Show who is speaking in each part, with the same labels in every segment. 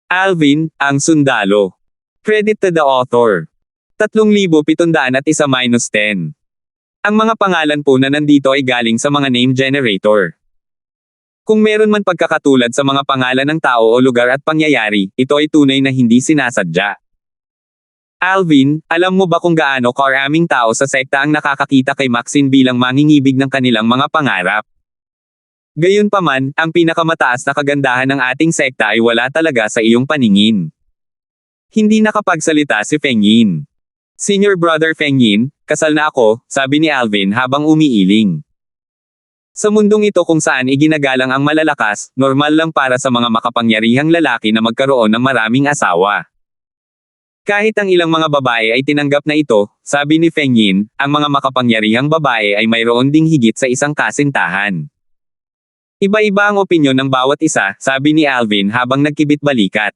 Speaker 1: Alvin, ang sundalo. Credit to the author. 3,701-10. Ang mga pangalan po na nandito ay galing sa mga name generator. Kung meron man pagkakatulad sa mga pangalan ng tao o lugar at pangyayari, ito ay tunay na hindi sinasadya. Alvin, alam mo ba kung gaano karaming tao sa sekta ang nakakakita kay Maxine bilang mangingibig ng kanilang mga pangarap? Gayunpaman, ang pinakamataas na kagandahan ng ating sekta ay wala talaga sa iyong paningin. Hindi nakapagsalita si Feng Yin. Senior brother Feng Yin, kasal na ako, sabi ni Alvin habang umiiling. Sa mundong ito kung saan iginagalang ang malalakas, normal lang para sa mga makapangyarihang lalaki na magkaroon ng maraming asawa. Kahit ang ilang mga babae ay tinanggap na ito, sabi ni Feng Yin, ang mga makapangyarihang babae ay mayroon ding higit sa isang kasintahan. Iba-iba ang opinyon ng bawat isa, sabi ni Alvin habang nagkibit-balikat.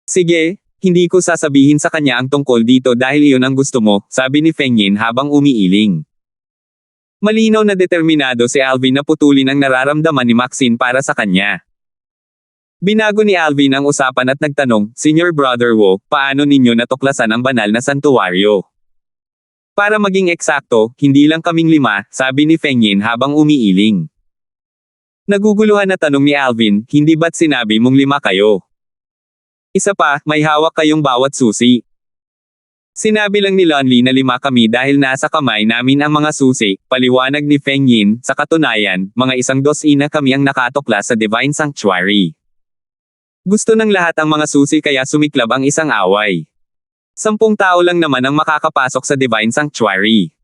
Speaker 1: Sige, hindi ko sasabihin sa kanya ang tungkol dito dahil iyon ang gusto mo, sabi ni Feng Yin habang umiiling. Malinaw na determinado si Alvin na putulin ang nararamdaman ni Maxine para sa kanya. Binago ni Alvin ang usapan at nagtanong, Senior Brother Wo, paano ninyo natuklasan ang banal na santuwaryo? Para maging eksakto, hindi lang kaming 5, sabi ni Feng Yin habang umiiling. Naguguluhan na tanong ni Alvin, hindi ba't sinabi mong 5 kayo? Isa pa, may hawak kayong bawat susi. Sinabi lang ni Lonely na 5 kami dahil nasa kamay namin ang mga susi, paliwanag ni Feng Yin, sa katunayan, mga 1 dosina kami ang nakatuklas sa Divine Sanctuary. Gusto ng lahat ang mga susi kaya sumiklab ang isang away. 10 tao lang naman ang makakapasok sa Divine Sanctuary.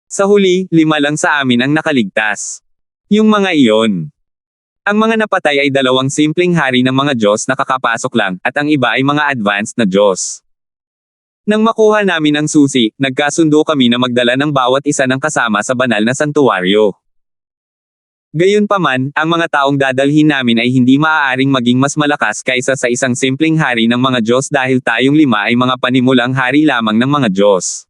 Speaker 1: Sa huli, 5 lang sa amin ang nakaligtas. Yung mga iyon. Ang mga napatay ay 2 simpleng hari ng mga Diyos na kakapasok lang, at ang iba ay mga advanced na Diyos. Nang makuha namin ang susi, nagkasundo kami na magdala ng bawat isa ng kasama sa banal na santuwaryo. Gayunpaman, ang mga taong dadalhin namin ay hindi maaaring maging mas malakas kaysa sa isang simpleng hari ng mga Diyos dahil tayong 5 ay mga panimulang hari lamang ng mga Diyos.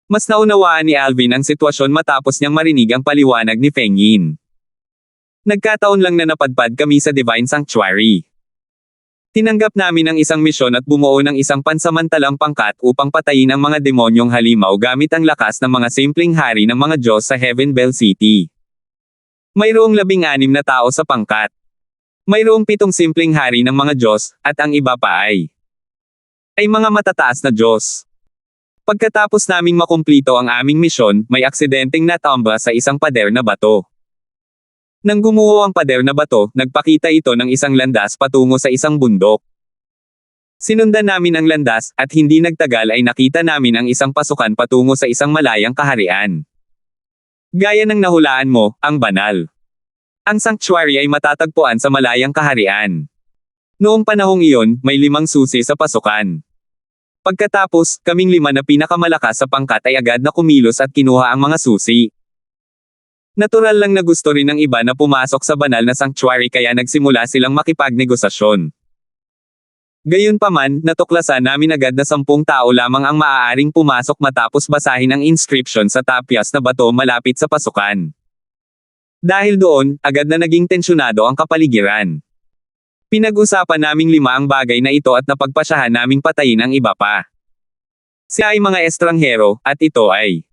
Speaker 1: Mas naunawaan ni Alvin ang sitwasyon matapos niyang marinig ang paliwanag ni Feng Yin. Nagkataon lang na napadpad kami sa Divine Sanctuary. Tinanggap namin ang isang misyon at bumuo ng isang pansamantalang pangkat upang patayin ang mga demonyong halimaw gamit ang lakas ng mga simpleng hari ng mga Diyos sa Heaven Bell City. Mayroong 16 na tao sa pangkat. Mayroong 7 simpleng hari ng mga Diyos, at ang iba pa ay mga matataas na Diyos. Pagkatapos naming makumplito ang aming misyon, may aksidenteng natumba sa isang pader na bato. Nang gumuho ang pader na bato, nagpakita ito ng isang landas patungo sa isang bundok. Sinundan namin ang landas, at hindi nagtagal ay nakita namin ang isang pasukan patungo sa isang malayang kaharian. Gaya ng nahulaan mo, ang banal. Ang sanctuary ay matatagpuan sa malayang kaharian. Noong panahong iyon, may 5 susi sa pasukan. Pagkatapos, kaming 5 na pinakamalakas sa pangkat ay agad na kumilos at kinuha ang mga susi. Natural lang na gusto rin ng iba na pumasok sa banal na sanctuary kaya nagsimula silang makipagnegosasyon. Gayunpaman, natuklasan namin agad na 10 tao lamang ang maaaring pumasok matapos basahin ang inscription sa tapyas na bato malapit sa pasukan. Dahil doon, agad na naging tensyonado ang kapaligiran. Pinag-usapan naming 5 ang bagay na ito at napagpasyahan naming patayin ang iba pa. Sila ay mga estranghero, at ito ay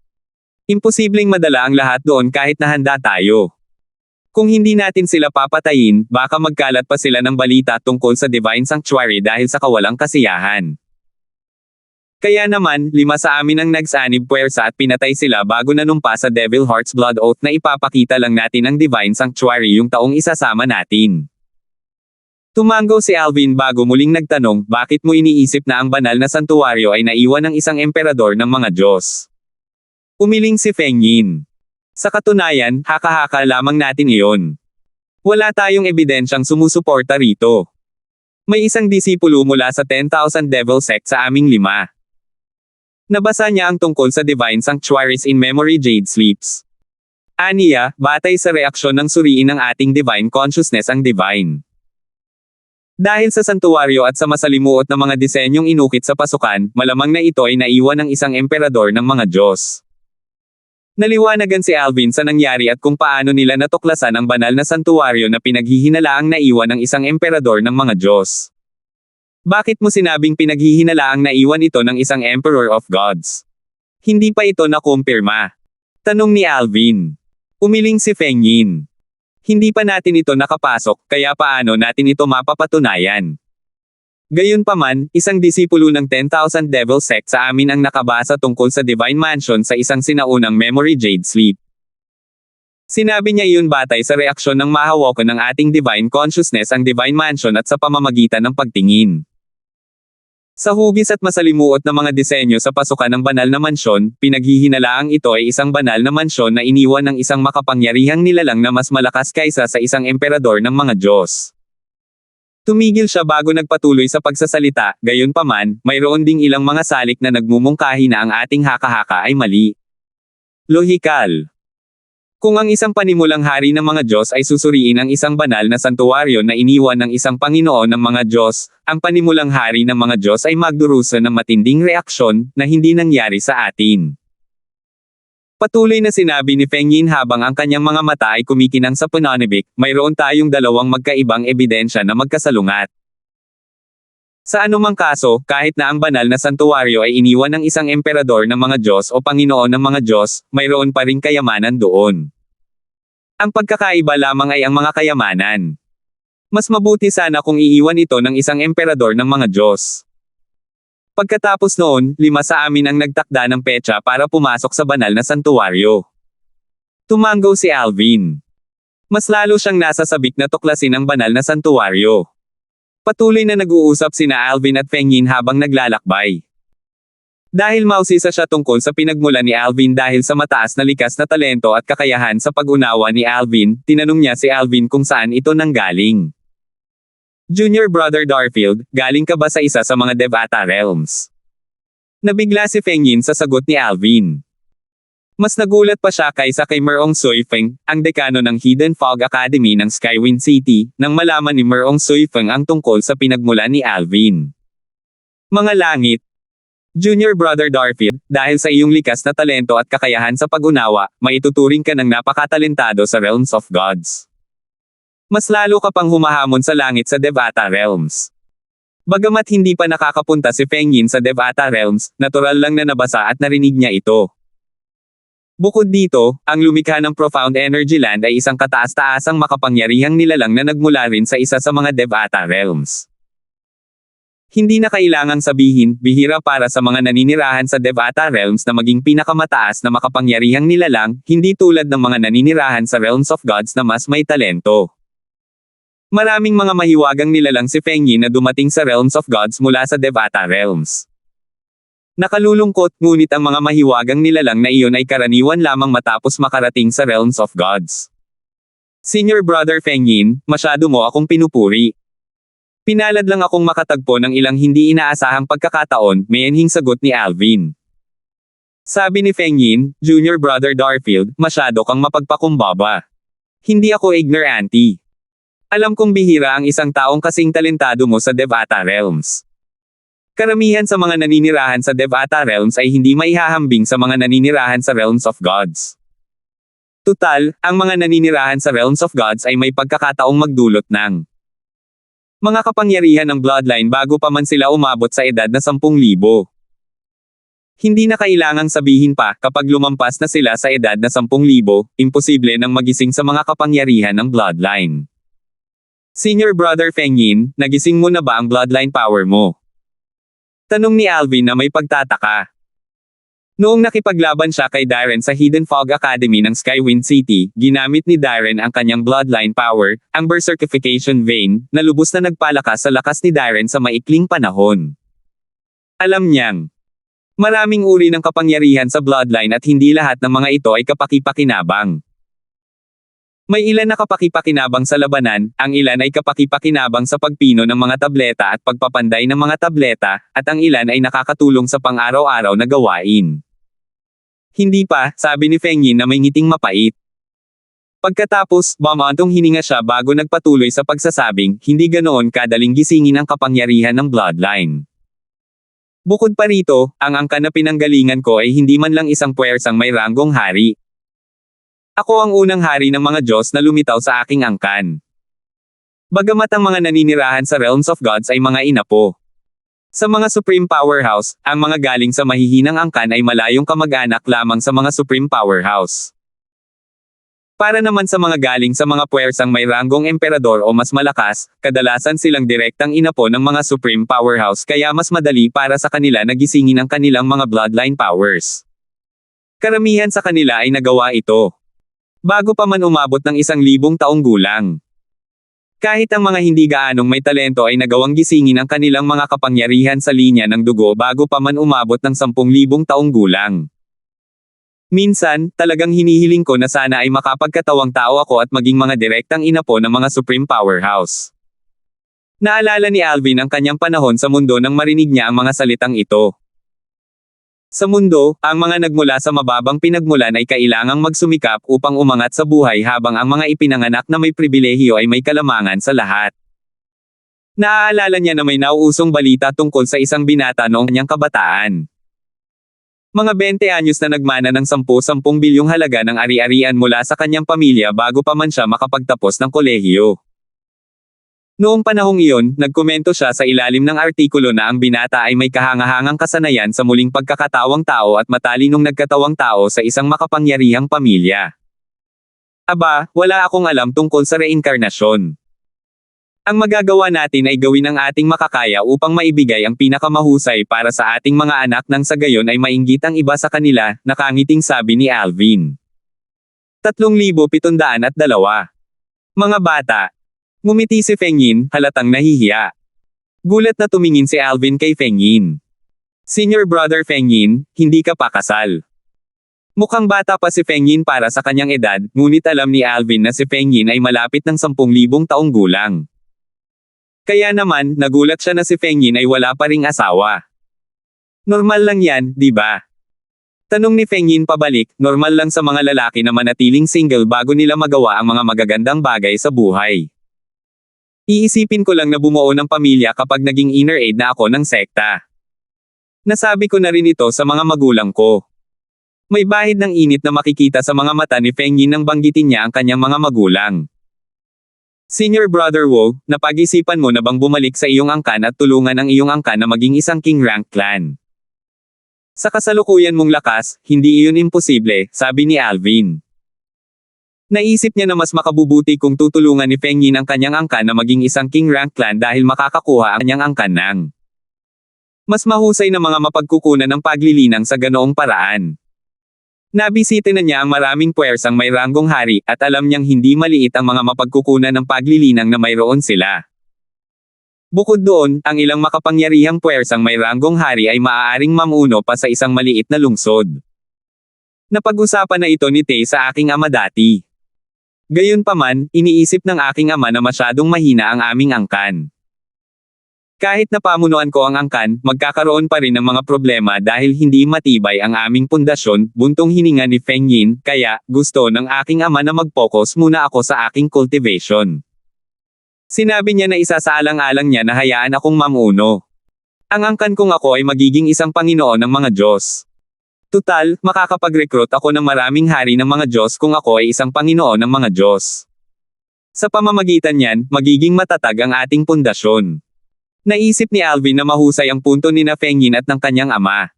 Speaker 1: imposibleng madala ang lahat doon kahit nahanda tayo. Kung hindi natin sila papatayin, baka magkalat pa sila ng balita tungkol sa Divine Sanctuary dahil sa kawalang kasiyahan. Kaya naman, 5 sa amin ang nagsanib puwersa at pinatay sila bago nanumpa sa Devil Heart's Blood Oath na ipapakita lang natin ang Divine Sanctuary yung taong isasama natin. Tumango si Alvin bago muling nagtanong, bakit mo iniisip na ang banal na santuwaryo ay naiwan ng isang emperador ng mga Diyos? Umiling si Feng Yin. Sa katunayan, haka-haka lamang natin iyon. Wala tayong ebidensyang sumusuporta rito. May isang disipulo mula sa 10,000 Devil Sect sa aming 5. Nabasa niya ang tungkol sa Divine Sanctuaries in Memory Jade Sleeps. Aniya, batay sa reaksyon ng suriin ng ating Divine Consciousness ang Divine. Dahil sa santuwaryo at sa masalimuot na mga disenyong inukit sa pasukan, malamang na ito ay naiwan ng isang emperador ng mga Diyos. Naliwanagan si Alvin sa nangyari at kung paano nila natuklasan ang banal na santuwaryo na pinaghihinalaang naiwan ng isang emperador ng mga Diyos. Bakit mo sinabing pinaghihinalaang naiwan ito ng isang Emperor of Gods? Hindi pa ito nakumpirma. Tanong ni Alvin. Umiling si Feng Yin. Hindi pa natin ito nakapasok, kaya paano natin ito mapapatunayan? Gayunpaman, isang disipulo ng 10,000 Devil Sect sa amin ang nakabasa tungkol sa Divine Mansion sa isang sinaunang Memory Jade Sleep. Sinabi niya iyon batay sa reaksyon ng mahawakan ng ating Divine Consciousness ang Divine Mansion at sa pamamagitan ng pagtingin. Sa hugis at masalimuot na mga disenyo sa pasukan ng banal na mansyon, pinaghihinalaang ito ay isang banal na mansyon na iniwan ng isang makapangyarihang nilalang na mas malakas kaysa sa isang emperador ng mga Diyos. Tumigil siya bago nagpatuloy sa pagsasalita, gayunpaman, mayroon ding ilang mga salik na nagmumungkahi na ang ating haka-haka ay mali. Lohikal. Kung ang isang panimulang hari ng mga Diyos ay susuriin ang isang banal na santuwaryo na iniwan ng isang Panginoon ng mga Diyos, ang panimulang hari ng mga Diyos ay magdurusa ng matinding reaksyon na hindi nangyari sa atin. Patuloy na sinabi ni Feng Yin habang ang kanyang mga mata ay kumikinang sa pananibik, mayroon tayong dalawang magkaibang ebidensya na magkasalungat. Sa anumang kaso, kahit na ang banal na santuwaryo ay iniwan ng isang emperador ng mga Diyos o Panginoon ng mga Diyos, mayroon pa ring kayamanan doon. Ang pagkakaiba lamang ay ang mga kayamanan. Mas mabuti sana kung iiwan ito ng isang emperador ng mga Diyos. Pagkatapos noon, 5 sa amin ang nagtakda ng petsa para pumasok sa banal na santuwaryo. Tumanggo si Alvin. Mas lalo siyang nasa sabik na tuklasin ang banal na santuwaryo. Patuloy na nag-uusap sina Alvin at Feng Yin habang naglalakbay. Dahil mausisa siya tungkol sa pinagmulan ni Alvin dahil sa mataas na likas na talento at kakayahan sa pag-unawa ni Alvin, tinanong niya si Alvin kung saan ito nanggaling. Junior Brother Darfield, galing ka ba sa isa sa mga Devata Realms? Nabigla si Feng Yin sa sagot ni Alvin. Mas nagulat pa siya kaysa kay Merong Suifeng, ang dekano ng Hidden Fog Academy ng Skywind City, nang malaman ni Merong Suifeng ang tungkol sa pinagmulan ni Alvin. Mga langit. Junior Brother Darfield, dahil sa iyong likas na talento at kakayahan sa pag-unawa, maituturing ka ng napakatalentado sa Realms of Gods. Mas lalo ka pang humahamon sa langit sa Devata Realms. Bagamat hindi pa nakakapunta si Feng Yin sa Devata Realms, natural lang na nabasa at narinig niya ito. Bukod dito, ang lumikha ng Profound Energy Land ay isang kataas-taasang makapangyarihang nilalang na nagmula rin sa isa sa mga Devata Realms. Hindi na kailangang sabihin, bihira para sa mga naninirahan sa Devata Realms na maging pinakamataas na makapangyarihang nilalang, hindi tulad ng mga naninirahan sa Realms of Gods na mas may talento. Maraming mga mahiwagang nilalang si Feng Yin na dumating sa Realms of Gods mula sa Devata Realms. Nakalulungkot, ngunit ang mga mahiwagang nilalang na iyon ay karaniwan lamang matapos makarating sa Realms of Gods. Senior Brother Feng Yin, masyado mo akong pinupuri. Pinalad lang akong makatagpo ng ilang hindi inaasahang pagkakataon, mayenhing sagot ni Alvin. Sabi ni Feng Yin, Junior Brother Darfield, masyado kang mapagpakumbaba. Hindi ako ignorante. Alam kong bihira ang isang taong kasing talentado mo sa Devata Realms. Karamihan sa mga naninirahan sa Devata Realms ay hindi maihahambing sa mga naninirahan sa Realms of Gods. Tutal, ang mga naninirahan sa Realms of Gods ay may pagkakataong magdulot ng mga kapangyarihan ng bloodline bago pa man sila umabot sa edad na 10,000. Hindi na kailangang sabihin pa, kapag lumampas na sila sa edad na 10,000, imposible nang magising sa mga kapangyarihan ng bloodline. Senior Brother Feng Yin, nagising mo na ba ang bloodline power mo? Tanong ni Alvin na may pagtataka. Noong nakipaglaban siya kay Darren sa Hidden Fog Academy ng Skywind City, ginamit ni Darren ang kanyang bloodline power, ang Berserkification Vein, na lubos na nagpalakas sa lakas ni Darren sa maikling panahon. Alam niyang maraming uri ng kapangyarihan sa bloodline at hindi lahat ng mga ito ay kapaki-pakinabang. May ilan na kapaki-pakinabang sa labanan, ang ilan ay kapaki-pakinabang sa pagpino ng mga tableta at pagpapanday ng mga tableta, at ang ilan ay nakakatulong sa pang-araw-araw na gawain. Hindi pa, sabi ni Feng Yin na may ngiting mapait. Pagkatapos, bumantong hininga siya bago nagpatuloy sa pagsasabing, hindi ganoon kadaling gisingin ang kapangyarihan ng bloodline. Bukod pa rito, ang angka na pinanggalingan ko ay hindi man lang isang puwersang may ranggong hari. Ako ang unang hari ng mga Diyos na lumitaw sa aking angkan. Bagamat ang mga naninirahan sa Realms of Gods ay mga inapo. Sa mga Supreme Powerhouse, ang mga galing sa mahihinang angkan ay malayong kamag-anak lamang sa mga Supreme Powerhouse. Para naman sa mga galing sa mga puwersang may ranggong emperador o mas malakas, kadalasan silang direktang inapo ng mga Supreme Powerhouse kaya mas madali para sa kanila na gisingin ang kanilang mga bloodline powers. Karamihan sa kanila ay nagawa ito bago pa man umabot ng 1,000 taong gulang. Kahit ang mga hindi gaanong may talento ay nagawang gisingin ang kanilang mga kapangyarihan sa linya ng dugo bago pa man umabot ng 10,000 taong gulang. Minsan, talagang hinihiling ko na sana ay makapagkatawang tao ako at maging mga direktang inapo ng mga Supreme Powerhouse. Naalala ni Alvin ang kanyang panahon sa mundo nang marinig niya ang mga salitang ito. Sa mundo, ang mga nagmula sa mababang pinagmulan ay kailangang magsumikap upang umangat sa buhay habang ang mga ipinanganak na may pribilehiyo ay may kalamangan sa lahat. Naaalala niya na may nauusong balita tungkol sa isang binata noong kanyang kabataan. Mga 20 anyos na nagmana ng 10 bilyong halaga ng ari-arian mula sa kanyang pamilya bago pa man siya makapagtapos ng kolehiyo. Noong panahong iyon, nagkomento siya sa ilalim ng artikulo na ang binata ay may kahangahangang kasanayan sa muling pagkakatawang tao at matalinong nagkatawang tao sa isang makapangyarihang pamilya. Aba, wala akong alam tungkol sa reinkarnasyon. Ang magagawa natin ay gawin ang ating makakaya upang maibigay ang pinakamahusay para sa ating mga anak nang sa gayon ay mainggit ang iba sa kanila, nakangiting sabi ni Alvin. 3,702. Mga bata. Ngumiti si Feng Yin, halatang nahihiya. Gulat na tumingin si Alvin kay Feng Yin. Senior brother Feng Yin, hindi ka pa kasal. Mukhang bata pa si Feng Yin para sa kanyang edad, ngunit alam ni Alvin na si Feng Yin ay malapit ng 10,000 taong gulang. Kaya naman, nagulat siya na si Feng Yin ay wala pa ring asawa. Normal lang yan, di ba? Tanong ni Feng Yin pabalik, normal lang sa mga lalaki na manatiling single bago nila magawa ang mga magagandang bagay sa buhay. Iisipin ko lang na bumuo ng pamilya kapag naging inner aid na ako ng sekta. Nasabi ko na rin ito sa mga magulang ko. May bahid ng init na makikita sa mga mata ni Feng Yin nang banggitin niya ang kanyang mga magulang. Senior Brother Wu, napag-isipan mo na bang bumalik sa iyong angkan at tulungan ang iyong angkan na maging isang king rank clan? Sa kasalukuyan mong lakas, hindi iyon imposible, sabi ni Alvin. Naisip niya na mas makabubuti kung tutulungan ni Feng Yin ang kanyang angkan na maging isang king rank clan dahil makakakuha ang kanyang angkan ng mas mahusay na mga mapagkukunan ng paglilinang sa ganoong paraan. Nabisita na niya ang maraming puwersang may ranggong hari at alam niyang hindi maliit ang mga mapagkukunan ng paglilinang na mayroon sila. Bukod doon, ang ilang makapangyarihang puwersang may ranggong hari ay maaaring mamuno pa sa isang maliit na lungsod. Napag-usapan na ito ni Tay sa aking ama dati. Gayunpaman, iniisip ng aking ama na masyadong mahina ang aming angkan. Kahit napamunuan ko ang angkan, magkakaroon pa rin ng mga problema dahil hindi matibay ang aming pundasyon, buntong hininga ni Feng Yin, kaya, gusto ng aking ama na mag-focus muna ako sa aking cultivation. Sinabi niya na isasaalang-alang niya na hayaan akong mamuno. Ang angkan kong ako ay magiging isang Panginoon ng mga Diyos. Tutal, makakapag-recruit ako ng maraming hari ng mga Diyos kung ako ay isang Panginoon ng mga Diyos. Sa pamamagitan niyan, magiging matatag ang ating pundasyon. Naisip ni Alvin na mahusay ang punto ni na Feng Yin at ng kanyang ama.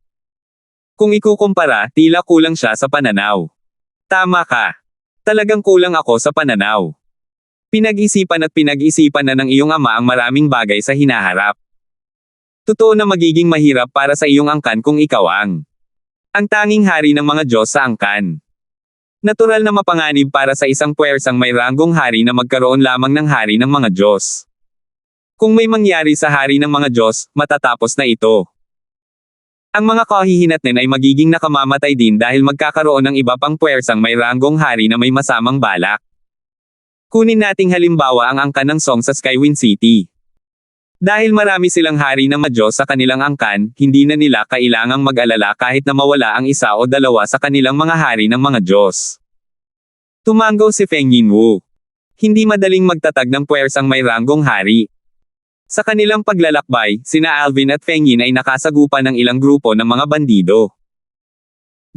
Speaker 1: Kung ikukumpara, tila kulang siya sa pananaw. Tama ka. Talagang kulang ako sa pananaw. Pinag-isipan na ng iyong ama ang maraming bagay sa hinaharap. Totoo na magiging mahirap para sa iyong angkan kung ikaw ang tanging hari ng mga Diyos sa angkan. Natural na mapanganib para sa isang puwersang may ranggong hari na magkaroon lamang ng hari ng mga Diyos. Kung may mangyari sa hari ng mga Diyos, matatapos na ito. Ang mga kahihinatnin ay magiging nakamamatay din dahil magkakaroon ng iba pang puwersang may ranggong hari na may masamang balak. Kunin nating halimbawa ang angkan ng Song sa Skywind City. Dahil marami silang hari ng mga Diyos sa kanilang angkan, hindi na nila kailangang mag-alala kahit na mawala ang isa o dalawa sa kanilang mga hari ng mga Diyos. Tumango si Feng Yinwu. Hindi madaling magtatag ng puwersang may ranggong hari. Sa kanilang paglalakbay, sina Alvin at Feng Yin ay nakasagupa ng ilang grupo ng mga bandido.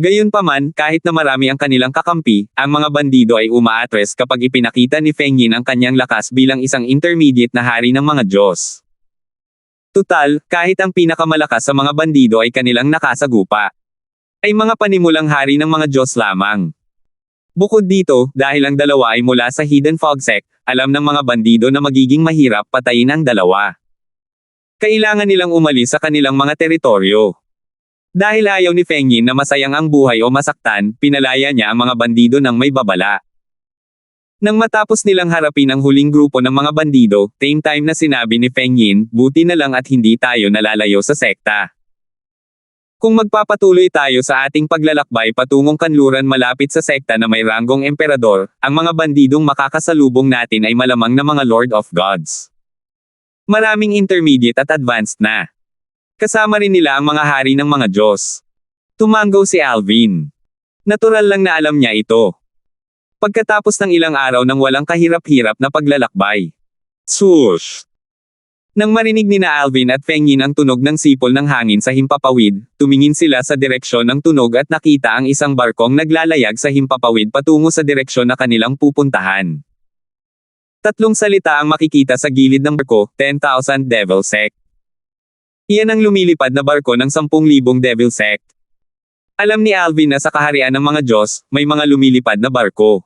Speaker 1: Gayunpaman, kahit na marami ang kanilang kakampi, ang mga bandido ay umaatres kapag ipinakita ni Feng Yin ang kanyang lakas bilang isang intermediate na hari ng mga Diyos. Tutal, kahit ang pinakamalakas sa mga bandido ay kanilang nakasagupa. Ay mga panimulang hari ng mga Diyos lamang. Bukod dito, dahil ang dalawa ay mula sa Hidden Fog Sect, alam ng mga bandido na magiging mahirap patayin ang dalawa. Kailangan nilang umalis sa kanilang mga teritoryo. Dahil ayaw ni Feng Yin na masayang ang buhay o masaktan, pinalaya niya ang mga bandido ng may babala. Nang matapos nilang harapin ang huling grupo ng mga bandido, same time na sinabi ni Feng Yin, buti na lang at hindi tayo nalalayo sa sekta. Kung magpapatuloy tayo sa ating paglalakbay patungong kanluran malapit sa sekta na may ranggong emperador, ang mga bandidong makakasalubong natin ay malamang na mga Lord of Gods. Maraming intermediate at advanced na. Kasama rin nila ang mga hari ng mga Diyos. Tumanggaw si Alvin. Natural lang na alam niya ito. Pagkatapos ng ilang araw ng walang kahirap-hirap na paglalakbay. Swoosh! Nang marinig ni na Alvin at Feng Yin ang tunog ng sipol ng hangin sa himpapawid, tumingin sila sa direksyon ng tunog at nakita ang isang barkong naglalayag sa himpapawid patungo sa direksyon na kanilang pupuntahan. Tatlong salita ang makikita sa gilid ng barko, 10,000 Devil Sect. Iyan ang lumilipad na barko ng 10,000 Devil Sect. Alam ni Alvin na sa kaharian ng mga Diyos, may mga lumilipad na barko.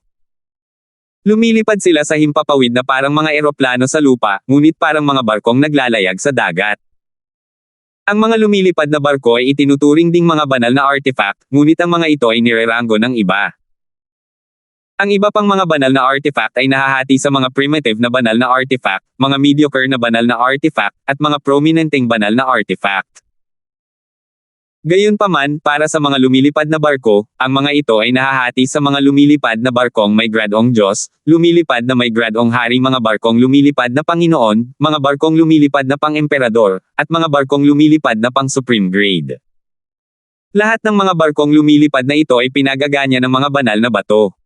Speaker 1: Lumilipad sila sa himpapawid na parang mga eroplano sa lupa, ngunit parang mga barkong naglalayag sa dagat. Ang mga lumilipad na barko ay itinuturing ding mga banal na artifact, ngunit ang mga ito ay nireranggo ng iba. Ang iba pang mga banal na artifact ay nahahati sa mga primitive na banal na artifact, mga mediocre na banal na artifact, at mga prominenteng banal na artifact. Gayunpaman, para sa mga lumilipad na barko, ang mga ito ay nahahati sa mga lumilipad na barkong may gradong Diyos, lumilipad na may gradong hari, mga barkong lumilipad na Panginoon, mga barkong lumilipad na pang-emperador, at mga barkong lumilipad na pang-supreme grade. Lahat ng mga barkong lumilipad na ito ay pinagaganya ng mga banal na bato.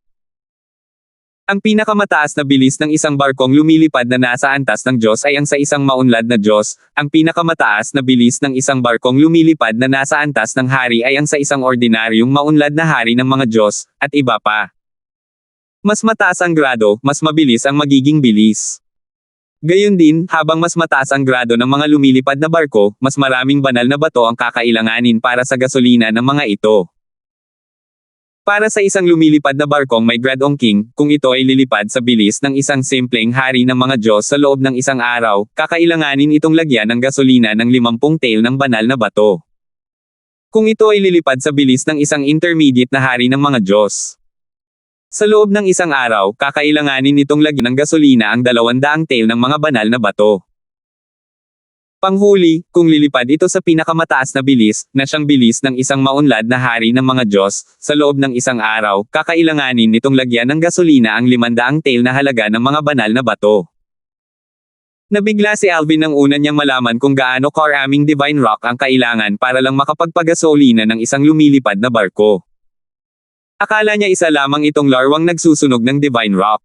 Speaker 1: Ang pinakamataas na bilis ng isang barkong lumilipad na nasa antas ng Diyos ay ang sa isang maunlad na Diyos, ang pinakamataas na bilis ng isang barkong lumilipad na nasa antas ng hari ay ang sa isang ordinaryong maunlad na hari ng mga Diyos, at iba pa. Mas mataas ang grado, mas mabilis ang magiging bilis. Gayon din, habang mas mataas ang grado ng mga lumilipad na barko, mas maraming banal na bato ang kakailanganin para sa gasolina ng mga ito. Para sa isang lumilipad na barkong may gradong king, kung ito ay lilipad sa bilis ng isang simpleng hari ng mga Diyos sa loob ng isang araw, kakailanganin itong lagyan ng gasolina ng 50 tail ng banal na bato. Kung ito ay lilipad sa bilis ng isang intermediate na hari ng mga Diyos, sa loob ng isang araw, kakailanganin itong lagyan ng gasolina ang 200 tail ng mga banal na bato. Panghuli, kung lilipad ito sa pinakamataas na bilis, na siyang bilis ng isang maunlad na hari ng mga Diyos, sa loob ng isang araw, kakailanganin nitong lagyan ng gasolina ang 500 tail na halaga ng mga banal na bato. Nabigla si Alvin nang una niyang malaman kung gaano karaming divine rock ang kailangan para lang makapagpagasolina ng isang lumilipad na barko. Akala niya isa lamang itong larwang nagsusunog ng divine rock.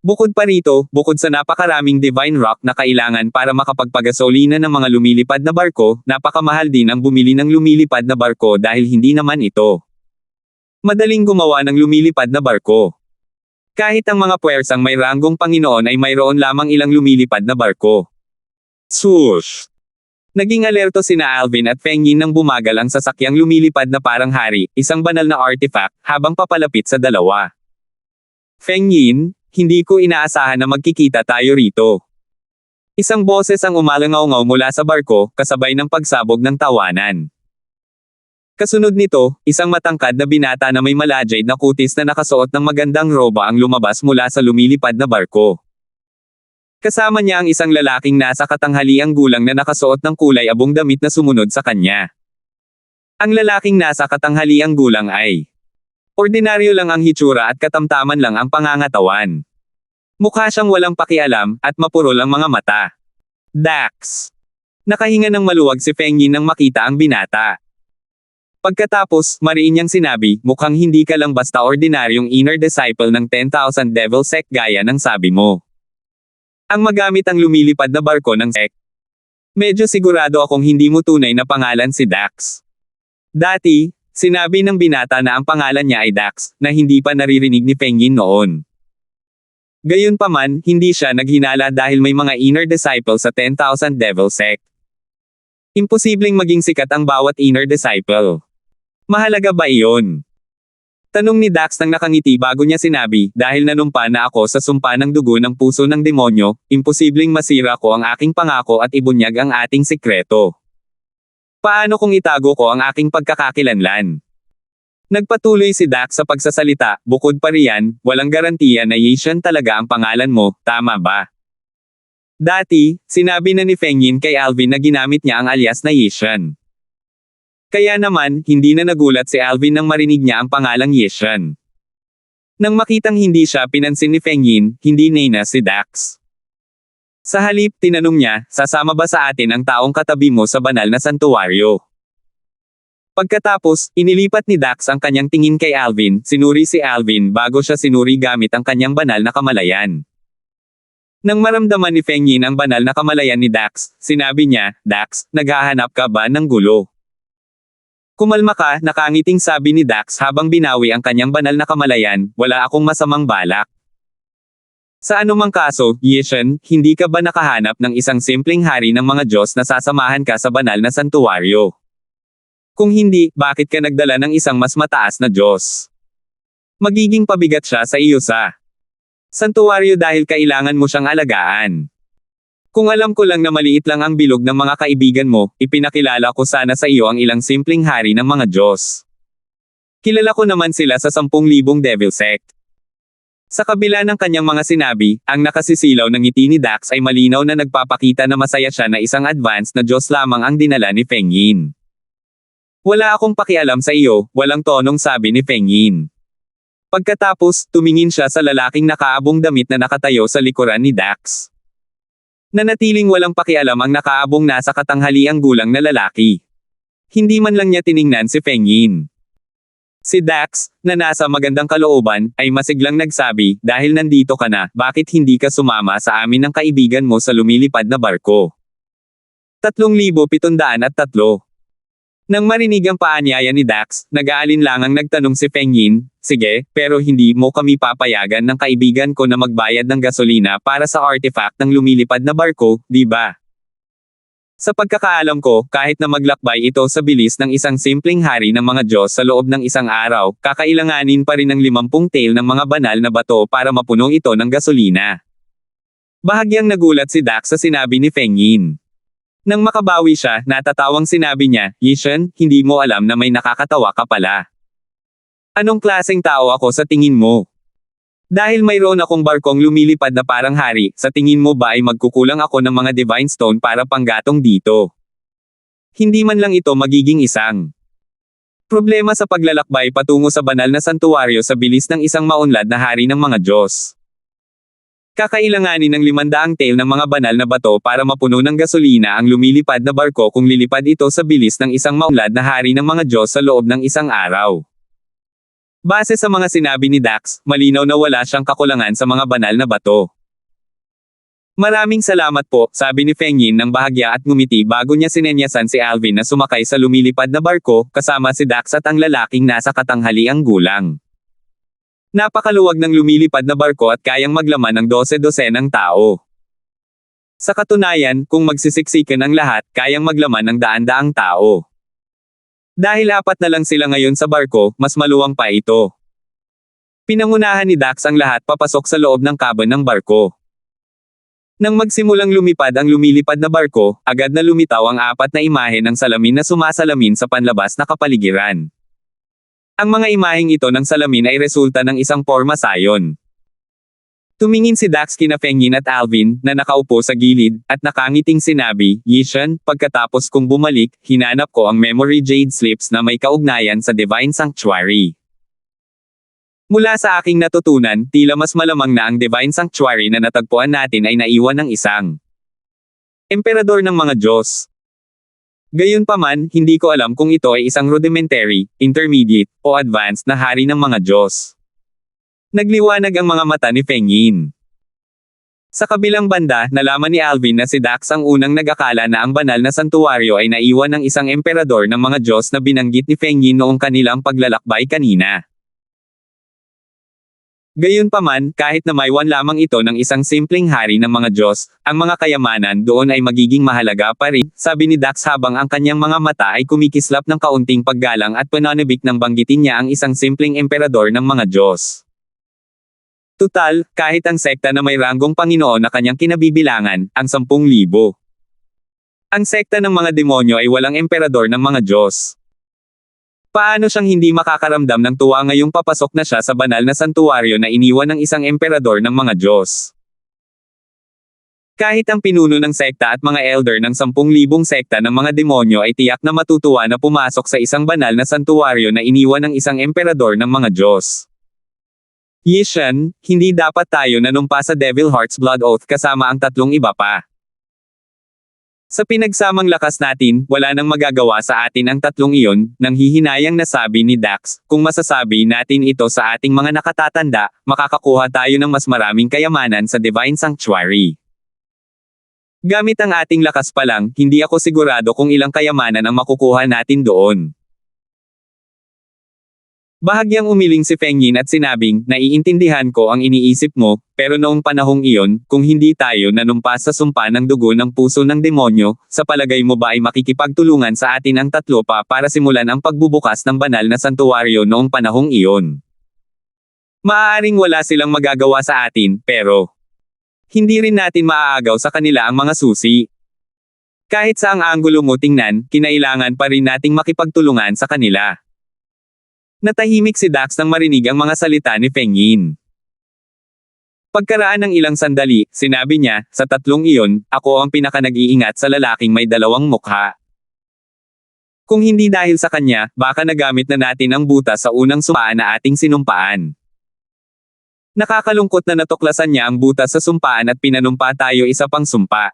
Speaker 1: Bukod pa rito, bukod sa napakaraming divine rock na kailangan para makapagpagasolina ng mga lumilipad na barko, napakamahal din ang bumili ng lumilipad na barko dahil hindi naman ito madaling gumawa ng lumilipad na barko. Kahit ang mga puwersang may ranggong Panginoon ay mayroon lamang ilang lumilipad na barko. Swoosh! Naging alerto sina Alvin at Feng Yin nang bumagal ang sasakyang lumilipad na parang hari, isang banal na artifact, habang papalapit sa dalawa. Feng Yin, hindi ko inaasahan na magkikita tayo rito. Isang boses ang umalangaw-ngaw mula sa barko, kasabay ng pagsabog ng tawanan. Kasunod nito, isang matangkad na binata na may malajade na kutis na nakasuot ng magandang roba ang lumabas mula sa lumilipad na barko. Kasama niya ang isang lalaking nasa katanghaliang gulang na nakasuot ng kulay abong damit na sumunod sa kanya. Ang lalaking nasa katanghaliang gulang ay ordinaryo lang ang hitsura at katamtaman lang ang pangangatawan. Mukha siyang walang pakialam, at mapurol ang mga mata. Dax! Nakahinga ng maluwag si Feng Yin nang makita ang binata. Pagkatapos, mariin niyang sinabi, mukhang hindi ka lang basta ordinaryong inner disciple ng 10,000 Devil Sect gaya ng sabi mo. Ang magamit ang lumilipad na barko ng sect. Medyo sigurado akong hindi mo tunay na pangalan si Dax. Dati, sinabi ng binata na ang pangalan niya ay Dax, na hindi pa naririnig ni Feng Yin noon. Gayunpaman, hindi siya naghinala dahil may mga inner disciple sa 10,000 Devil Sect. Imposibleng maging sikat ang bawat inner disciple. Mahalaga ba iyon? Tanong ni Dax nang nakangiti bago niya sinabi, dahil nanumpa na ako sa sumpa ng dugo ng puso ng demonyo, imposibleng masira ko ang aking pangako at ibunyag ang ating sikreto. Paano kung itago ko ang aking pagkakakilanlan? Nagpatuloy si Dax sa pagsasalita, bukod pa riyan, walang garantiya na Yishan talaga ang pangalan mo, tama ba? Dati, sinabi na ni Feng Yin kay Alvin na ginamit niya ang alias na Yishan. Kaya naman, hindi na nagulat si Alvin nang marinig niya ang pangalang Yishan. Nang makitang hindi siya pinansin ni Feng Yin, hindi nena si Dax. Sa halip, tinanong niya, sasama ba sa atin ang taong katabi mo sa banal na santuwaryo? Pagkatapos, inilipat ni Dax ang kanyang tingin kay Alvin, sinuri si Alvin bago siya sinuri gamit ang kanyang banal na kamalayan. Nang maramdaman ni Feng Yin ang banal na kamalayan ni Dax, sinabi niya, Dax, naghahanap ka ba ng gulo? Kumalma ka, nakangiting sabi ni Dax habang binawi ang kanyang banal na kamalayan, wala akong masamang balak. Sa anumang kaso, Yishan, hindi ka ba nakahanap ng isang simpleng hari ng mga Diyos na sasamahan ka sa banal na santuwaryo? Kung hindi, bakit ka nagdala ng isang mas mataas na Diyos? Magiging pabigat siya sa iyo sa santuwaryo dahil kailangan mo siyang alagaan. Kung alam ko lang na maliit lang ang bilog ng mga kaibigan mo, ipinakilala ko sana sa iyo ang ilang simpleng hari ng mga Diyos. Kilala ko naman sila sa 10,000 Devil Sect. Sa kabila ng kanyang mga sinabi, ang nakasisilaw ng ngiti ni Dax ay malinaw na nagpapakita na masaya siya na isang advanced na Diyos lamang ang dinala ni Feng Yin. Wala akong pakialam sa iyo, walang tonong sabi ni Feng Yin. Pagkatapos, tumingin siya sa lalaking nakaabong damit na nakatayo sa likuran ni Dax. Nanatiling walang pakialam ang nakaabong nasa katanghaliang gulang na lalaki. Hindi man lang niya tiningnan si Feng Yin. Si Dax, na nasa magandang kalooban, ay masiglang nagsabi, dahil nandito ka na, bakit hindi ka sumama sa amin ng kaibigan mo sa lumilipad na barko? 3,703. Nang marinig ang paanyaya ni Dax, nag-aalinlangang nagtanong si Feng Yin, sige, pero hindi mo kami papayagan ng kaibigan ko na magbayad ng gasolina para sa artifact ng lumilipad na barko, di ba? Sa pagkakaalam ko, kahit na maglakbay ito sa bilis ng isang simpleng hari ng mga Diyos sa loob ng isang araw, kakailanganin pa rin ng 50 tail ng mga banal na bato para mapuno ito ng gasolina. Bahagyang nagulat si Dax sa sinabi ni Feng Yin. Nang makabawi siya, natatawang sinabi niya, Yishan, hindi mo alam na may nakakatawa ka pala. Anong klaseng tao ako sa tingin mo? Dahil mayroon akong barkong lumilipad na parang hari, sa tingin mo ba ay magkukulang ako ng mga divine stone para panggatong dito? Hindi man lang ito magiging isang problema sa paglalakbay patungo sa banal na santuwaryo sa bilis ng isang maunlad na hari ng mga Diyos. Kakailanganin ng 500 tail ng mga banal na bato para mapuno ng gasolina ang lumilipad na barko kung lilipad ito sa bilis ng isang maunlad na hari ng mga Diyos sa loob ng isang araw. Base sa mga sinabi ni Dax, malinaw na wala siyang kakulangan sa mga banal na bato. Maraming salamat po, sabi ni Feng Yin ng bahagya at ngumiti bago niya sinenyasan si Alvin na sumakay sa lumilipad na barko, kasama si Dax at ang lalaking nasa katanghaliang gulang. Napakaluwag ng lumilipad na barko at kayang maglaman ng 12-dosenang tao. Sa katunayan, kung magsisiksikan ang lahat, kayang maglaman ng daan-daang tao. Dahil 4 na lang sila ngayon sa barko, mas maluwang pa ito. Pinangunahan ni Dax ang lahat papasok sa loob ng cabin ng barko. Nang magsimulang lumipad ang lumilipad na barko, agad na lumitaw ang 4 na imahe ng salamin na sumasalamin sa panlabas na kapaligiran. Ang mga imaheng ito ng salamin ay resulta ng isang pormasayon. Tumingin si Dax kina Feng Yin at Alvin, na nakaupo sa gilid, at nakangiting sinabi, Yishan, pagkatapos kong bumalik, hinanap ko ang memory jade slips na may kaugnayan sa Divine Sanctuary. Mula sa aking natutunan, tila mas malamang na ang Divine Sanctuary na natagpuan natin ay naiwan ng isang emperador ng mga Diyos. Gayunpaman, hindi ko alam kung ito ay isang rudimentary, intermediate, o advanced na hari ng mga Diyos. Nagliwanag ang mga mata ni Feng Yin. Sa kabilang banda, nalaman ni Alvin na si Dax ang unang nag-akala na ang banal na santuwaryo ay naiwan ng isang emperador ng mga Diyos na binanggit ni Feng Yin noong kanilang paglalakbay kanina. Gayunpaman, kahit na maiwan lamang ito ng isang simpleng hari ng mga Diyos, ang mga kayamanan doon ay magiging mahalaga pa rin, sabi ni Dax habang ang kanyang mga mata ay kumikislap ng kaunting paggalang at pananabik nang banggitin niya ang isang simpleng emperador ng mga Diyos. Tutal, kahit ang sekta na may ranggong Panginoon na kanyang kinabibilangan, ang 10,000. Ang sekta ng mga demonyo ay walang emperador ng mga Diyos. Paano siyang hindi makakaramdam ng tuwa ngayong papasok na siya sa banal na santuwaryo na iniwan ng isang emperador ng mga Diyos? Kahit ang pinuno ng sekta at mga elder ng 10,000 sekta ng mga demonyo ay tiyak na matutuwa na pumasok sa isang banal na santuwaryo na iniwan ng isang emperador ng mga Diyos. Yishan, hindi dapat tayo nanumpa sa Devil Heart's Blood Oath kasama ang 3 iba pa. Sa pinagsamang lakas natin, wala nang magagawa sa atin ang 3 iyon, nang hihinayang nasabi ni Dax, kung masasabi natin ito sa ating mga nakatatanda, makakakuha tayo ng mas maraming kayamanan sa Divine Sanctuary. Gamit ang ating lakas pa lang, hindi ako sigurado kung ilang kayamanan ang makukuha natin doon. Bahagyang umiling si Feng Yin at sinabing, naiintindihan ko ang iniisip mo, pero noong panahong iyon, kung hindi tayo nanumpa sa sumpa ng dugo ng puso ng demonyo, sa palagay mo ba ay makikipagtulungan sa atin ang 3 pa para simulan ang pagbubukas ng banal na santuwaryo noong panahong iyon? Maaaring wala silang magagawa sa atin, pero hindi rin natin maaagaw sa kanila ang mga susi. Kahit sa ang anggulo mo tingnan, kinailangan pa rin nating makipagtulungan sa kanila. Natahimik si Dax nang marinig ang mga salita ni Feng Yin. Pagkaraan ng ilang sandali, sinabi niya, sa 3 iyon, ako ang pinaka-nag-iingat sa lalaking may 2 mukha. Kung hindi dahil sa kanya, baka nagamit na natin ang butas sa unang sumpaan na ating sinumpaan. Nakakalungkot na natuklasan niya ang butas sa sumpaan at pinanumpa tayo isa pang sumpa.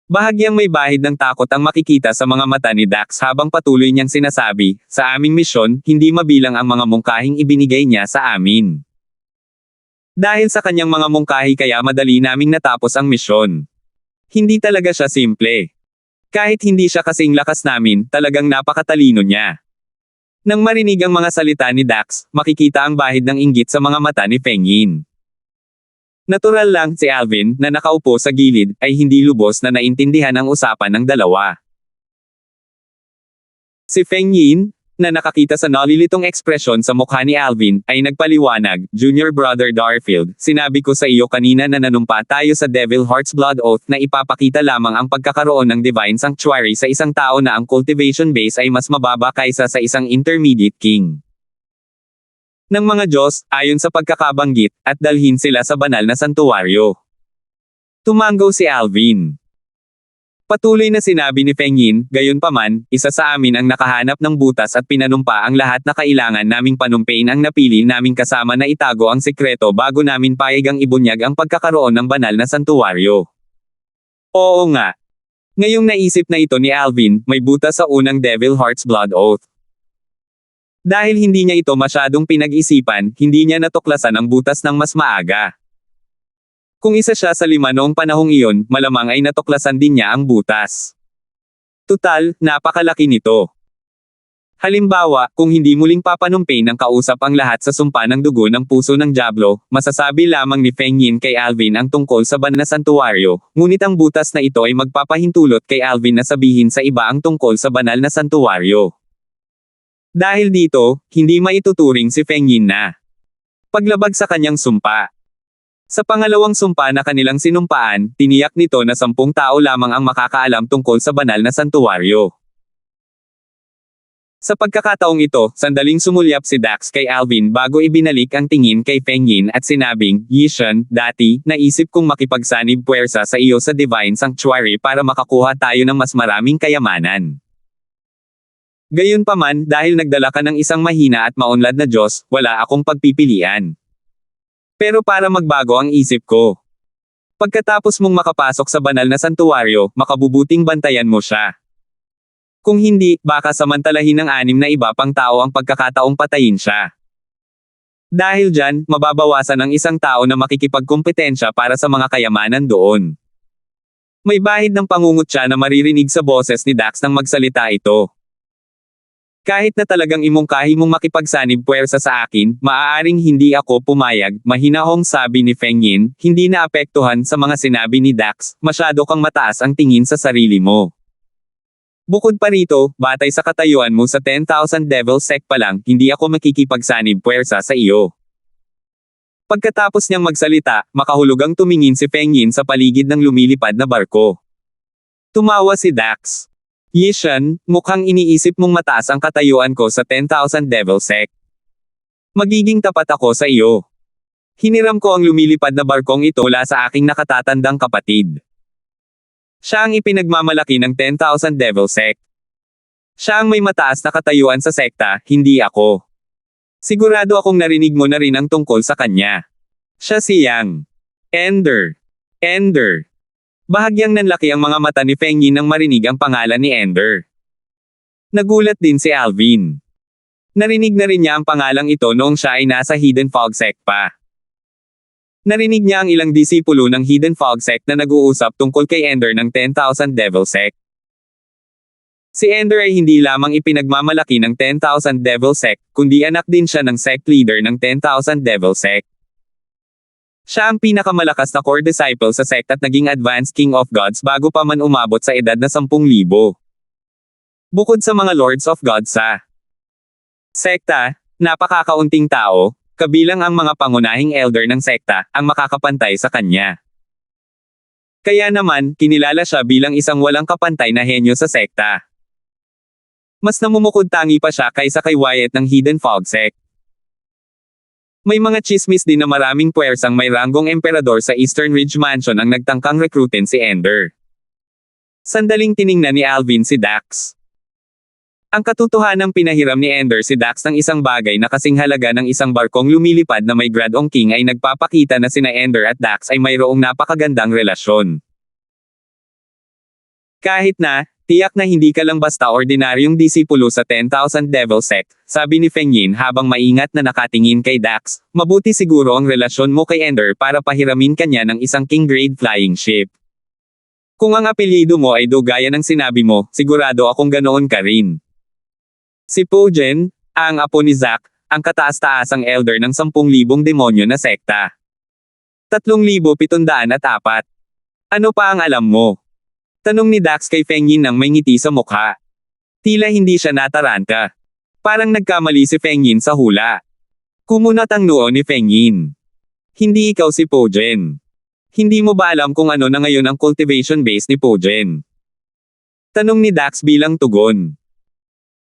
Speaker 1: Bahagyang may bahid ng takot ang makikita sa mga mata ni Dax habang patuloy niyang sinasabi, sa aming misyon, hindi mabilang ang mga mungkahing ibinigay niya sa amin. Dahil sa kanyang mga mungkahi kaya madali naming natapos ang misyon. Hindi talaga siya simple. Kahit hindi siya kasing lakas namin, talagang napakatalino niya. Nang marinig ang mga salita ni Dax, makikita ang bahid ng inggit sa mga mata ni Feng Yin. Natural lang si Alvin, na nakaupo sa gilid, ay hindi lubos na naintindihan ang usapan ng dalawa. Si Feng Yin, na nakakita sa nalilitong ekspresyon sa mukha ni Alvin, ay nagpaliwanag, Junior Brother Darfield, sinabi ko sa iyo kanina na nanumpa tayo sa Devil Heart's Blood Oath na ipapakita lamang ang pagkakaroon ng Divine Sanctuary sa isang tao na ang cultivation base ay mas mababa kaysa sa isang intermediate king ng mga Diyos, ayon sa pagkakabanggit, at dalhin sila sa banal na santuwaryo. Tumanggaw si Alvin. Patuloy na sinabi ni Feng Yin, gayunpaman, isa sa amin ang nakahanap ng butas at pinanumpa ang lahat na kailangan naming panumpein ang napili naming kasama na itago ang sekreto bago namin payagang ibunyag ang pagkakaroon ng banal na santuwaryo. Oo nga. Ngayong naisip na ito ni Alvin, may butas sa unang Devil Heart's Blood Oath. Dahil hindi niya ito masyadong pinag-isipan, hindi niya natuklasan ang butas ng mas maaga. Kung isa siya sa 5 noong panahong iyon, malamang ay natuklasan din niya ang butas. Tutal, napakalaki nito. Halimbawa, kung hindi muling papanumpein ng kausap ang lahat sa sumpa ng dugo ng puso ng Diablo, masasabi lamang ni Feng Yin kay Alvin ang tungkol sa banal na santuwaryo, ngunit ang butas na ito ay magpapahintulot kay Alvin na sabihin sa iba ang tungkol sa banal na santuwaryo. Dahil dito, hindi maituturing si Feng Yin na paglabag sa kanyang sumpa. Sa pangalawang sumpa na kanilang sinumpaan, tiniyak nito na 10 tao lamang ang makakaalam tungkol sa banal na santuwaryo. Sa pagkakataong ito, sandaling sumulyap si Dax kay Alvin bago ibinalik ang tingin kay Feng Yin at sinabing, Yishan, dati, naisip kong makipagsanib puwersa sa iyo sa Divine Sanctuary para makakuha tayo ng mas maraming kayamanan. Gayunpaman, dahil nagdala ka ng isang mahina at maunlad na Diyos, wala akong pagpipilian. Pero para magbago ang isip ko. Pagkatapos mong makapasok sa banal na santuwaryo, makabubuting bantayan mo siya. Kung hindi, baka samantalahin ng 6 na iba pang tao ang pagkakataong patayin siya. Dahil dyan, mababawasan ang isang tao na makikipagkompetensya para sa mga kayamanan doon. May bahid ng pangungutya na maririnig sa boses ni Dax nang magsalita ito. Kahit na talagang imungkahi mong makipagsanib puwersa sa akin, maaaring hindi ako pumayag, mahinahong sabi ni Feng Yin, hindi naapektuhan sa mga sinabi ni Dax, masyado kang mataas ang tingin sa sarili mo. Bukod pa rito, batay sa katayuan mo sa 10,000 Devil Sect pa lang, hindi ako makikipagsanib puwersa sa iyo. Pagkatapos niyang magsalita, makahulugang tumingin si Feng Yin sa paligid ng lumilipad na barko. Tumawa si Dax. Yishan, mukhang iniisip mong mataas ang katayuan ko sa 10,000 Devil Sect. Magiging tapat ako sa iyo. Hiniram ko ang lumilipad na barkong ito mula sa aking nakatatandang kapatid. Siya ang ipinagmamalaki ng 10,000 Devil Sect. Siya ang may mataas na katayuan sa sekta, hindi ako. Sigurado akong narinig mo na rin ang tungkol sa kanya. Siya si Yang. Ender. Ender. Bahagyang nanlaki ang mga mata ni Feng Yin nang marinig ang pangalan ni Ender. Nagulat din si Alvin. Narinig na rin niya ang pangalang ito noong siya ay nasa Hidden Fog Sect pa. Narinig niya ang ilang disipulo ng Hidden Fog Sect na nag-uusap tungkol kay Ender ng 10,000 Devil Sect. Si Ender ay hindi lamang ipinagmamalaki ng 10,000 Devil Sect, kundi anak din siya ng sect leader ng 10,000 Devil Sect. Siya ang pinakamalakas na core disciple sa sect at naging advanced king of gods bago pa man umabot sa edad na 10,000. Bukod sa mga lords of gods sa sekta, napakakaunting tao, kabilang ang mga pangunahing elder ng sekta, ang makakapantay sa kanya. Kaya naman, kinilala siya bilang isang walang kapantay na henyo sa sekta. Mas namumukod-tangi pa siya kaysa kay Wyatt ng Hidden Fog Sect. May mga chismis din na maraming puwersang may ranggong emperador sa Eastern Ridge Mansion ang nagtangkang rekrutin si Ender. Sandaling tiningnan ni Alvin si Dax. Ang katotohanang pinahiram ni Ender si Dax ng isang bagay na kasing halaga ng isang barkong lumilipad na may gradong king ay nagpapakita na sina Ender at Dax ay mayroong napakagandang relasyon. Kahit na, tiyak na hindi ka lang basta ordinaryong disipulo sa 10,000 Devil Sect, sabi ni Feng Yin habang maingat na nakatingin kay Dax, mabuti siguro ang relasyon mo kay Ender para pahiramin kanya ng isang king-grade flying ship. Kung ang apelyido mo ay Do gaya ng sinabi mo, sigurado akong ganoon ka rin. Si Pojen, ang apo ni Zack, ang kataas-taasang elder ng 10,000 demonyo na sekta. 3,704. Ano pa ang alam mo? Tanong ni Dax kay Feng Yin nang may ngiti sa mukha. Tila hindi siya nataranta. Parang nagkamali si Feng Yin sa hula. Kumunat ang noo ni Feng Yin. Hindi ikaw si Pojen. Hindi mo ba alam kung ano na ngayon ang cultivation base ni Pojen? Tanong ni Dax bilang tugon.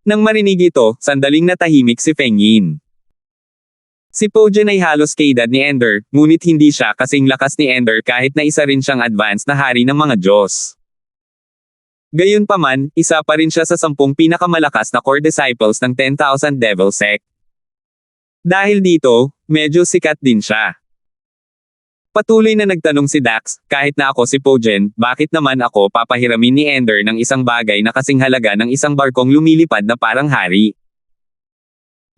Speaker 1: Nang marinig ito, sandaling natahimik si Feng Yin. Si Pojen ay halos kaedad ni Ender, ngunit hindi siya kasing lakas ni Ender kahit na isa rin siyang advanced na hari ng mga Diyos. Gayunpaman, isa pa rin siya sa 10 pinakamalakas na core disciples ng 10,000 Devil Sect. Dahil dito, medyo sikat din siya. Patuloy na nagtanong si Dax, kahit na ako si Pojen, bakit naman ako papahiramin ni Ender ng isang bagay na kasing halaga ng isang barkong lumilipad na parang hari?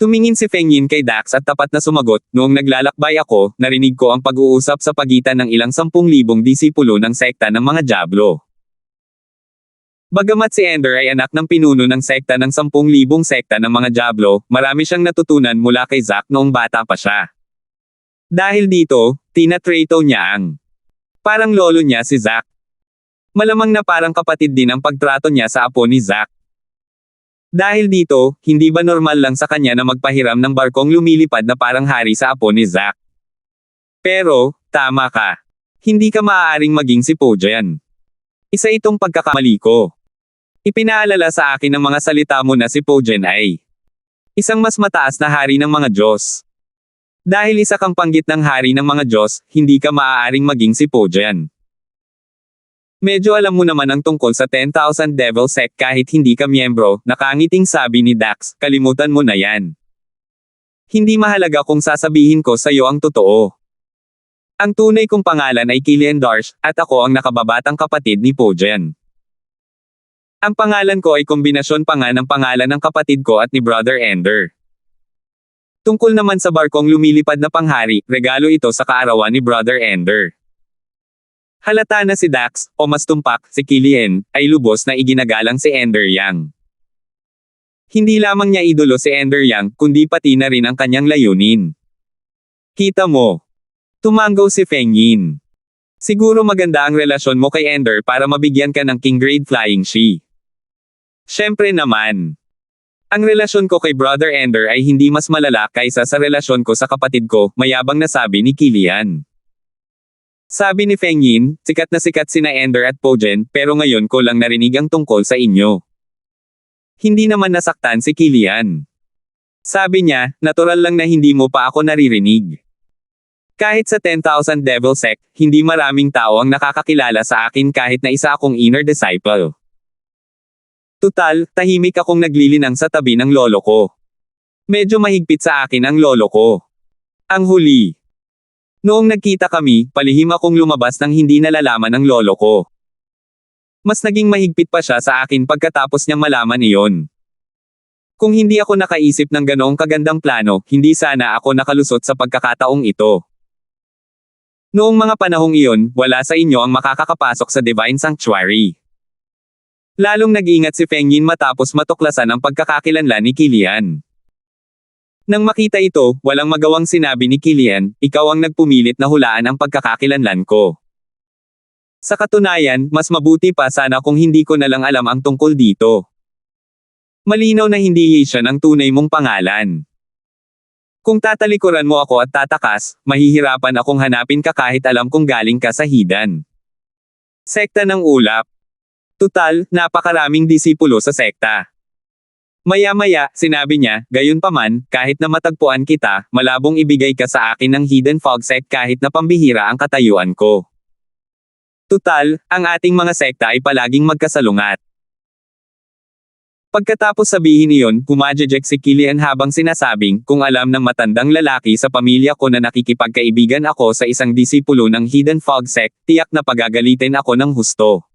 Speaker 1: Tumingin si Feng Yin kay Dax at tapat na sumagot, noong naglalakbay ako, narinig ko ang pag-uusap sa pagitan ng ilang 10,000 disipulo ng sekta ng mga Diablo. Bagamat si Ender ay anak ng pinuno ng sekta ng 10,000 sekta ng mga Diablo, marami siyang natutunan mula kay Zack noong bata pa siya. Dahil dito, tinatrato niya ang parang lolo niya si Zack. Malamang na parang kapatid din ang pagtrato niya sa apo ni Zack. Dahil dito, hindi ba normal lang sa kanya na magpahiram ng barkong lumilipad na parang hari sa apo ni Zack? Pero, tama ka. Hindi ka maaaring maging si Pojen. Isa itong pagkakamali ko. Ipinaalala sa akin ng mga salita mo na si Pojen ay isang mas mataas na hari ng mga Diyos. Dahil isa kang panggit ng hari ng mga Diyos, hindi ka maaaring maging si Pojen. Medyo alam mo naman ang tungkol sa 10,000 Devil Sect kahit hindi ka miyembro, nakangiting sabi ni Dax, kalimutan mo na yan. Hindi mahalaga kung sasabihin ko sa iyo ang totoo. Ang tunay kong pangalan ay Killian Darsh, at ako ang nakababatang kapatid ni Pojen. Ang pangalan ko ay kombinasyon pa nga ng pangalan ng kapatid ko at ni Brother Ender. Tungkol naman sa barkong lumilipad na panghari, regalo ito sa kaarawan ni Brother Ender. Halata na si Dax, o mas tumpak, si Killian, ay lubos na iginagalang si Ender Yang. Hindi lamang niya idolo si Ender Yang, kundi pati na rin ang kanyang layunin. Kita mo. Tumanggaw si Feng Yin. Siguro maganda ang relasyon mo kay Ender para mabigyan ka ng King Grade Flying Shi. Siyempre naman. Ang relasyon ko kay Brother Ender ay hindi mas malala kaysa sa relasyon ko sa kapatid ko, mayabang na sabi ni Kilian. Sabi ni Feng Yin, sikat na sikat sina Ender at Pojen, pero ngayon ko lang narinig ang tungkol sa inyo. Hindi naman nasaktan si Kilian. Sabi niya, natural lang na hindi mo pa ako naririnig. Kahit sa 10,000 Devil Sect, hindi maraming tao ang nakakakilala sa akin kahit na isa akong inner disciple. Tutal, tahimik akong naglilinang sa tabi ng lolo ko. Medyo mahigpit sa akin ang lolo ko. Ang huli. Noong nagkita kami, palihim akong lumabas nang hindi nalalaman ng lolo ko. Mas naging mahigpit pa siya sa akin pagkatapos niyang malaman iyon. Kung hindi ako nakaisip ng ganoong kagandang plano, hindi sana ako nakalusot sa pagkakataong ito. Noong mga panahong iyon, wala sa inyo ang makakakapasok sa Divine Sanctuary. Lalong nag-ingat si Feng Yin matapos matuklasan ang pagkakakilanlan ni Kilian. Nang makita ito, walang magawang sinabi ni Kilian, ikaw ang nagpumilit na hulaan ang pagkakakilanlan ko. Sa katunayan, mas mabuti pa sana kung hindi ko na lang alam ang tungkol dito. Malinaw na hindi Haitian ang tunay mong pangalan. Kung tatalikuran mo ako at tatakas, mahihirapan akong hanapin ka kahit alam kong galing ka sa Hidan. Sekta ng ulap. Tutal, napakaraming disipulo sa sekta. Maya-maya, sinabi niya, gayunpaman, kahit na matagpuan kita, malabong ibigay ka sa akin ng Hidden Fog Sect kahit na pambihira ang katayuan ko. Tutal, ang ating mga sekta ay palaging magkasalungat. Pagkatapos sabihin iyon, kumajejek si Kilian habang sinasabing, kung alam ng matandang lalaki sa pamilya ko na nakikipagkaibigan ako sa isang disipulo ng Hidden Fog Sect, tiyak na pagagalitin ako ng husto.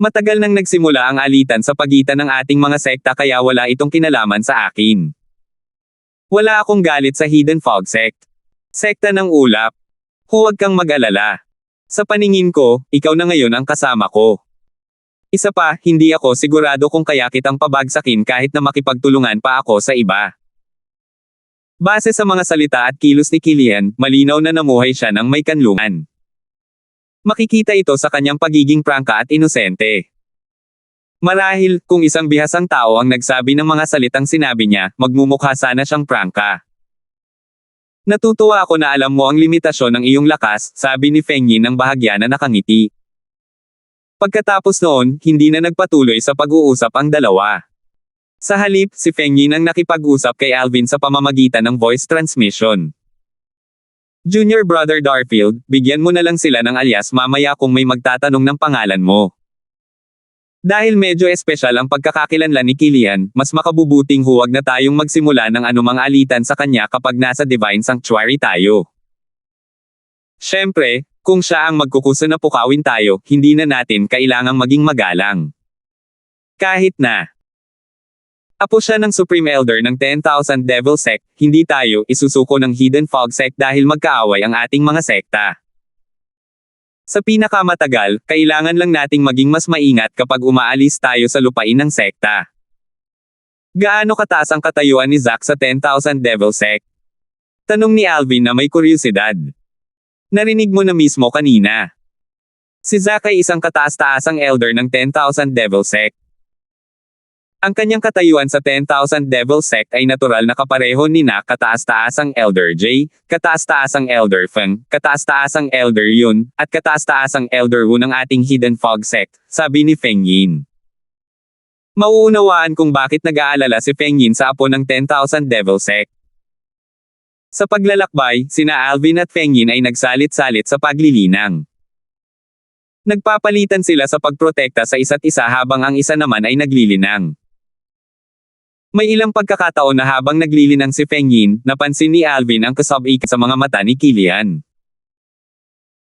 Speaker 1: Matagal nang nagsimula ang alitan sa pagitan ng ating mga sekta kaya wala itong kinalaman sa akin. Wala akong galit sa Hidden Fog Sect. Sekta ng ulap. Huwag kang mag-alala. Sa paningin ko, ikaw na ngayon ang kasama ko. Isa pa, hindi ako sigurado kung kaya kitang pabagsakin kahit na makipagtulungan pa ako sa iba. Base sa mga salita at kilos ni Kilian, malinaw na namuhay siya ng may kanlungan. Makikita ito sa kanyang pagiging prangka at inosente. Marahil, kung isang bihasang tao ang nagsabi ng mga salitang sinabi niya, magmumukha sana siyang prangka. Natutuwa ako na alam mo ang limitasyon ng iyong lakas, sabi ni Feng Yin ng bahagya na nakangiti. Pagkatapos noon, hindi na nagpatuloy sa pag-uusap ang dalawa. Sa halip, si Feng Yin ang nakipag-usap kay Alvin sa pamamagitan ng voice transmission. Junior Brother Darfield, bigyan mo na lang sila ng alias mamaya kung may magtatanong ng pangalan mo. Dahil medyo espesyal ang pagkakakilanlan ni Kilian, mas makabubuting huwag na tayong magsimula ng anumang alitan sa kanya kapag nasa Divine Sanctuary tayo. Siyempre, kung siya ang magkukusa na pukawin tayo, hindi na natin kailangang maging magalang. Kahit na apo siya ng Supreme Elder ng 10,000 Devil Sect, hindi tayo isusuko ng Hidden Fog Sect dahil magkaaway ang ating mga sekta. Sa pinakamatagal, kailangan lang nating maging mas maingat kapag umaalis tayo sa lupain ng sekta. Gaano kataas ang katayuan ni Zack sa 10,000 Devil Sect? Tanong ni Alvin na may kuryosidad. Narinig mo na mismo kanina. Si Zack ay isang kataas-taasang elder ng 10,000 Devil Sect. Ang kanyang katayuan sa 10,000 Devil Sect ay natural na kapareho ni na kataas-taasang Elder J, kataas-taasang Elder Feng, kataas-taasang Elder Yun, at kataas-taasang Elder Wu ng ating Hidden Fog Sect, sabi ni Feng Yin. Mauunawaan kung bakit nag-aalala si Feng Yin sa apo ng 10,000 Devil Sect. Sa paglalakbay, sina Alvin at Feng Yin ay nagsalit-salit sa paglilinang. Nagpapalitan sila sa pagprotekta sa isa't isa habang ang isa naman ay naglilinang. May ilang pagkakataon na habang naglilinang si Feng Yin, napansin ni Alvin ang kasab-ik sa mga mata ni Kilian.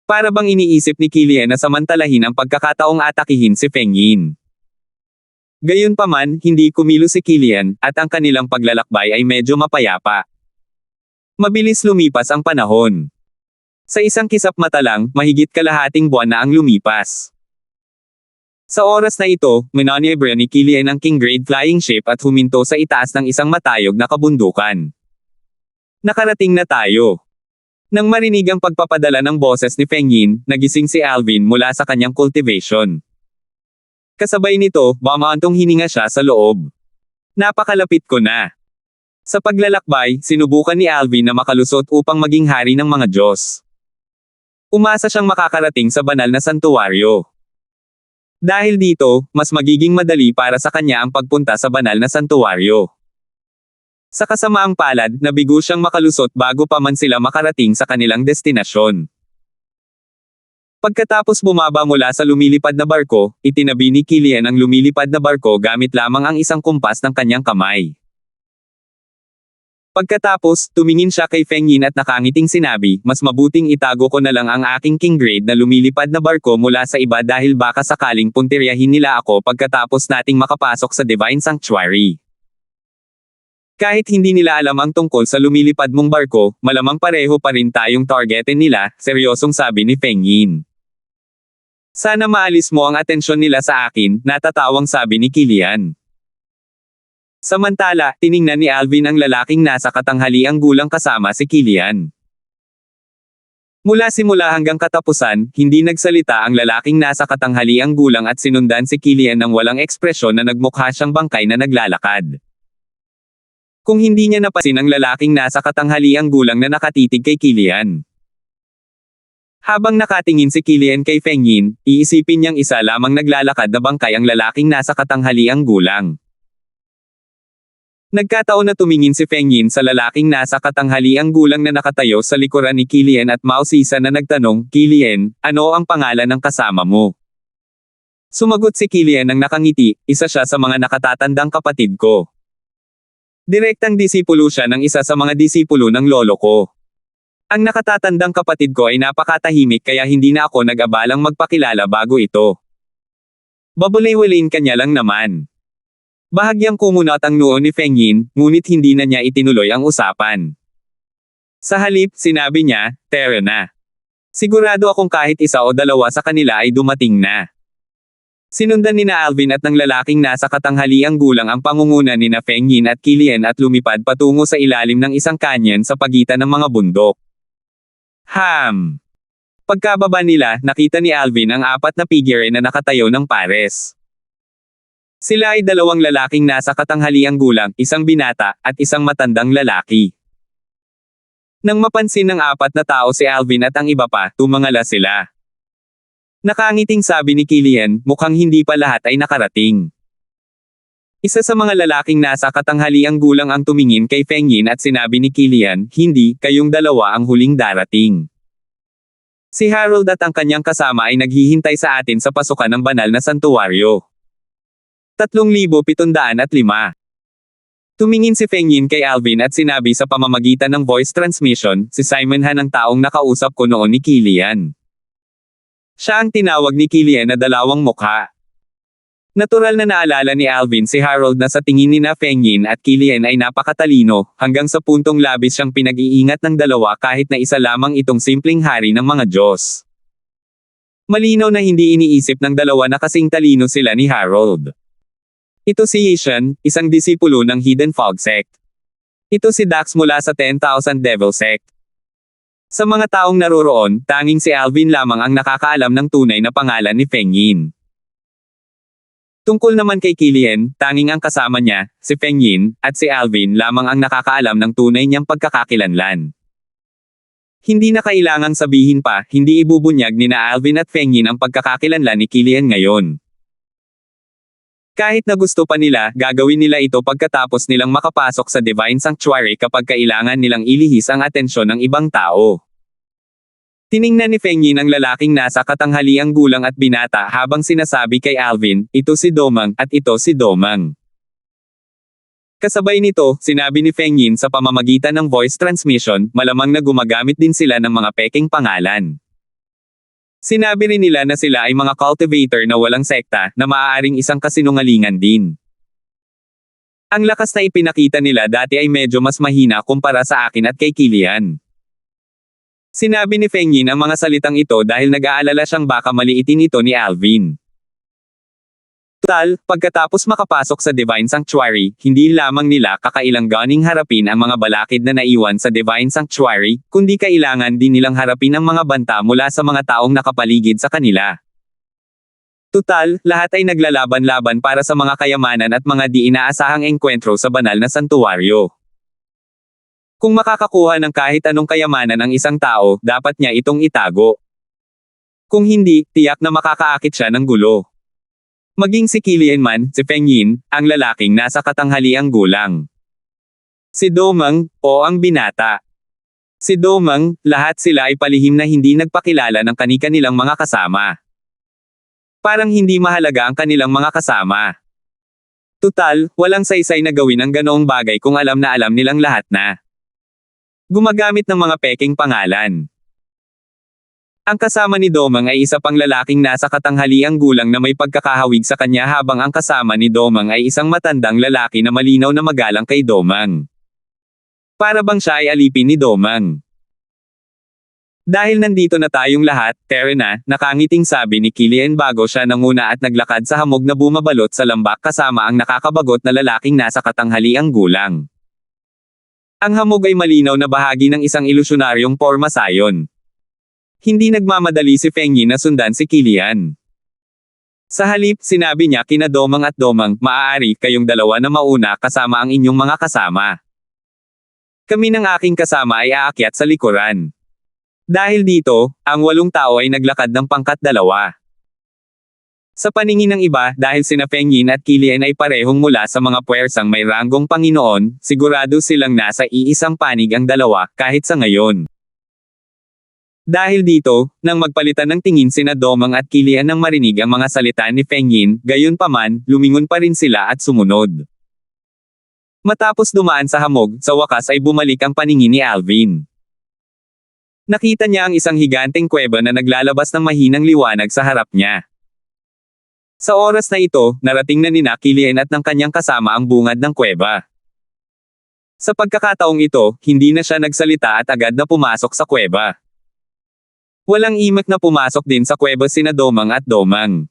Speaker 1: Para bang iniisip ni Kilian na samantalahin ang pagkakataong atakihin si Feng Yin. Gayunpaman, hindi kumilos si Kilian, at ang kanilang paglalakbay ay medyo mapayapa. Mabilis lumipas ang panahon. Sa isang kisap mata lang, mahigit kalahating buwan na ang lumipas. Sa oras na ito, minaniobra ni Killian ang King Grade flying ship at huminto sa itaas ng isang matayog na kabundukan. Nakarating na tayo. Nang marinig ang pagpapadala ng boses ni Feng Yin, nagising si Alvin mula sa kanyang cultivation. Kasabay nito, bumaantong hininga siya sa loob. Napakalapit ko na. Sa paglalakbay, sinubukan ni Alvin na makalusot upang maging hari ng mga Diyos. Umasa siyang makakarating sa banal na santuwaryo. Dahil dito, mas magiging madali para sa kanya ang pagpunta sa banal na santuwaryo. Sa kasamaang palad, nabigo siyang makalusot bago pa man sila makarating sa kanilang destinasyon. Pagkatapos bumaba mula sa lumilipad na barko, itinabi ni Killian ang lumilipad na barko gamit lamang ang isang kumpas ng kanyang kamay. Pagkatapos, tumingin siya kay Feng Yin at nakangiting sinabi, mas mabuting itago ko na lang ang aking King Grade na lumilipad na barko mula sa iba dahil baka sakaling puntiryahin nila ako pagkatapos nating makapasok sa Divine Sanctuary. Kahit hindi nila alam ang tungkol sa lumilipad mong barko, malamang pareho pa rin tayong targetin nila, seryosong sabi ni Feng Yin. Sana maalis mo ang atensyon nila sa akin, natatawang sabi ni Killian. Samantala, tiningnan ni Alvin ang lalaking nasa katanghaliang gulang kasama si Killian. Mula simula hanggang katapusan, hindi nagsalita ang lalaking nasa katanghaliang gulang at sinundan si Killian ng walang ekspresyon na nagmukha siyang bangkay na naglalakad. Kung hindi niya napansin ang lalaking nasa katanghaliang gulang na nakatitig kay Killian. Habang nakatingin si Killian kay Feng Yin, iisipin niyang isa lamang naglalakad na bangkay ang lalaking nasa katanghaliang gulang. Nagkataon na tumingin si Feng Yin sa lalaking nasa katanghaliang gulang na nakatayo sa likuran ni Killian at mausisa na nagtanong, Killian, ano ang pangalan ng kasama mo? Sumagot si Killian ng nakangiti, isa siya sa mga nakatatandang kapatid ko. Direktang disipulo siya ng isa sa mga disipulo ng lolo ko. Ang nakatatandang kapatid ko ay napakatahimik kaya hindi na ako nag-abalang magpakilala bago ito. Babulay-walain kanya lang naman. Bahagyang kumunat ang noo ni Feng Yin, ngunit hindi na niya itinuloy ang usapan. Sa halip, sinabi niya, tara na. Sigurado akong kahit isa o dalawa sa kanila ay dumating na. Sinundan nina Alvin at ng lalaking nasa katanghaliang gulang ang pangunguna nina Feng Yin at Killian at lumipad patungo sa ilalim ng isang canyon sa pagitan ng mga bundok. Pagkababa nila, nakita ni Alvin ang apat na figure na nakatayo ng pares. Sila ay dalawang lalaking nasa katanghaliang gulang, isang binata, at isang matandang lalaki. Nang mapansin ng apat na tao si Alvin at ang iba pa, tumangala sila. Nakangiting sabi ni Killian, mukhang hindi pa lahat ay nakarating. Isa sa mga lalaking nasa katanghaliang gulang ang tumingin kay Feng Yin at sinabi ni Killian, hindi, kayong dalawa ang huling darating. Si Harold at ang kanyang kasama ay naghihintay sa atin sa pasukan ng banal na santuwaryo. 3,705. Tumingin si Feng Yin kay Alvin at sinabi sa pamamagitan ng voice transmission, si Simon Han ang taong nakausap ko noon ni Killian. Siya ang tinawag ni Killian na dalawang mukha. Natural na naalala ni Alvin si Harold na sa tingin ni na Feng Yin at Killian ay napakatalino, hanggang sa puntong labis siyang pinag-iingat ng dalawa kahit na isa lamang itong simpleng hari ng mga Diyos. Malinaw na hindi iniisip ng dalawa na kasing talino sila ni Harold. Ito si Yishan, isang disipulo ng Hidden Fog Sect. Ito si Dax mula sa 10,000 Devil Sect. Sa mga taong naroroon, tanging si Alvin lamang ang nakakaalam ng tunay na pangalan ni Feng Yin. Tungkol naman kay Killian, tanging ang kasama niya, si Feng Yin, at si Alvin lamang ang nakakaalam ng tunay niyang pagkakakilanlan. Hindi na kailangang sabihin pa, hindi ibubunyag ni na Alvin at Feng Yin ang pagkakakilanlan ni Killian ngayon. Kahit na gusto pa nila, gagawin nila ito pagkatapos nilang makapasok sa Divine Sanctuary kapag kailangan nilang ilihis ang atensyon ng ibang tao. Tiningnan ni Feng Yin ang lalaking nasa katanghaliang gulang at binata habang sinasabi kay Alvin, ito si Domang, at ito si Domang. Kasabay nito, sinabi ni Feng Yin sa pamamagitan ng voice transmission, malamang na gumagamit din sila ng mga peking pangalan. Sinabi rin nila na sila ay mga cultivator na walang sekta, na maaaring isang kasinungalingan din. Ang lakas na ipinakita nila dati ay medyo mas mahina kumpara sa akin at kay Killian. Sinabi ni Feng Yin ang mga salitang ito dahil nag-aalala siyang baka maliitin ito ni Alvin. Total, pagkatapos makapasok sa Divine Sanctuary, hindi lamang nila kakailanganing harapin ang mga balakid na naiwan sa Divine Sanctuary, kundi kailangan din nilang harapin ang mga banta mula sa mga taong nakapaligid sa kanila. Total, lahat ay naglalaban-laban para sa mga kayamanan at mga di inaasahang engkwentro sa banal na santuwaryo. Kung makakakuha ng kahit anong kayamanan ang isang tao, dapat niya itong itago. Kung hindi, tiyak na makakaakit siya ng gulo. Maging si Killian man, si Feng Yin, ang lalaking nasa katanghaliang gulang. Si Domeng, o ang binata. Si Domeng, lahat sila ay palihim na hindi nagpakilala ng kani-kanilang mga kasama. Parang hindi mahalaga ang kanilang mga kasama. Tutal, walang saysay na gawin ang ganoong bagay kung alam na alam nilang lahat na. Gumagamit ng mga peking pangalan. Ang kasama ni Domeng ay isa pang lalaking nasa katanghaliang gulang na may pagkakahawig sa kanya habang ang kasama ni Domeng ay isang matandang lalaki na malinaw na magalang kay Domeng. Para bang siya ay alipin ni Domeng. Dahil nandito na tayong lahat, tara na, nakangiting sabi ni Killian bago siya nanguna at naglakad sa hamog na bumabalot sa lambak kasama ang nakakabagot na lalaking nasa katanghaliang gulang. Ang hamog ay malinaw na bahagi ng isang ilusyonaryong pormasayon. Hindi nagmamadali si Feng Yin na sundan si Killian. Sa halip, sinabi niya kina Domeng at Domeng, maaari kayong dalawa na mauna kasama ang inyong mga kasama. Kami ng aking kasama ay aakyat sa likuran. Dahil dito, ang 8 tao ay naglakad ng pangkat 2. Sa paningin ng iba, dahil sina Feng Yin at Killian ay parehong mula sa mga puwersang may ranggong Panginoon, sigurado silang nasa iisang panig ang dalawa, kahit sa ngayon. Dahil dito, nang magpalitan ng tingin sina Domeng at Killian nang marinig ang mga salita ni Feng Yin, gayunpaman, lumingon pa rin sila at sumunod. Matapos dumaan sa hamog, sa wakas ay bumalik ang paningin ni Alvin. Nakita niya ang isang higanteng kuweba na naglalabas ng mahinang liwanag sa harap niya. Sa oras na ito, narating na nina Killian at ng kanyang kasama ang bungad ng kuweba. Sa pagkakataong ito, hindi na siya nagsalita at agad na pumasok sa kuweba. Walang imak na pumasok din sa kuweba sina Domeng at Domeng.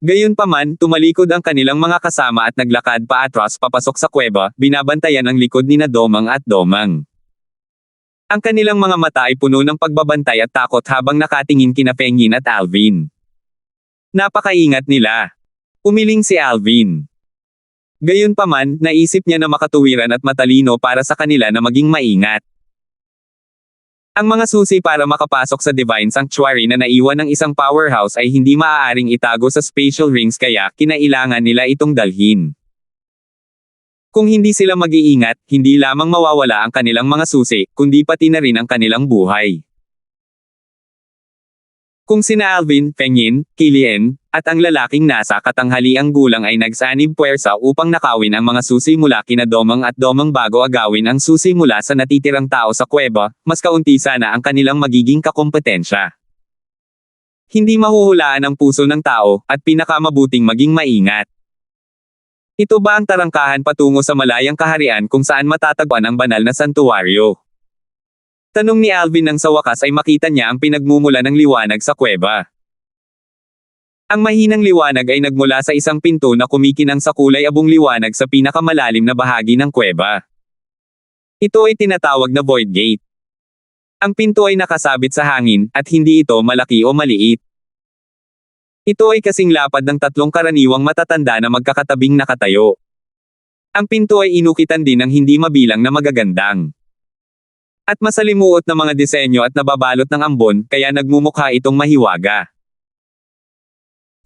Speaker 1: Gayunpaman, tumalikod ang kanilang mga kasama at naglakad paatras papasok sa kuweba, binabantayan ang likod nina Domeng at Domeng. Ang kanilang mga mata ay puno ng pagbabantay at takot habang nakatingin kina Feng Yin at Alvin. Napakaingat nila. Umiling si Alvin. Gayunpaman, naisip niya na makatuwiran at matalino para sa kanila na maging maingat. Ang mga susi para makapasok sa Divine Sanctuary na naiwan ng isang powerhouse ay hindi maaaring itago sa spatial rings kaya kinailangan nila itong dalhin. Kung hindi sila mag-iingat, hindi lamang mawawala ang kanilang mga susi, kundi pati na rin ang kanilang buhay. Kung sina Alvin, Feng Yin, Killian, at ang lalaking nasa katanghaliang gulang ay nagsanib puwersa upang nakawin ang mga susi mula kina Domeng at Domeng bago agawin ang susi mula sa natitirang tao sa kuweba, mas kaunti sana ang kanilang magiging kakompetensya. Hindi mahuhulaan ang puso ng tao, at pinakamabuting maging maingat. Ito ba ang tarangkahan patungo sa malayang kaharian kung saan matatagpuan ang banal na santuwaryo? Tanong ni Alvin nang sa wakas ay makita niya ang pinagmumula ng liwanag sa kuweba. Ang mahinang liwanag ay nagmula sa isang pinto na kumikinang sa kulay abong liwanag sa pinakamalalim na bahagi ng kuweba. Ito ay tinatawag na Void Gate. Ang pinto ay nakasabit sa hangin, at hindi ito malaki o maliit. Ito ay kasing lapad ng 3 karaniwang matatanda na magkakatabing nakatayo. Ang pinto ay inukitan din ng hindi mabilang na magagandang at masalimuot na mga disenyo at nababalot ng ambon, kaya nagmumukha itong mahiwaga.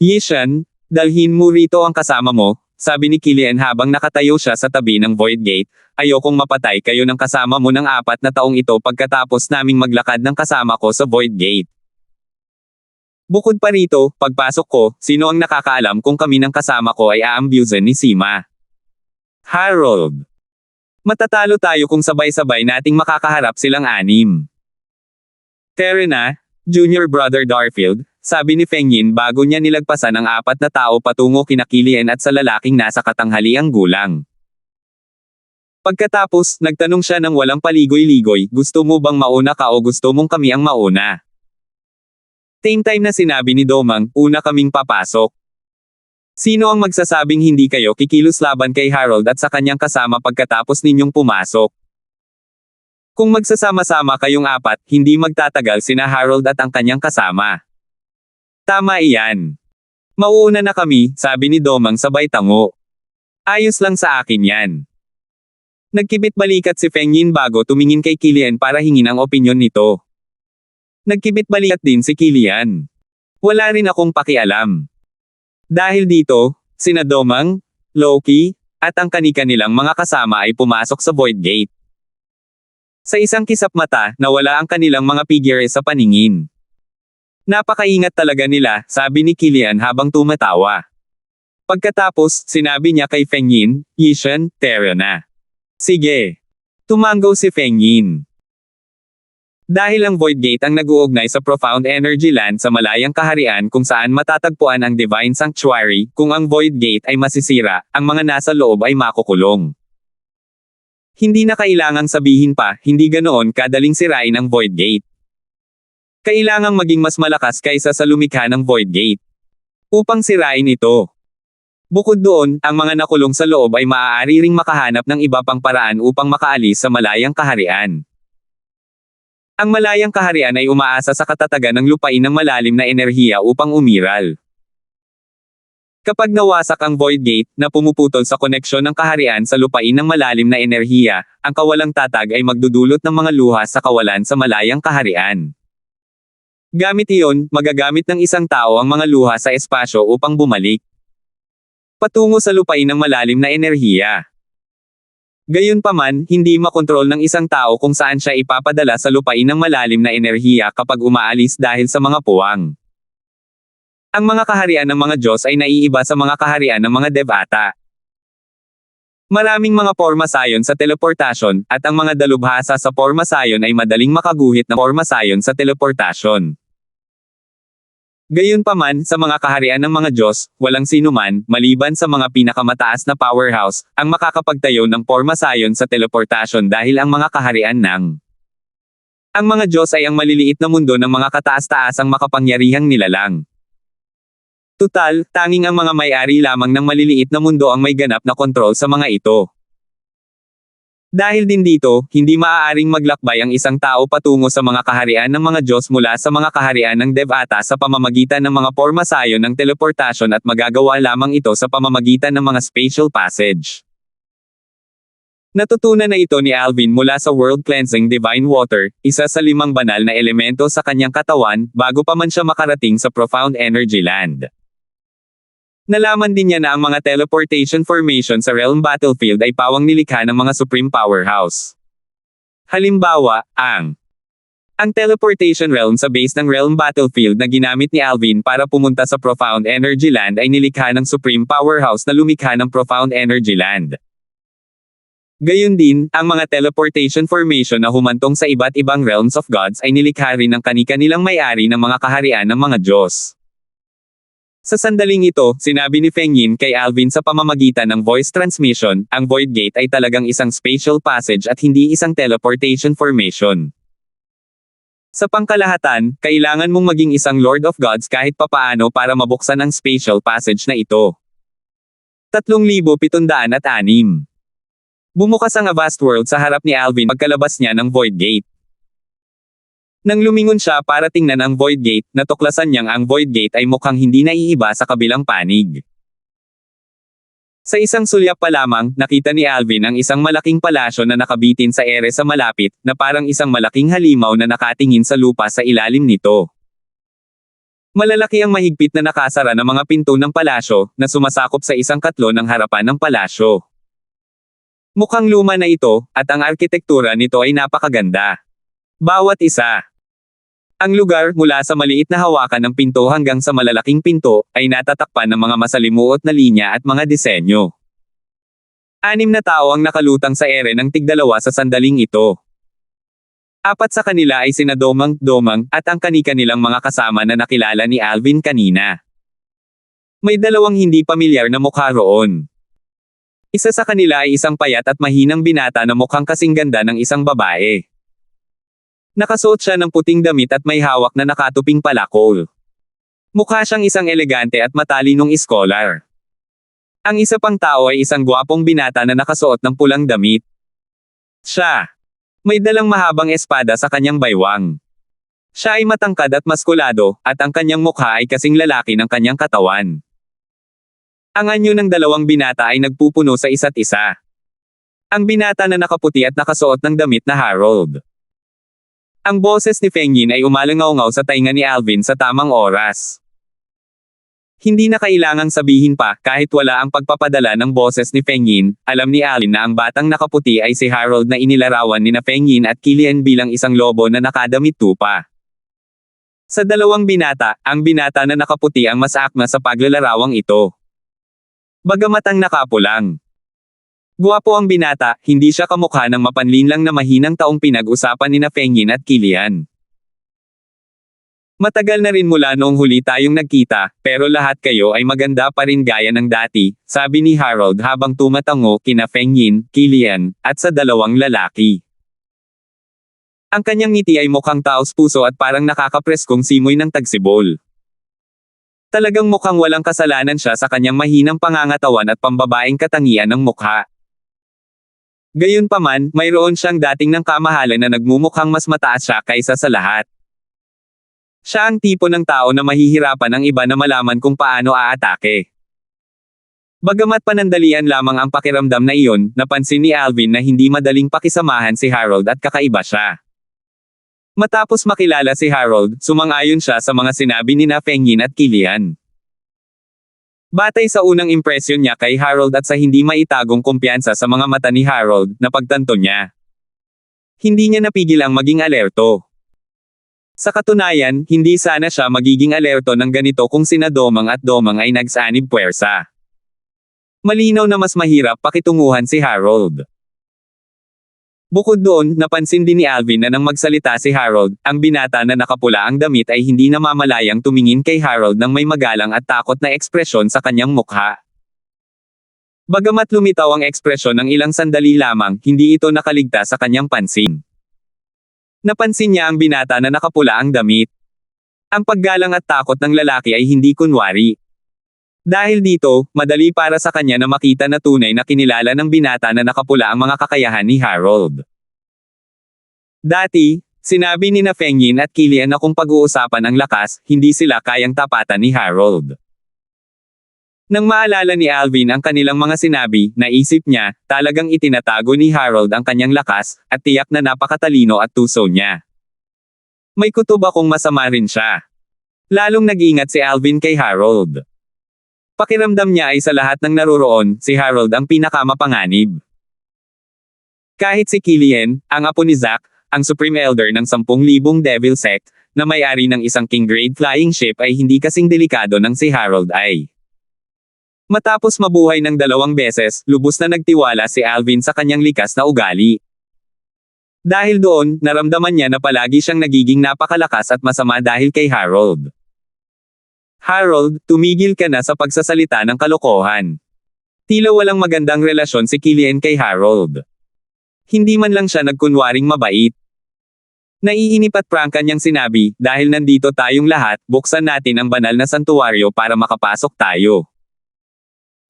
Speaker 1: Yishan, dalhin mo rito ang kasama mo, sabi ni Killian habang nakatayo siya sa tabi ng Void Gate. Ayokong mapatay kayo ng kasama mo ng 4 na taong ito pagkatapos naming maglakad ng kasama ko sa Void Gate. Bukod pa rito, pagpasok ko, sino ang nakakaalam kung kami ng kasama ko ay aambusan ni Sima? Harold. Matatalo tayo kung sabay-sabay nating makakaharap silang 6. Tara na, Junior Brother Darfield, sabi ni Feng Yin bago niya nilagpasan ang 4 na tao patungo kina Killian at sa lalaking nasa katanghaliang gulang. Pagkatapos, nagtanong siya ng walang paligoy-ligoy, gusto mo bang mauna ka o gusto mong kami ang mauna? Same time na sinabi ni Domeng, una kaming papasok. Sino ang magsasabing hindi kayo kikilos laban kay Harold at sa kanyang kasama pagkatapos ninyong pumasok? Kung magsasama-sama kayong apat, hindi magtatagal sina Harold at ang kanyang kasama. Tama iyan. Mauuna na kami, sabi ni Domang sabay tango. Ayos lang sa akin yan. Nagkibit-balikat si Feng Yin bago tumingin kay Kilian para hingin ang opinyon nito. Nagkibit-balikat din si Kilian. Wala rin akong pakialam. Dahil dito, sina Domang, Loki, at ang kani-kanilang mga kasama ay pumasok sa Void Gate. Sa isang kisap mata, nawala ang kanilang mga figure sa paningin. Napakaingat talaga nila, sabi ni Kilian habang tumatawa. Pagkatapos, sinabi niya kay Feng Yin, Yishan, tara na. Sige. Tumango si Feng Yin. Dahil ang Void Gate ang nag-uugnay sa Profound Energy Land sa Malayang Kaharian kung saan matatagpuan ang Divine Sanctuary, kung ang Void Gate ay masisira, ang mga nasa loob ay makukulong. Hindi na kailangang sabihin pa, hindi ganoon kadaling sirain ang Void Gate. Kailangang maging mas malakas kaysa sa lumikha ng Void Gate upang sirain ito. Bukod doon, ang mga nakulong sa loob ay maaari ring makahanap ng iba pang paraan upang makaalis sa Malayang Kaharian. Ang Malayang Kaharian ay umaasa sa katatagan ng lupain ng malalim na enerhiya upang umiral. Kapag nawasak ang Void Gate, na pumuputol sa koneksyon ng kaharian sa lupain ng malalim na enerhiya, ang kawalang tatag ay magdudulot ng mga luha sa kawalan sa Malayang Kaharian. Gamit iyon, magagamit ng isang tao ang mga luha sa espasyo upang bumalik patungo sa lupain ng malalim na enerhiya. Gayunpaman, hindi makontrol ng isang tao kung saan siya ipapadala sa lupain ng malalim na enerhiya kapag umaalis dahil sa mga puwang. Ang mga kaharian ng mga Diyos ay naiiba sa mga kaharian ng mga Devata. Maraming mga porma sayon sa teleportasyon, at ang mga dalubhasa sa porma sayon ay madaling makaguhit ng porma sayon sa teleportasyon. Gayunpaman, sa mga kaharian ng mga Diyos, walang sinuman, maliban sa mga pinakamataas na powerhouse, ang makakapagtayo ng porma sayon sa teleportasyon dahil ang mga kaharian ng ang mga Diyos ay ang maliliit na mundo ng mga kataas-taasang makapangyarihang nilalang. Tutal, tanging ang mga may-ari lamang ng maliliit na mundo ang may ganap na kontrol sa mga ito. Dahil din dito, hindi maaaring maglakbay ang isang tao patungo sa mga kaharian ng mga Diyos mula sa mga kaharian ng Devata sa pamamagitan ng mga porma sayon ng teleportasyon at magagawa lamang ito sa pamamagitan ng mga spatial passage. Natutunan na ito ni Alvin mula sa World Cleansing Divine Water, isa sa 5 banal na elemento sa kanyang katawan, bago pa man siya makarating sa Profound Energy Land. Nalaman din niya na ang mga teleportation formation sa Realm Battlefield ay pawang nilikha ng mga Supreme Powerhouse. Halimbawa, ang teleportation realm sa base ng Realm Battlefield na ginamit ni Alvin para pumunta sa Profound Energy Land ay nilikha ng Supreme Powerhouse na lumikha ng Profound Energy Land. Gayun din, ang mga teleportation formation na humantong sa iba't ibang realms of gods ay nilikha rin ng kani-kanilang may-ari ng mga kaharian ng mga Diyos. Sa sandaling ito, sinabi ni Feng Yin kay Alvin sa pamamagitan ng voice transmission, ang Void Gate ay talagang isang spatial passage at hindi isang teleportation formation. Sa pangkalahatan, kailangan mong maging isang Lord of Gods kahit papaano para mabuksan ang spatial passage na ito. 3,706. Bumukas ang A Vast World sa harap ni Alvin pagkalabas niya ng Void Gate. Nang lumingon siya para tingnan ang Void Gate, natuklasan niyang ang Void Gate ay mukhang hindi naiiba sa kabilang panig. Sa isang sulyap pa lamang, nakita ni Alvin ang isang malaking palasyo na nakabitin sa ere sa malapit, na parang isang malaking halimaw na nakatingin sa lupa sa ilalim nito. Malalaki ang mahigpit na nakasara ng mga pinto ng palasyo, na sumasakop sa isang katlo ng harapan ng palasyo. Mukhang luma na ito, at ang arkitektura nito ay napakaganda. Bawat isa. Ang lugar, mula sa maliit na hawakan ng pinto hanggang sa malalaking pinto, ay natatakpan ng mga masalimuot na linya at mga disenyo. 6 na tao ang nakalutang sa ere ng tigdalawa sa sandaling ito. 4 sa kanila ay sina Domang, at ang kani-kanilang mga kasama na nakilala ni Alvin kanina. May 2 hindi pamilyar na mukha roon. Isa sa kanila ay isang payat at mahinang binata na mukhang kasing ganda ng isang babae. Nakasuot siya ng puting damit at may hawak na nakatuping palakol. Mukha siyang isang elegante at matalinong iskolar. Ang isa pang tao ay isang gwapong binata na nakasuot ng pulang damit. Siya. May dalang mahabang espada sa kanyang baywang. Siya ay matangkad at maskulado, at ang kanyang mukha ay kasing lalaki ng kanyang katawan. Ang anyo ng dalawang binata ay nagpupuno sa isa't isa. Ang binata na nakaputi at nakasuot ng damit na Harold. Ang boses ni Feng Yin ay umalangaw-ngaw sa tainga ni Alvin sa tamang oras. Hindi na kailangang sabihin pa, kahit wala ang pagpapadala ng boses ni Feng Yin, alam ni Alvin na ang batang nakaputi ay si Harold na inilarawan ni na Feng Yin at Killian bilang isang lobo na nakadamit tupa. Sa dalawang binata, ang binata na nakaputi ang mas akma sa paglalarawang ito. Bagamat ang nakapulang. Guwapo ang binata, hindi siya kamukha ng mapanlinlang na mahinang taong pinag-usapan ni na Feng Yin at Killian. Matagal na rin mula noong huli tayong nagkita, pero lahat kayo ay maganda pa rin gaya ng dati, sabi ni Harold habang tumatango kina Feng Yin, Killian, at sa dalawang lalaki. Ang kanyang ngiti ay mukhang taos puso at parang nakakapreskong simoy ng tagsibol. Talagang mukhang walang kasalanan siya sa kanyang mahinang pangangatawan at pambabaeng katangian ng mukha. Gayunpaman, mayroon siyang dating ng kamahalan na nagmumukhang mas mataas siya kaysa sa lahat. Siya ang tipo ng tao na mahihirapan ang iba na malaman kung paano aatake. Bagamat panandalian lamang ang pakiramdam na iyon, napansin ni Alvin na hindi madaling pakisamahan si Harold at kakaiba siya. Matapos makilala si Harold, sumang-ayon siya sa mga sinabi ni na Feng Yin at Killian. Batay sa unang impresyon niya kay Harold at sa hindi maitagong kumpiyansa sa mga mata ni Harold, napagtanto niya. Hindi niya napigil ang maging alerto. Sa katunayan, hindi sana siya magiging alerto ng ganito kung sina Domang at Domang ay nagsanib puwersa. Malinaw na mas mahirap pakitunguhan si Harold. Bukod doon, napansin din ni Alvin na nang magsalita si Harold, ang binata na nakapula ang damit ay hindi namamalayang tumingin kay Harold ng may magalang at takot na ekspresyon sa kanyang mukha. Bagamat lumitaw ang ekspresyon ng ilang sandali lamang, hindi ito nakaligtas sa kanyang pansin. Napansin niya ang binata na nakapula ang damit. Ang paggalang at takot ng lalaki ay hindi kunwari. Dahil dito, madali para sa kanya na makita na tunay na kinilala ng binata na nakapula ang mga kakayahan ni Harold. Dati, sinabi ni na Feng Yin at Killian na kung pag-uusapan ang lakas, hindi sila kayang tapatan ni Harold. Nang maalala ni Alvin ang kanilang mga sinabi, naisip niya, talagang itinatago ni Harold ang kanyang lakas, at tiyak na napakatalino at tuso niya. May kutob akong masama rin siya. Lalong nag-ingat si Alvin kay Harold. Pakiramdam niya ay sa lahat ng naroroon, si Harold ang pinakamapanganib. Kahit si Killian, ang apo ni Zack, ang Supreme Elder ng 10,000 Devil Sect, na may-ari ng isang King-grade flying ship ay hindi kasing delikado ng si Harold ay. Matapos mabuhay ng 2 beses, lubos na nagtiwala si Alvin sa kanyang likas na ugali. Dahil doon, naramdaman niya na palagi siyang nagiging napakalakas at masama dahil kay Harold. Harold, tumigil ka na sa pagsasalita ng kalokohan. Tila walang magandang relasyon si Killian kay Harold. Hindi man lang siya nagkunwaring mabait. Naiinip at prangka niyang sinabi, dahil nandito tayong lahat, buksan natin ang banal na santuwaryo para makapasok tayo.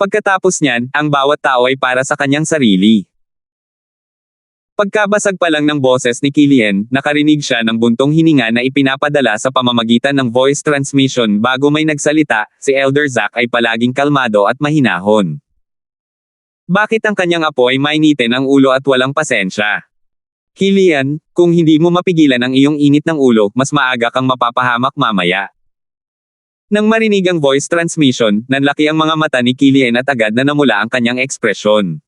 Speaker 1: Pagkatapos niyan, ang bawat tao ay para sa kanyang sarili. Pagkabasag pa lang ng boses ni Killian, nakarinig siya ng buntong hininga na ipinapadala sa pamamagitan ng voice transmission bago may nagsalita, si Elder Zack ay palaging kalmado at mahinahon. Bakit ang kanyang apo ay mainitin ang ulo at walang pasensya? Killian, kung hindi mo mapigilan ang iyong init ng ulo, mas maaga kang mapapahamak mamaya. Nang marinig ang voice transmission, nanlaki ang mga mata ni Killian at agad na namula ang kanyang ekspresyon.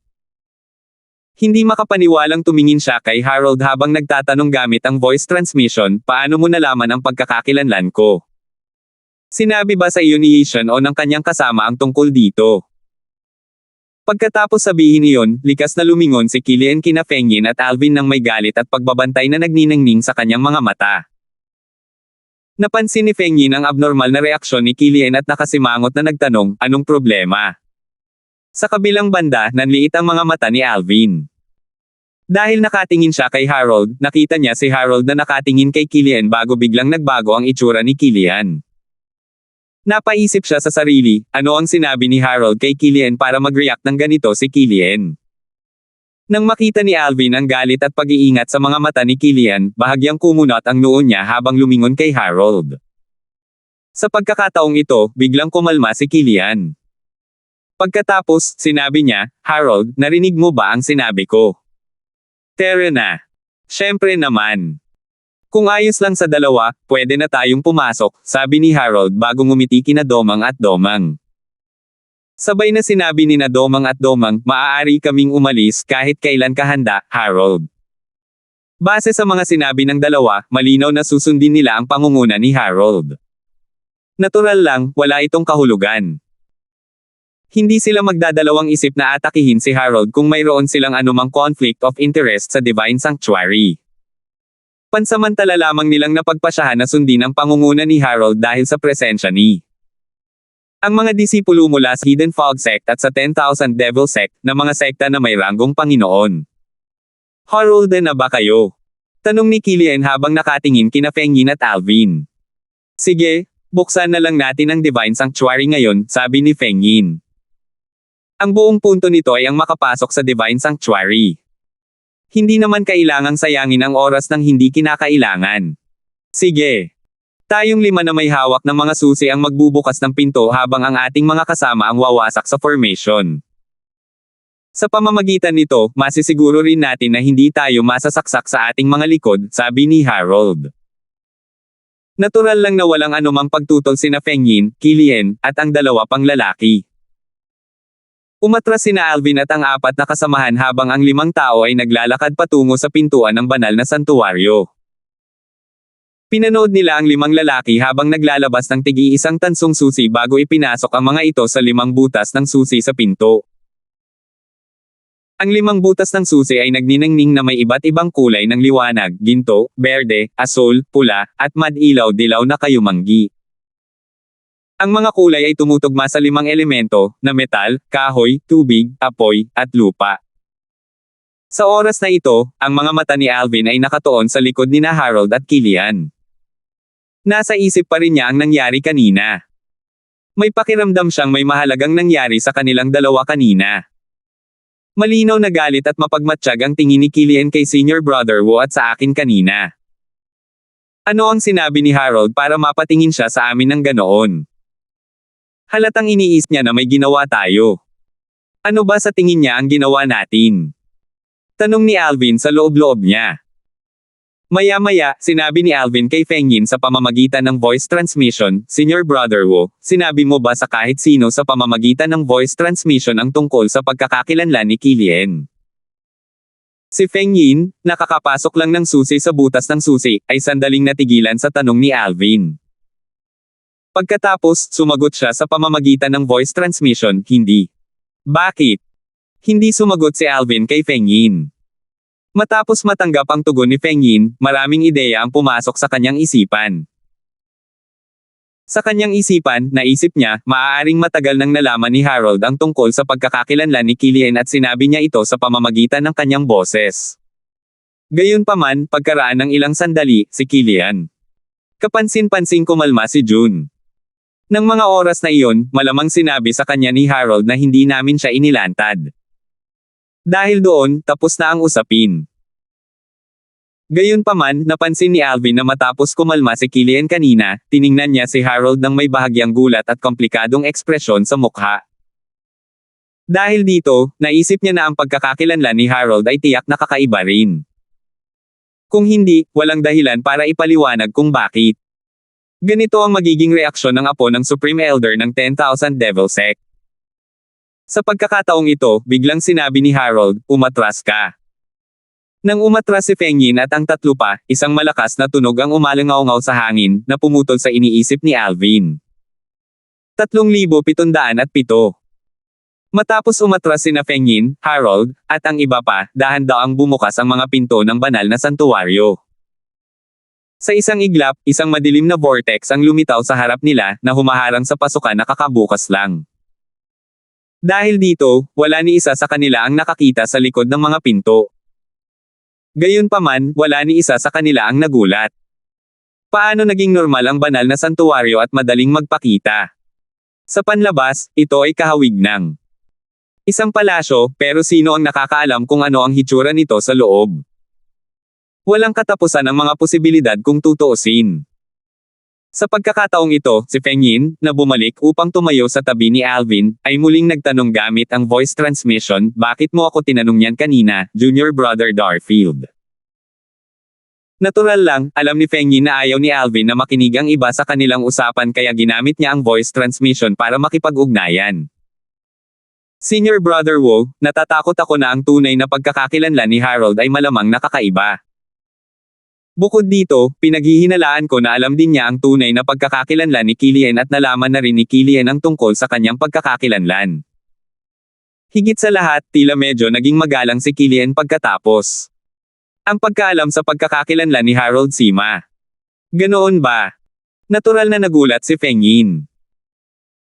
Speaker 1: Hindi makapaniwalang tumingin siya kay Harold habang nagtatanong gamit ang voice transmission, paano mo nalaman ang pagkakakilanlan ko? Sinabi ba sa iyo ni Yishan o ng kanyang kasama ang tungkol dito? Pagkatapos sabihin iyon, likas na lumingon si Killian kina Feng Yin at Alvin nang may galit at pagbabantay na nagniningning sa kanyang mga mata. Napansin ni Feng Yin ang abnormal na reaksyon ni Killian at nakasimangot na nagtanong, anong problema? Sa kabilang banda, nanliit ang mga mata ni Alvin. Dahil nakatingin siya kay Harold, nakita niya si Harold na nakatingin kay Killian bago biglang nagbago ang itsura ni Killian. Napaisip siya sa sarili, ano ang sinabi ni Harold kay Killian para mag-react ng ganito si Killian. Nang makita ni Alvin ang galit at pag-iingat sa mga mata ni Killian, bahagyang kumunot ang noo niya habang lumingon kay Harold. Sa pagkakataong ito, biglang kumalma si Killian. Pagkatapos, sinabi niya, Harold, narinig mo ba ang sinabi ko? Tara na. Siyempre naman. Kung ayos lang sa dalawa, pwede na tayong pumasok, sabi ni Harold bago ngumiti kina Domang at Domang. Sabay na sinabi ni na Domang at Domang, maaari kaming umalis kahit kailan ka handa, Harold. Base sa mga sinabi ng dalawa, malinaw na susundin nila ang pangunguna ni Harold. Natural lang, wala itong kahulugan. Hindi sila magdadalawang isip na atakihin si Harold kung mayroon silang anumang conflict of interest sa Divine Sanctuary. Pansamantala lamang nilang napagpasyahan na sundin ang pangunguna ni Harold dahil sa presensya ni ang mga disipulo mula sa Hidden Fog Sect at sa 10,000 Devil Sect na mga sekta na may ranggong Panginoon. Harold na ba kayo? Tanong ni Killian habang nakatingin kina Fengyin at Alvin. Sige, buksan na lang natin ang Divine Sanctuary ngayon, sabi ni Fengyin. Ang buong punto nito ay ang makapasok sa Divine Sanctuary. Hindi naman kailangang sayangin ang oras ng hindi kinakailangan. Sige. Tayong 5 na may hawak ng mga susi ang magbubukas ng pinto habang ang ating mga kasama ang wawasak sa formation. Sa pamamagitan nito, masisiguro rin natin na hindi tayo masasaksak sa ating mga likod, sabi ni Harold. Natural lang na walang anumang pagtutol sina Fengyin, Killian, at ang dalawa pang lalaki. Umatras sina Alvin at ang 4 na kasamahan habang ang 5 tao ay naglalakad patungo sa pintuan ng banal na santuwaryo. Pinanood nila ang 5 lalaki habang naglalabas ng tigi-isang tansong susi bago ipinasok ang mga ito sa 5 butas ng susi sa pinto. Ang 5 butas ng susi ay nagniningning na may iba't ibang kulay ng liwanag, ginto, berde, asul, pula, at madilaw-dilaw na kayumanggi. Ang mga kulay ay tumutugma sa 5 elemento, na metal, kahoy, tubig, apoy, at lupa. Sa oras na ito, ang mga mata ni Alvin ay nakatuon sa likod ni Harold at Killian. Nasa isip pa rin niya ang nangyari kanina. May pakiramdam siyang may mahalagang nangyari sa kanilang dalawa kanina. Malinaw na galit at mapagmatsyag ang tingin ni Killian kay Senior Brother Wu at sa akin kanina. Ano ang sinabi ni Harold para mapatingin siya sa amin ng ganoon? Halatang iniisip niya na may ginawa tayo. Ano ba sa tingin niya ang ginawa natin? Tanong ni Alvin sa loob-loob niya. Maya-maya, sinabi ni Alvin kay Fengyin sa pamamagitan ng voice transmission, Senior Brother Wu, sinabi mo ba sa kahit sino sa pamamagitan ng voice transmission ang tungkol sa pagkakakilanlan ni Killian? Si Fengyin, nakakapasok lang ng susi sa butas ng susi, ay sandaling natigilan sa tanong ni Alvin. Pagkatapos, sumagot siya sa pamamagitan ng voice transmission, hindi. Bakit? Hindi sumagot si Alvin kay Fengyin. Matapos matanggap ang tugon ni Fengyin, maraming ideya ang pumasok sa kanyang isipan. Sa kanyang isipan, naisip niya, maaaring matagal nang nalaman ni Harold ang tungkol sa pagkakakilanlan ni Killian at sinabi niya ito sa pamamagitan ng kanyang boses. Gayunpaman, pagkaraan ng ilang sandali, si Killian. Kapansin-pansing kumalma si June. Nang mga oras na iyon, malamang sinabi sa kanya ni Harold na hindi namin siya inilantad. Dahil doon, tapos na ang usapin. Gayunpaman, napansin ni Alvin na matapos kumalma si Killian kanina, tiningnan niya si Harold ng may bahagyang gulat at komplikadong ekspresyon sa mukha. Dahil dito, naisip niya na ang pagkakakilanlan ni Harold ay tiyak na kakaiba rin. Kung hindi, walang dahilan para ipaliwanag kung bakit. Ganito ang magiging reaksyon ng apo ng Supreme Elder ng 10,000 Devil Sect. Sa pagkakataong ito, biglang sinabi ni Harold, umatras ka. Nang umatras si Fengyin at ang 3 pa, isang malakas na tunog ang umalingaw-ngaw sa hangin, na pumutol sa iniisip ni Alvin. 3,707. Matapos umatras sina Fengyin, Harold, at ang iba pa, dahan-daang bumukas ang mga pinto ng banal na santuwaryo. Sa isang iglap, isang madilim na vortex ang lumitaw sa harap nila, na humaharang sa pasukan na kakabukas lang. Dahil dito, wala ni isa sa kanila ang nakakita sa likod ng mga pinto. Gayunpaman, wala ni isa sa kanila ang nagulat. Paano naging normal ang banal na santuwaryo at madaling magpakita? Sa panlabas, ito ay kahawig ng isang palasyo, pero sino ang nakakaalam kung ano ang hitsura nito sa loob? Walang katapusan ang mga posibilidad kung tutuusin. Sa pagkakataong ito, si Feng Yin, na bumalik upang tumayo sa tabi ni Alvin, ay muling nagtanong gamit ang voice transmission, bakit mo ako tinanong yan kanina, Junior Brother Darfield? Natural lang, alam ni Feng Yin na ayaw ni Alvin na makinig ang iba sa kanilang usapan kaya ginamit niya ang voice transmission para makipag-ugnayan. Senior Brother Wu, natatakot ako na ang tunay na pagkakakilanlan ni Harold ay malamang nakakaiba. Bukod dito, pinaghihinalaan ko na alam din niya ang tunay na pagkakakilanlan ni Killian at nalaman na rin ni Killian ang tungkol sa kanyang pagkakakilanlan. Higit sa lahat, tila medyo naging magalang si Killian pagkatapos ang pagkaalam sa pagkakakilanlan ni Harold Sima. Ganoon ba? Natural na nagulat si Feng Yin.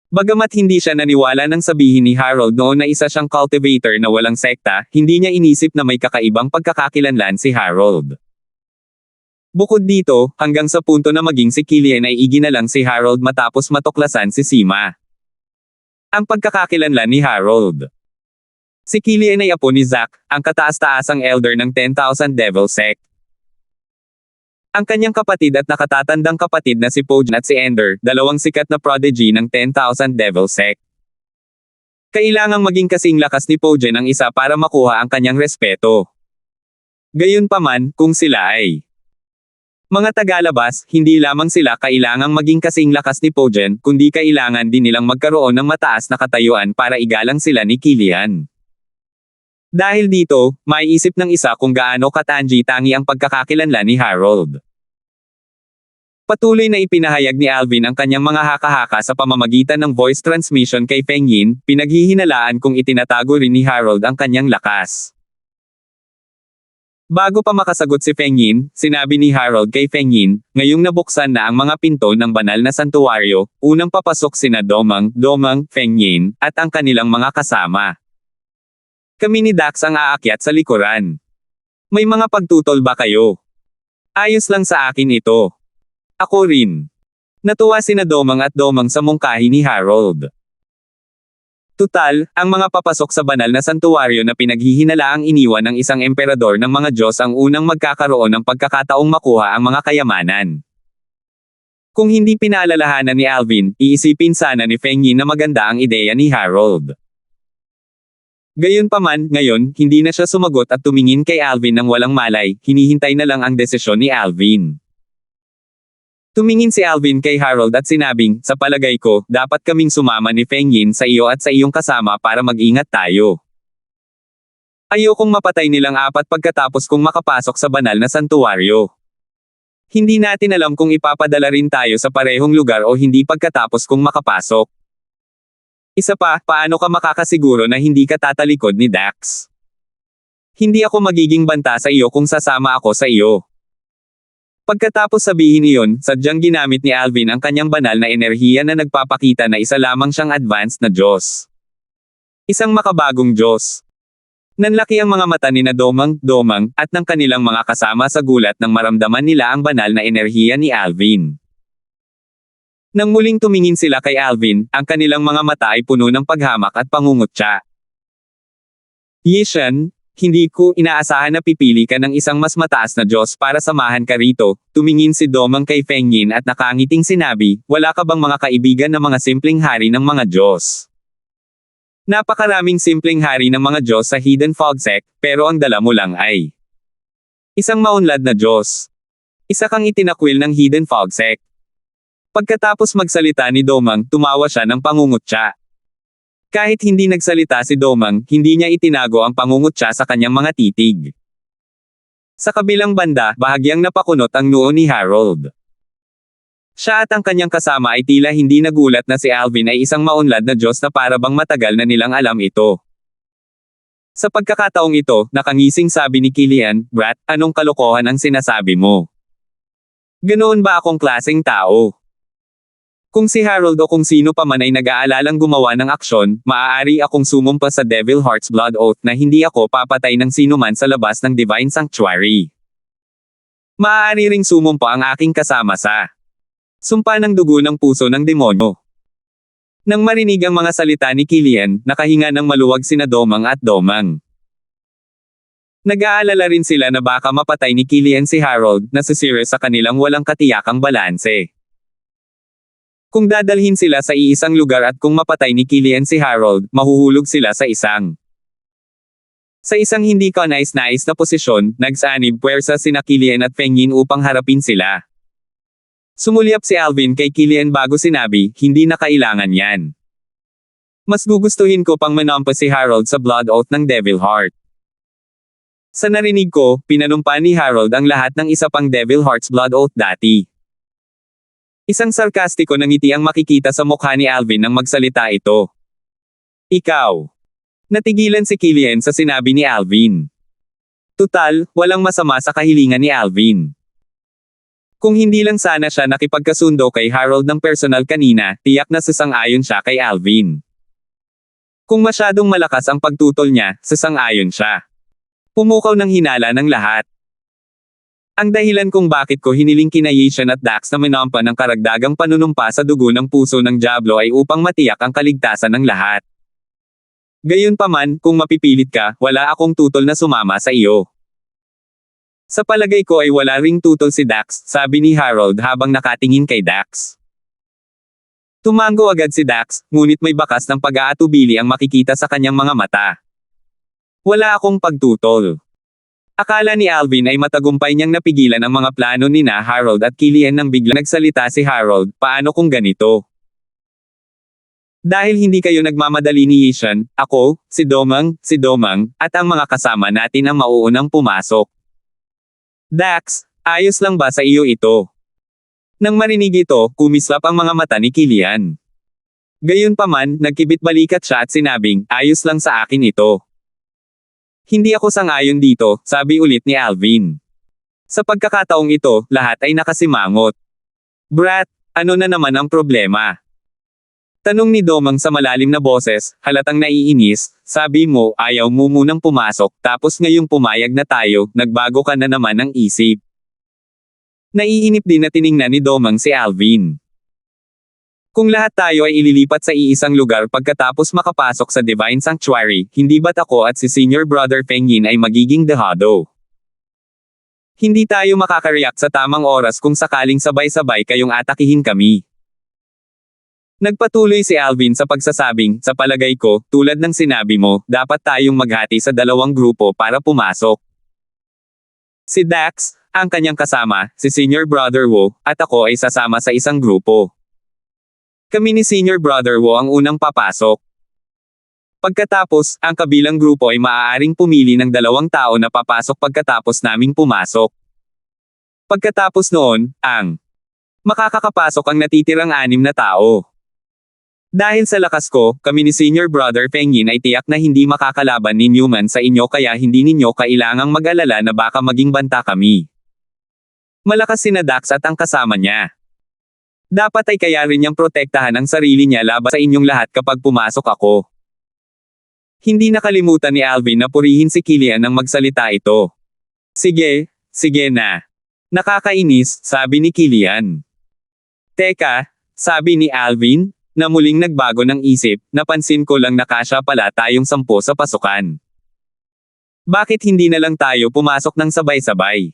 Speaker 1: Bagamat hindi siya naniwala nang sabihin ni Harold noon na isa siyang cultivator na walang sekta, hindi niya inisip na may kakaibang pagkakakilanlan si Harold. Bukod dito, hanggang sa punto na maging si Killian ay iginalang si Harold matapos matuklasan si Sima. Ang pagkakakilanlan ni Harold. Si Killian ay apo ni Zack, ang kataas-taasang elder ng 10,000 Devil Sect. Ang kanyang kapatid at nakatatandang kapatid na si Pojan at si Ender, dalawang sikat na prodigy ng 10,000 Devil Sect. Kailangang maging kasing lakas ni Pojan ang isa para makuha ang kanyang respeto. Gayunpaman, kung sila ay mga tagalabas, hindi lamang sila kailangang maging kasing lakas ni Pojan, kundi kailangan din nilang magkaroon ng mataas na katayuan para igalang sila ni Killian. Dahil dito, maiisip ng isa kung gaano katangi-tangi ang pagkakakilanlan ni Harold. Patuloy na ipinahayag ni Alvin ang kanyang mga haka-haka sa pamamagitan ng voice transmission kay Feng Yin, pinaghihinalaan kung itinatago rin ni Harold ang kanyang lakas. Bago pa makasagot si Feng Yin, sinabi ni Harold kay Feng Yin, ngayong nabuksan na ang mga pinto ng banal na santuwaryo, unang papasok sina Domang, Feng Yin, at ang kanilang mga kasama. Kami ni Dax ang aakyat sa likuran. May mga pagtutol ba kayo? Ayos lang sa akin ito. Ako rin. Natuwa sina Domang at Domang sa mungkahi ni Harold. Tutal, ang mga papasok sa banal na santuwaryo na pinaghihinalaang iniwan ng isang emperador ng mga Diyos ang unang magkakaroon ng pagkakataong makuha ang mga kayamanan. Kung hindi pinaalalahanan ni Alvin, iisipin sana ni Feng Yin na maganda ang ideya ni Harold. Gayunpaman, ngayon, hindi na siya sumagot at tumingin kay Alvin ng walang malay, hinihintay na lang ang desisyon ni Alvin. Tumingin si Alvin kay Harold at sinabing, sa palagay ko, dapat kaming sumama ni Feng Yin sa iyo at sa iyong kasama para mag-ingat tayo. Ayokong mapatay nilang apat pagkatapos kong makapasok sa banal na santuwaryo. Hindi natin alam kung ipapadala rin tayo sa parehong lugar o hindi pagkatapos kong makapasok. Isa pa, paano ka makakasiguro na hindi ka tatalikod ni Dax? Hindi ako magiging banta sa iyo kung sasama ako sa iyo. Pagkatapos sabihin iyon, sadyang ginamit ni Alvin ang kanyang banal na enerhiya na nagpapakita na isa lamang siyang advanced na Diyos. Isang makabagong Diyos. Nanlaki ang mga mata ni na Domang, at ng kanilang mga kasama sa gulat nang maramdaman nila ang banal na enerhiya ni Alvin. Nang muling tumingin sila kay Alvin, ang kanilang mga mata ay puno ng paghamak at pangungutya. Yishan, hindi ko inaasahan na pipili ka ng isang mas mataas na Diyos para samahan ka rito, tumingin si Domang kay Feng Yin at nakangiting sinabi, wala ka bang mga kaibigan na mga simpleng hari ng mga Diyos? Napakaraming simpleng hari ng mga Diyos sa Hidden Fog Sect, pero ang dala mo lang ay isang maunlad na Diyos. Isa kang itinakwil ng Hidden Fog Sect. Pagkatapos magsalita ni Domang, tumawa siya ng pangungutya. Kahit hindi nagsalita si Domang, hindi niya itinago ang pangungutya sa kanyang mga titig. Sa kabilang banda, bahagyang napakunot ang noo ni Harold. Siya at ang kanyang kasama ay tila hindi nagulat na si Alvin ay isang maunlad na Diyos na para bang matagal na nilang alam ito. Sa pagkakataong ito, nakangising sabi ni Killian, Brat, anong kalokohan ang sinasabi mo? Ganoon ba akong klaseng tao? Kung si Harold o kung sino pa man ay nag-aalalang gumawa ng aksyon, maaari akong sumumpa sa Devil Heart's Blood Oath na hindi ako papatay ng sinuman sa labas ng Divine Sanctuary. Maaari ring sumumpa ang aking kasama sa sumpa ng dugo ng puso ng demonyo. Nang marinig ang mga salita ni Killian, nakahinga ng maluwag sina Domang at Domang. Nag-aalala rin sila na baka mapatay ni Killian si Harold na sisira sa kanilang walang katiyakang balanse. Kung dadalhin sila sa iisang lugar at kung mapatay ni Killian si Harold, mahuhulog sila sa isang hindi kanais-nais na posisyon, nagsanib puwersa sina Killian at Feng Yin upang harapin sila. Sumulyap si Alvin kay Killian bago sinabi, hindi na kailangan yan. Mas gugustuhin ko pang manampa si Harold sa Blood Oath ng Devil Heart. Sa narinig ko, pinanumpa ni Harold ang lahat ng isa pang Devil Heart's Blood Oath dati. Isang sarkastiko na ngiti ang makikita sa mukha ni Alvin nang magsalita ito. Ikaw. Natigilan si Killian sa sinabi ni Alvin. Tutal, walang masama sa kahilingan ni Alvin. Kung hindi lang sana siya nakipagkasundo kay Harold ng personal kanina, tiyak na sasang-ayon siya kay Alvin. Kung masyadong malakas ang pagtutol niya, sasang-ayon siya. Pumukaw ng hinala ng lahat. Ang dahilan kung bakit ko hiniling kina Yishan at Dax na minampa ng karagdagang panunumpa sa dugo ng puso ng Diablo ay upang matiyak ang kaligtasan ng lahat. Gayunpaman, kung mapipilit ka, wala akong tutol na sumama sa iyo. Sa palagay ko ay wala ring tutol si Dax, sabi ni Harold habang nakatingin kay Dax. Tumango agad si Dax, ngunit may bakas ng pag-aatubili ang makikita sa kanyang mga mata. Wala akong pagtutol. Akala ni Alvin ay matagumpay niyang napigilan ang mga plano ni na Harold at Killian nang biglang nagsalita si Harold, paano kung ganito? Dahil hindi kayo nagmamadali ni Yishan, ako, si Domang, at ang mga kasama natin ang mauunang pumasok. Dax, ayos lang ba sa iyo ito? Nang marinig ito, kumislap ang mga mata ni Killian. Gayunpaman, nagkibit-balikat siya at sinabing, ayos lang sa akin ito. Hindi ako sang-ayon dito, sabi ulit ni Alvin. Sa pagkakataong ito, lahat ay nakasimangot. Brat, ano na naman ang problema? Tanong ni Domang sa malalim na boses, halatang naiinis, sabi mo, ayaw mo munang pumasok, tapos ngayong pumayag na tayo, nagbago ka na naman ng isip. Naiinip din na tiningnan ni Domang si Alvin. Kung lahat tayo ay ililipat sa iisang lugar pagkatapos makapasok sa Divine Sanctuary, hindi ba't ako at si Senior Brother Feng Yin ay magiging dehado? Hindi tayo makakareact sa tamang oras kung sakaling sabay-sabay kayong atakihin kami. Nagpatuloy si Alvin sa pagsasabing, sa palagay ko, tulad ng sinabi mo, dapat tayong maghati sa dalawang grupo para pumasok. Si Dax, ang kanyang kasama, si Senior Brother Wu, at ako ay sasama sa isang grupo. Kami ni Senior Brother Wu ang unang papasok. Pagkatapos, ang kabilang grupo ay maaaring pumili ng 2 tao na papasok pagkatapos naming pumasok. Pagkatapos noon, makakakapasok ang natitirang 6 na tao. Dahil sa lakas ko, kami ni Senior Brother Feng Yin ay tiyak na hindi makakalaban ni Newman sa inyo kaya hindi ninyo kailangang mag-alala na baka maging banta kami. Malakas sina Dax at ang kasama niya. Dapat ay kaya rin niyang protektahan ang sarili niya laban sa inyong lahat kapag pumasok ako. Hindi nakalimutan ni Alvin na purihin si Killian nang magsalita ito. Sige na. Nakakainis, sabi ni Killian. Teka, sabi ni Alvin, na muling nagbago ng isip, napansin ko lang na kasya pala tayong 10 sa pasukan. Bakit hindi na lang tayo pumasok ng sabay-sabay?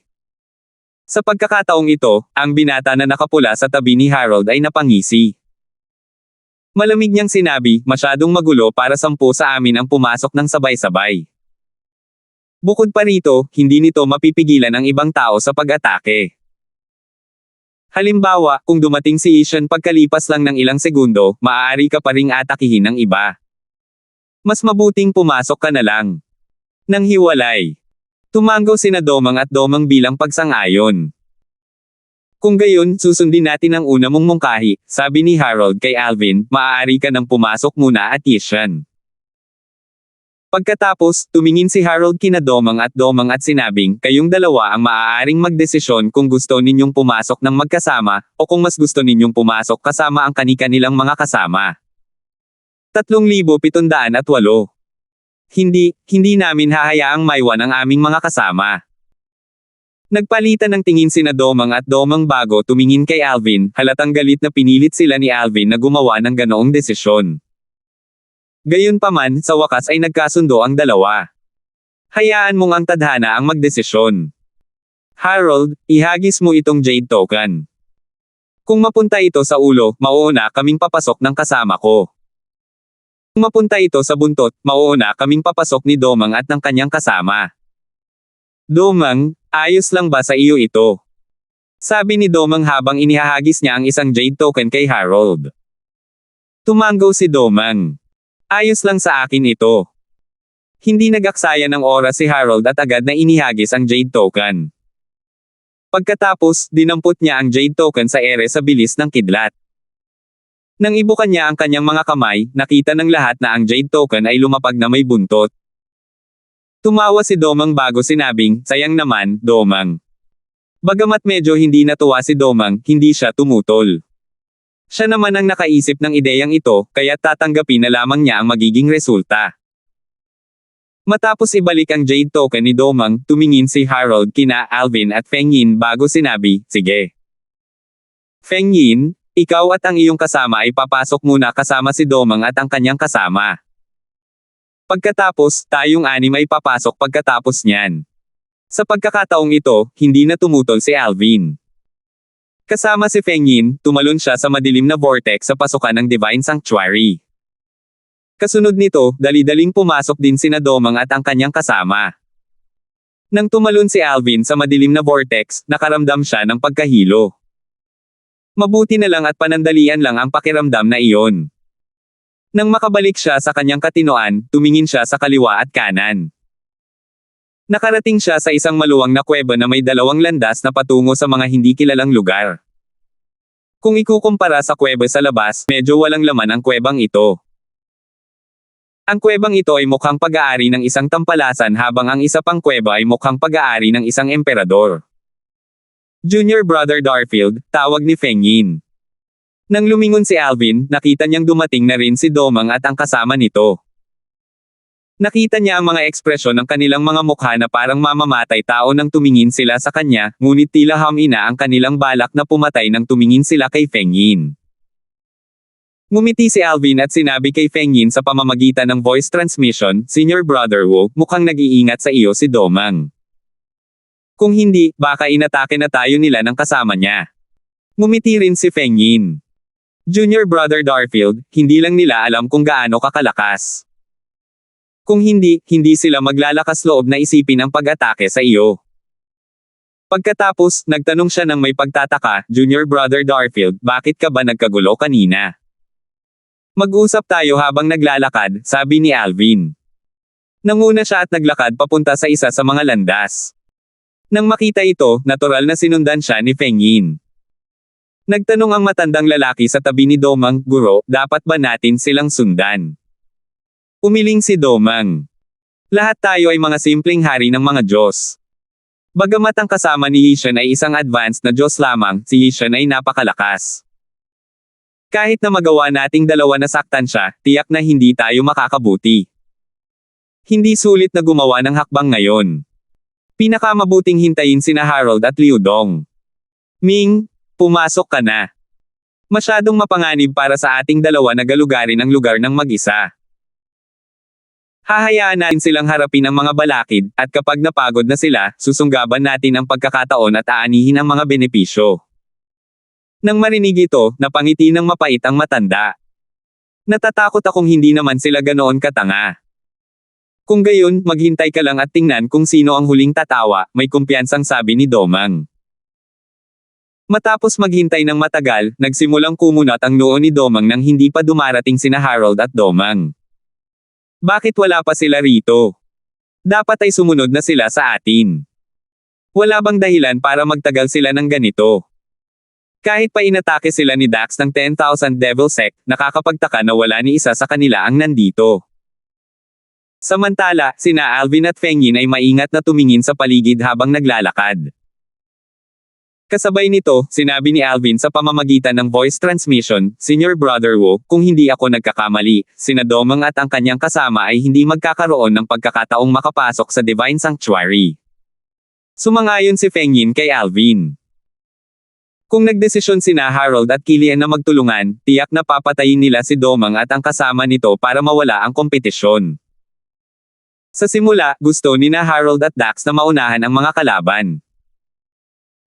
Speaker 1: Sa pagkakataong ito, ang binata na nakapula sa tabi ni Harold ay napangisi. Malamig niyang sinabi, masyadong magulo para 10 sa amin ang pumasok ng sabay-sabay. Bukod pa rito, hindi nito mapipigilan ang ibang tao sa pag-atake. Halimbawa, kung dumating si Yishan pagkalipas lang ng ilang segundo, maaari ka pa ring atakihin ng iba. Mas mabuting pumasok ka na lang. Nang hiwalay. Tumango sina Domang at Domang bilang pagsang-ayon. Kung gayon, susundin natin ang una mong mungkahi, sabi ni Harold kay Alvin, maaari ka nang pumasok muna at Yishan. Pagkatapos, tumingin si Harold kina Domang at sinabing, kayong dalawa ang maaaring magdesisyon kung gusto ninyong pumasok ng magkasama, o kung mas gusto ninyong pumasok kasama ang kani-kanilang mga kasama. 3,708. Hindi namin hahayaang maiwan ang aming mga kasama. Nagpalitan ng tingin sina Domang at Domang bago tumingin kay Alvin, halatang galit na pinilit sila ni Alvin na gumawa ng ganoong desisyon. Gayunpaman, sa wakas ay nagkasundo ang dalawa. Hayaan mong ang tadhana ang magdesisyon. Harold, ihagis mo itong jade token. Kung mapunta ito sa ulo, mauuna kaming papasok ng kasama ko. Kung mapunta ito sa buntot, mauuna kaming papasok ni Domang at ng kanyang kasama. Domang, ayos lang ba sa iyo ito? Sabi ni Domang habang inihahagis niya ang isang jade token kay Harold. Tumanggaw si Domang. Ayos lang sa akin ito. Hindi nag-aksaya ng oras si Harold at agad na inihagis ang jade token. Pagkatapos, dinampot niya ang jade token sa ere sa bilis ng kidlat. Nang ibukan niya ang kanyang mga kamay, nakita ng lahat na ang jade token ay lumapag na may buntot. Tumawa si Domang bago sinabing, sayang naman, Domang. Bagamat medyo hindi natuwa si Domang, hindi siya tumutol. Siya naman ang nakaisip ng ideyang ito, kaya tatanggapin na lamang niya ang magiging resulta. Matapos ibalik ang jade token ni Domang, tumingin si Harold kina Alvin at Feng Yin bago sinabi, sige. Feng Yin, ikaw at ang iyong kasama ay papasok muna kasama si Domang at ang kanyang kasama. Pagkatapos, tayong anim ay papasok pagkatapos niyan. Sa pagkakataong ito, hindi na tumutol si Alvin. Kasama si Feng Yin, tumalon siya sa madilim na vortex sa pasukan ng Divine Sanctuary. Kasunod nito, dali-daling pumasok din sina Domang at ang kanyang kasama. Nang tumalon si Alvin sa madilim na vortex, nakaramdam siya ng pagkahilo. Mabuti na lang at panandalian lang ang pakiramdam na iyon. Nang makabalik siya sa kanyang katinoan, tumingin siya sa kaliwa at kanan. Nakarating siya sa isang maluwang na kuweba na may dalawang landas na patungo sa mga hindi kilalang lugar. Kung ikukumpara sa kuweba sa labas, medyo walang laman ang kuwebang ito. Ang kuwebang ito ay mukhang pag-aari ng isang tampalasan habang ang isa pang kuweba ay mukhang pag-aari ng isang emperador. Junior Brother Darfield, tawag ni Feng Yin. Nang lumingon si Alvin, nakita niyang dumating na rin si Domang at ang kasama nito. Nakita niya ang mga ekspresyon ng kanilang mga mukha na parang mamamatay tao nang tumingin sila sa kanya, ngunit tila hamina ang kanilang balak na pumatay nang tumingin sila kay Feng Yin. Ngumiti si Alvin at sinabi kay Feng Yin sa pamamagitan ng voice transmission, Senior Brother Wu, mukhang nag-iingat sa iyo si Domang. Kung hindi, baka inatake na tayo nila ng kasama niya. Ngumiti rin si Feng Yin. Junior Brother Darfield, hindi lang nila alam kung gaano kakalakas. Kung hindi, hindi sila maglalakas loob na isipin ang pag-atake sa iyo. Pagkatapos, nagtanong siya ng may pagtataka, Junior Brother Darfield, bakit ka ba nagkagulo kanina? Mag-usap tayo habang naglalakad, sabi ni Alvin. Nanguna siya at naglakad papunta sa isa sa mga landas. Nang makita ito, natural na sinundan siya ni Feng Yin. Nagtanong ang matandang lalaki sa tabi ni Domang, Guro, dapat ba natin silang sundan? Umiling si Domang. Lahat tayo ay mga simpleng hari ng mga Diyos. Bagamat ang kasama ni Yishan ay isang advanced na Diyos lamang, si Yishan ay napakalakas. Kahit na magawa nating dalawa na saktan siya, tiyak na hindi tayo makakabuti. Hindi sulit na gumawa ng hakbang ngayon. Pinakamabuting hintayin sina Harold at Liu Dong. Ming, pumasok ka na. Masyadong mapanganib para sa ating dalawa na galugarin ang lugar ng mag-isa. Hahayaan natin silang harapin ang mga balakid, at kapag napagod na sila, susunggaban natin ang pagkakataon at aanihin ang mga benepisyo. Nang marinig ito, napangiti ng mapait ang matanda. Natatakot akong hindi naman sila ganoon katanga. Kung gayon, maghintay ka lang at tingnan kung sino ang huling tatawa, may kumpiyansang sabi ni Domang. Matapos maghintay ng matagal, nagsimulang kumunat ang noo ni Domang nang hindi pa dumarating sina Harold at Domang. Bakit wala pa sila rito? Dapat ay sumunod na sila sa atin. Wala bang dahilan para magtagal sila ng ganito? Kahit pa inatake sila ni Dax ng 10,000 Devil Sect, nakakapagtaka na wala ni isa sa kanila ang nandito. Samantala, sina Alvin at Feng Yin ay maingat na tumingin sa paligid habang naglalakad. Kasabay nito, sinabi ni Alvin sa pamamagitan ng voice transmission, Senior Brother Wu, kung hindi ako nagkakamali, sina Domang at ang kanyang kasama ay hindi magkakaroon ng pagkakataong makapasok sa Divine Sanctuary. Sumang-ayon si Feng Yin kay Alvin. Kung nagdesisyon sina Harold at Killian na magtulungan, tiyak na papatayin nila si Domang at ang kasama nito para mawala ang kompetisyon. Sa simula, gusto ni na Harold at Dax na maunahan ang mga kalaban.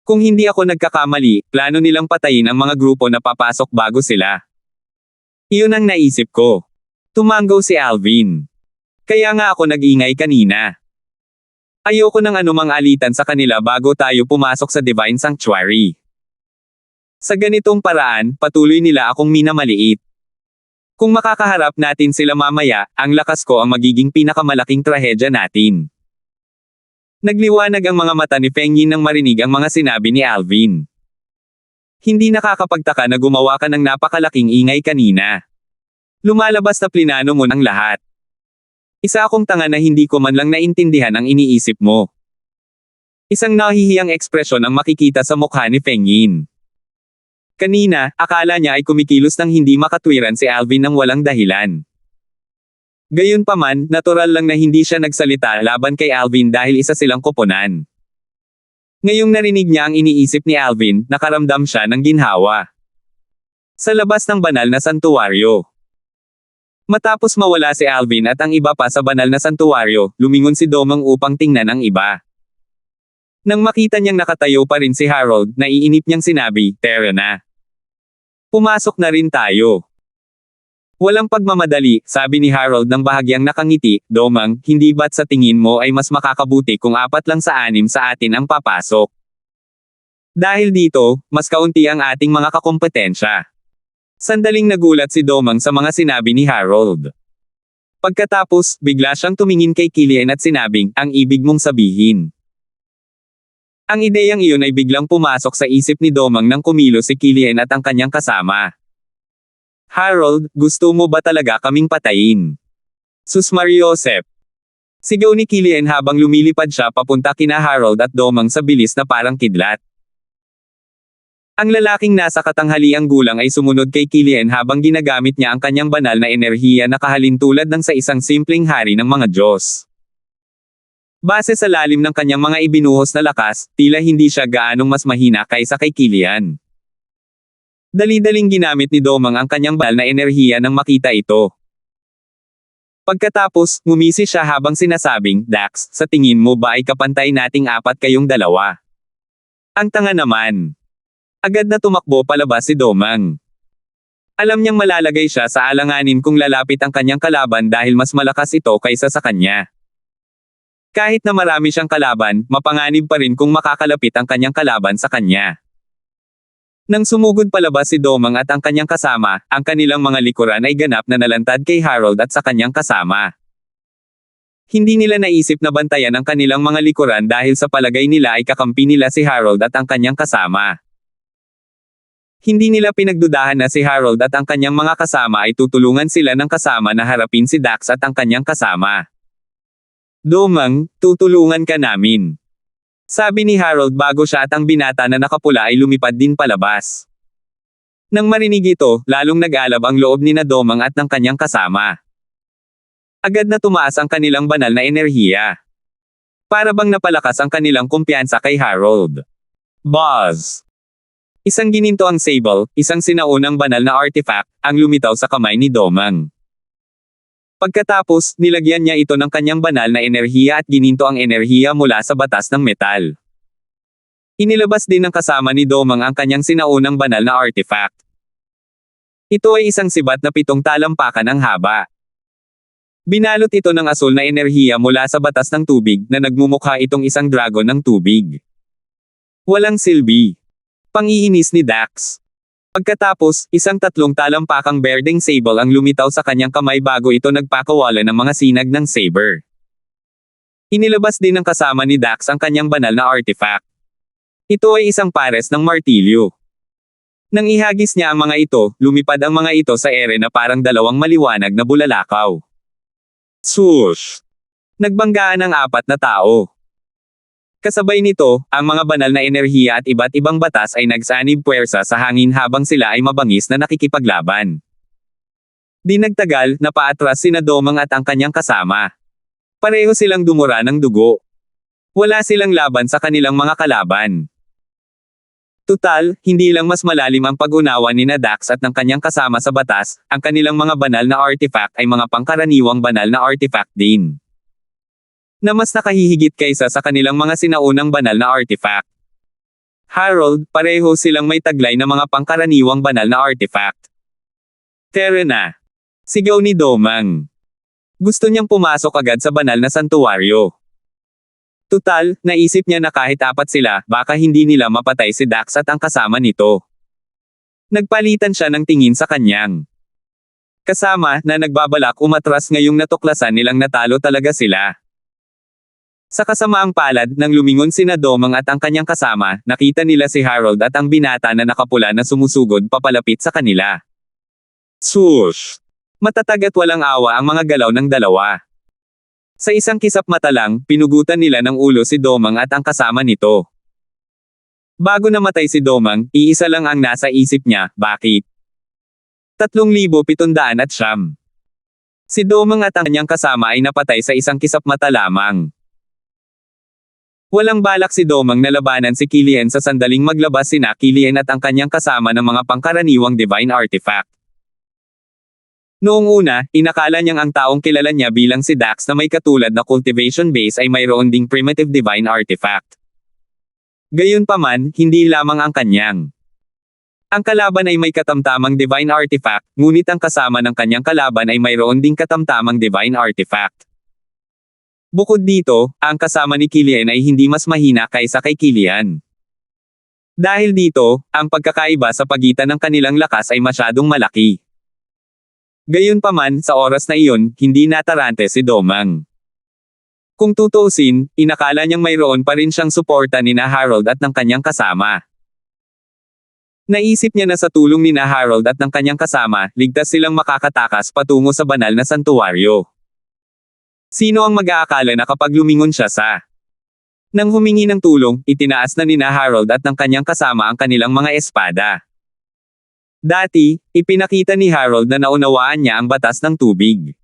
Speaker 1: Kung hindi ako nagkakamali, plano nilang patayin ang mga grupo na papasok bago sila. Iyon ang naisip ko. Tumanggaw si Alvin. Kaya nga ako nag-ingay kanina. Ayoko ng anumang alitan sa kanila bago tayo pumasok sa Divine Sanctuary. Sa ganitong paraan, patuloy nila akong minamaliit. Kung makakaharap natin sila mamaya, ang lakas ko ang magiging pinakamalaking trahedya natin. Nagliwanag ang mga mata ni Feng Yin nang marinig ang mga sinabi ni Alvin. Hindi nakakapagtaka na gumawa ka ng napakalaking ingay kanina. Lumalabas na plinano mo ng lahat. Isa akong tanga na hindi ko man lang naintindihan ang iniisip mo. Isang nahihiyang ekspresyon ang makikita sa mukha ni Feng Yin. Kanina, akala niya ay kumikilos ng hindi makatwiran si Alvin ng walang dahilan. Gayunpaman, natural lang na hindi siya nagsalita laban kay Alvin dahil isa silang koponan. Ngayong narinig niya ang iniisip ni Alvin, nakaramdam siya ng ginhawa. Sa labas ng banal na santuwaryo. Matapos mawala si Alvin at ang iba pa sa banal na santuwaryo, lumingon si Domang upang tingnan ang iba. Nang makita niyang nakatayo pa rin si Harold, naiinip niyang sinabi, "Tara na. Pumasok na rin tayo." Walang pagmamadali, sabi ni Harold ng bahagyang nakangiti, "Domang, hindi ba't sa tingin mo ay mas makakabuti kung 4 lang sa 6 sa atin ang papasok? Dahil dito, mas kaunti ang ating mga kakompetensya." Sandaling nagulat si Domang sa mga sinabi ni Harold. Pagkatapos, bigla siyang tumingin kay Killian at sinabing, "Ang ibig mong sabihin?" Ang ideyang iyon ay biglang pumasok sa isip ni Domang nang kumilos si Killian at ang kanyang kasama. "Harold, gusto mo ba talaga kaming patayin? Sus Mariosep!" Sigaw ni Killian habang lumilipad siya papunta kina Harold at Domang sa bilis na parang kidlat. Ang lalaking nasa katanghaliang gulang ay sumunod kay Killian habang ginagamit niya ang kanyang banal na enerhiya na kahalintulad ng sa isang simpleng hari ng mga Diyos. Base sa lalim ng kanyang mga ibinuhos na lakas, tila hindi siya gaanong mas mahina kaysa kay Killian. Dali-daling ginamit ni Domang ang kanyang banal na enerhiya nang makita ito. Pagkatapos, ngumisi siya habang sinasabing, "Dax, sa tingin mo ba ay kapantay nating 4 kayong dalawa? Ang tanga naman." Agad na tumakbo palabas si Domang. Alam niyang malalagay siya sa alanganin kung lalapit ang kanyang kalaban dahil mas malakas ito kaysa sa kanya. Kahit na marami siyang kalaban, mapanganib pa rin kung makakalapit ang kanyang kalaban sa kanya. Nang sumugod palabas si Domang at ang kanyang kasama, ang kanilang mga likuran ay ganap na nalantad kay Harold at sa kanyang kasama. Hindi nila naisip na bantayan ang kanilang mga likuran dahil sa palagay nila ay kakampi nila si Harold at ang kanyang kasama. Hindi nila pinagdudahan na si Harold at ang kanyang mga kasama ay tutulungan sila ng kasama na harapin si Dax at ang kanyang kasama. "Domang, tutulungan ka namin," sabi ni Harold bago siya at ang binata na nakapula ay lumipad din palabas. Nang marinig ito, lalong nag-alab ang loob ni na Domang at ng kanyang kasama. Agad na tumaas ang kanilang banal na enerhiya. Para bang napalakas ang kanilang kumpiyansa kay Harold. Buzz! Isang gininto ang sable, isang sinaunang banal na artifact, ang lumitaw sa kamay ni Domang. Pagkatapos, nilagyan niya ito ng kanyang banal na enerhiya at gininto ang enerhiya mula sa batas ng metal. Inilabas din ng kasama ni Domang ang kanyang sinaunang banal na artifact. Ito ay isang sibat na 7 talampakan ang haba. Binalot ito ng asul na enerhiya mula sa batas ng tubig na nagmumukha itong isang dragon ng tubig. Walang silbi. Pangiinis ni Dax. Pagkatapos, isang 3 talampakang berdeng sable ang lumitaw sa kanyang kamay bago ito nagpakawala ng mga sinag ng saber. Inilabas din ng kasama ni Dax ang kanyang banal na artifact. Ito ay isang pares ng martilyo. Nang ihagis niya ang mga ito, lumipad ang mga ito sa ere na parang 2 maliwanag na bulalakaw. Swoosh! Nagbanggaan ang 4 na tao. Kasabay nito, ang mga banal na enerhiya at iba't ibang batas ay nagsanib puwersa sa hangin habang sila ay mabangis na nakikipaglaban. Di nagtagal, napaatras sina Domang at ang kanyang kasama. Pareho silang dumura ng dugo. Wala silang laban sa kanilang mga kalaban. Tutal, hindi lang mas malalim ang pag-unawa ni Dax at ng kanyang kasama sa batas, ang kanilang mga banal na artifact ay mga pangkaraniwang banal na artifact din. Na mas nakahihigit kaysa sa kanilang mga sinaunang banal na artifact. Harold, pareho silang may taglay na mga pangkaraniwang banal na artifact. Tara na! Sigaw ni Domang. Gusto niyang pumasok agad sa banal na santuwaryo. Tutal, naisip niya na kahit apat sila, baka hindi nila mapatay si Dax at ang kasama nito. Nagpalitan siya ng tingin sa kanyang kasama na nagbabalak umatras ngayong natuklasan nilang natalo talaga sila. Sa kasamaang palad nang lumingon sina Domang at ang kanyang kasama, nakita nila si Harold at ang binata na nakapula na sumusugod papalapit sa kanila. Swoosh! Matatag at walang awa ang mga galaw ng dalawa. Sa isang kisap mata lang, pinugutan nila ng ulo si Domang at ang kasama nito. Bago namatay si Domang, iisa lang ang nasa isip niya, bakit? 3,700. Si Domang at ang kanyang kasama ay napatay sa isang kisap mata lamang. Walang balak si Domang na labanan si Killian sa sandaling maglabas sina Killian at ang kanyang kasama ng mga pangkaraniwang divine artifact. Noong una, inakala niyang ang taong kilala niya bilang si Dax na may katulad na cultivation base ay mayroon ding primitive divine artifact. Gayunpaman, hindi lamang ang kanyang. Ang kalaban ay may katamtamang divine artifact, ngunit ang kasama ng kanyang kalaban ay mayroon ding katamtamang divine artifact. Bukod dito, ang kasama ni Killian ay hindi mas mahina kaysa kay Killian. Dahil dito, ang pagkakaiba sa pagitan ng kanilang lakas ay masyadong malaki. Gayunpaman, sa oras na iyon, hindi natarante si Domang. Kung tutuusin, inakala niyang mayroon pa rin siyang suporta ni Harold at ng kanyang kasama. Naisip niya na sa tulong ni Harold at ng kanyang kasama, ligtas silang makakatakas patungo sa banal na santuwaryo. Sino ang mag-aakala na kapag lumingon siya sa nang humingi ng tulong, itinaas na ni Harold at ng kanyang kasama ang kanilang mga espada. Dati, ipinakita ni Harold na naunawaan niya ang batas ng tubig.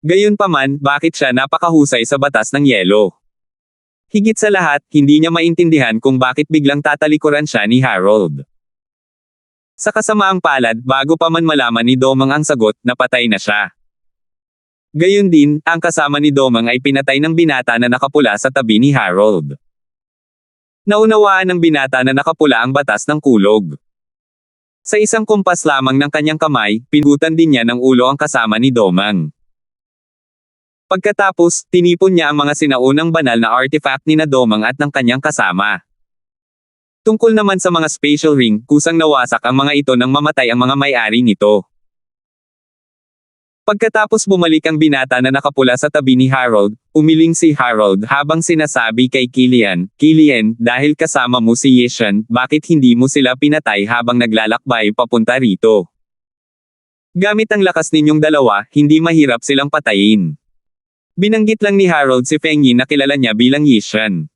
Speaker 1: Gayunpaman, bakit siya napakahusay sa batas ng yelo? Higit sa lahat, hindi niya maintindihan kung bakit biglang tatalikuran siya ni Harold. Sa kasamaang palad, bago pa man malaman ni Domang ang sagot, napatay na siya. Gayon din, ang kasama ni Domang ay pinatay ng binata na nakapula sa tabi ni Harold. Naunawaan ng binata na nakapula ang batas ng kulog. Sa isang kumpas lamang ng kanyang kamay, pinugutan din niya ng ulo ang kasama ni Domang. Pagkatapos, tinipon niya ang mga sinaunang banal na artifact ni Domang at ng kanyang kasama. Tungkol naman sa mga spatial ring, kusang nawasak ang mga ito nang mamatay ang mga may-ari nito. Pagkatapos bumalik ang binata na nakapula sa tabi ni Harold, umiling si Harold habang sinasabi kay Killian, "Killian, dahil kasama mo si Yishan, bakit hindi mo sila pinatay habang naglalakbay papunta rito? Gamit ang lakas ninyong dalawa, hindi mahirap silang patayin." Binanggit lang ni Harold si Feng Yi na kilala niya bilang Yishan.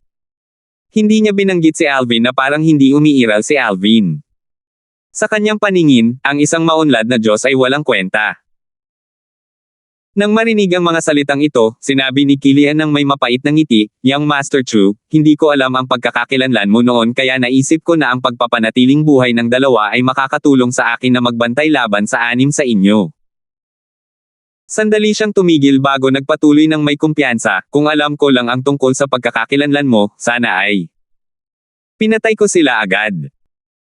Speaker 1: Hindi niya binanggit si Alvin na parang hindi umiiral si Alvin. Sa kanyang paningin, ang isang maunlad na Diyos ay walang kwenta. Nang marinig ang mga salitang ito, sinabi ni Killian ng may mapait na ngiti, "Young Master Chu, hindi ko alam ang pagkakakilanlan mo noon kaya naisip ko na ang pagpapanatiling buhay ng dalawa ay makakatulong sa akin na magbantay laban sa anim sa inyo." Sandali siyang tumigil bago nagpatuloy ng may kumpiyansa, "Kung alam ko lang ang tungkol sa pagkakakilanlan mo, sana ay pinatay ko sila agad.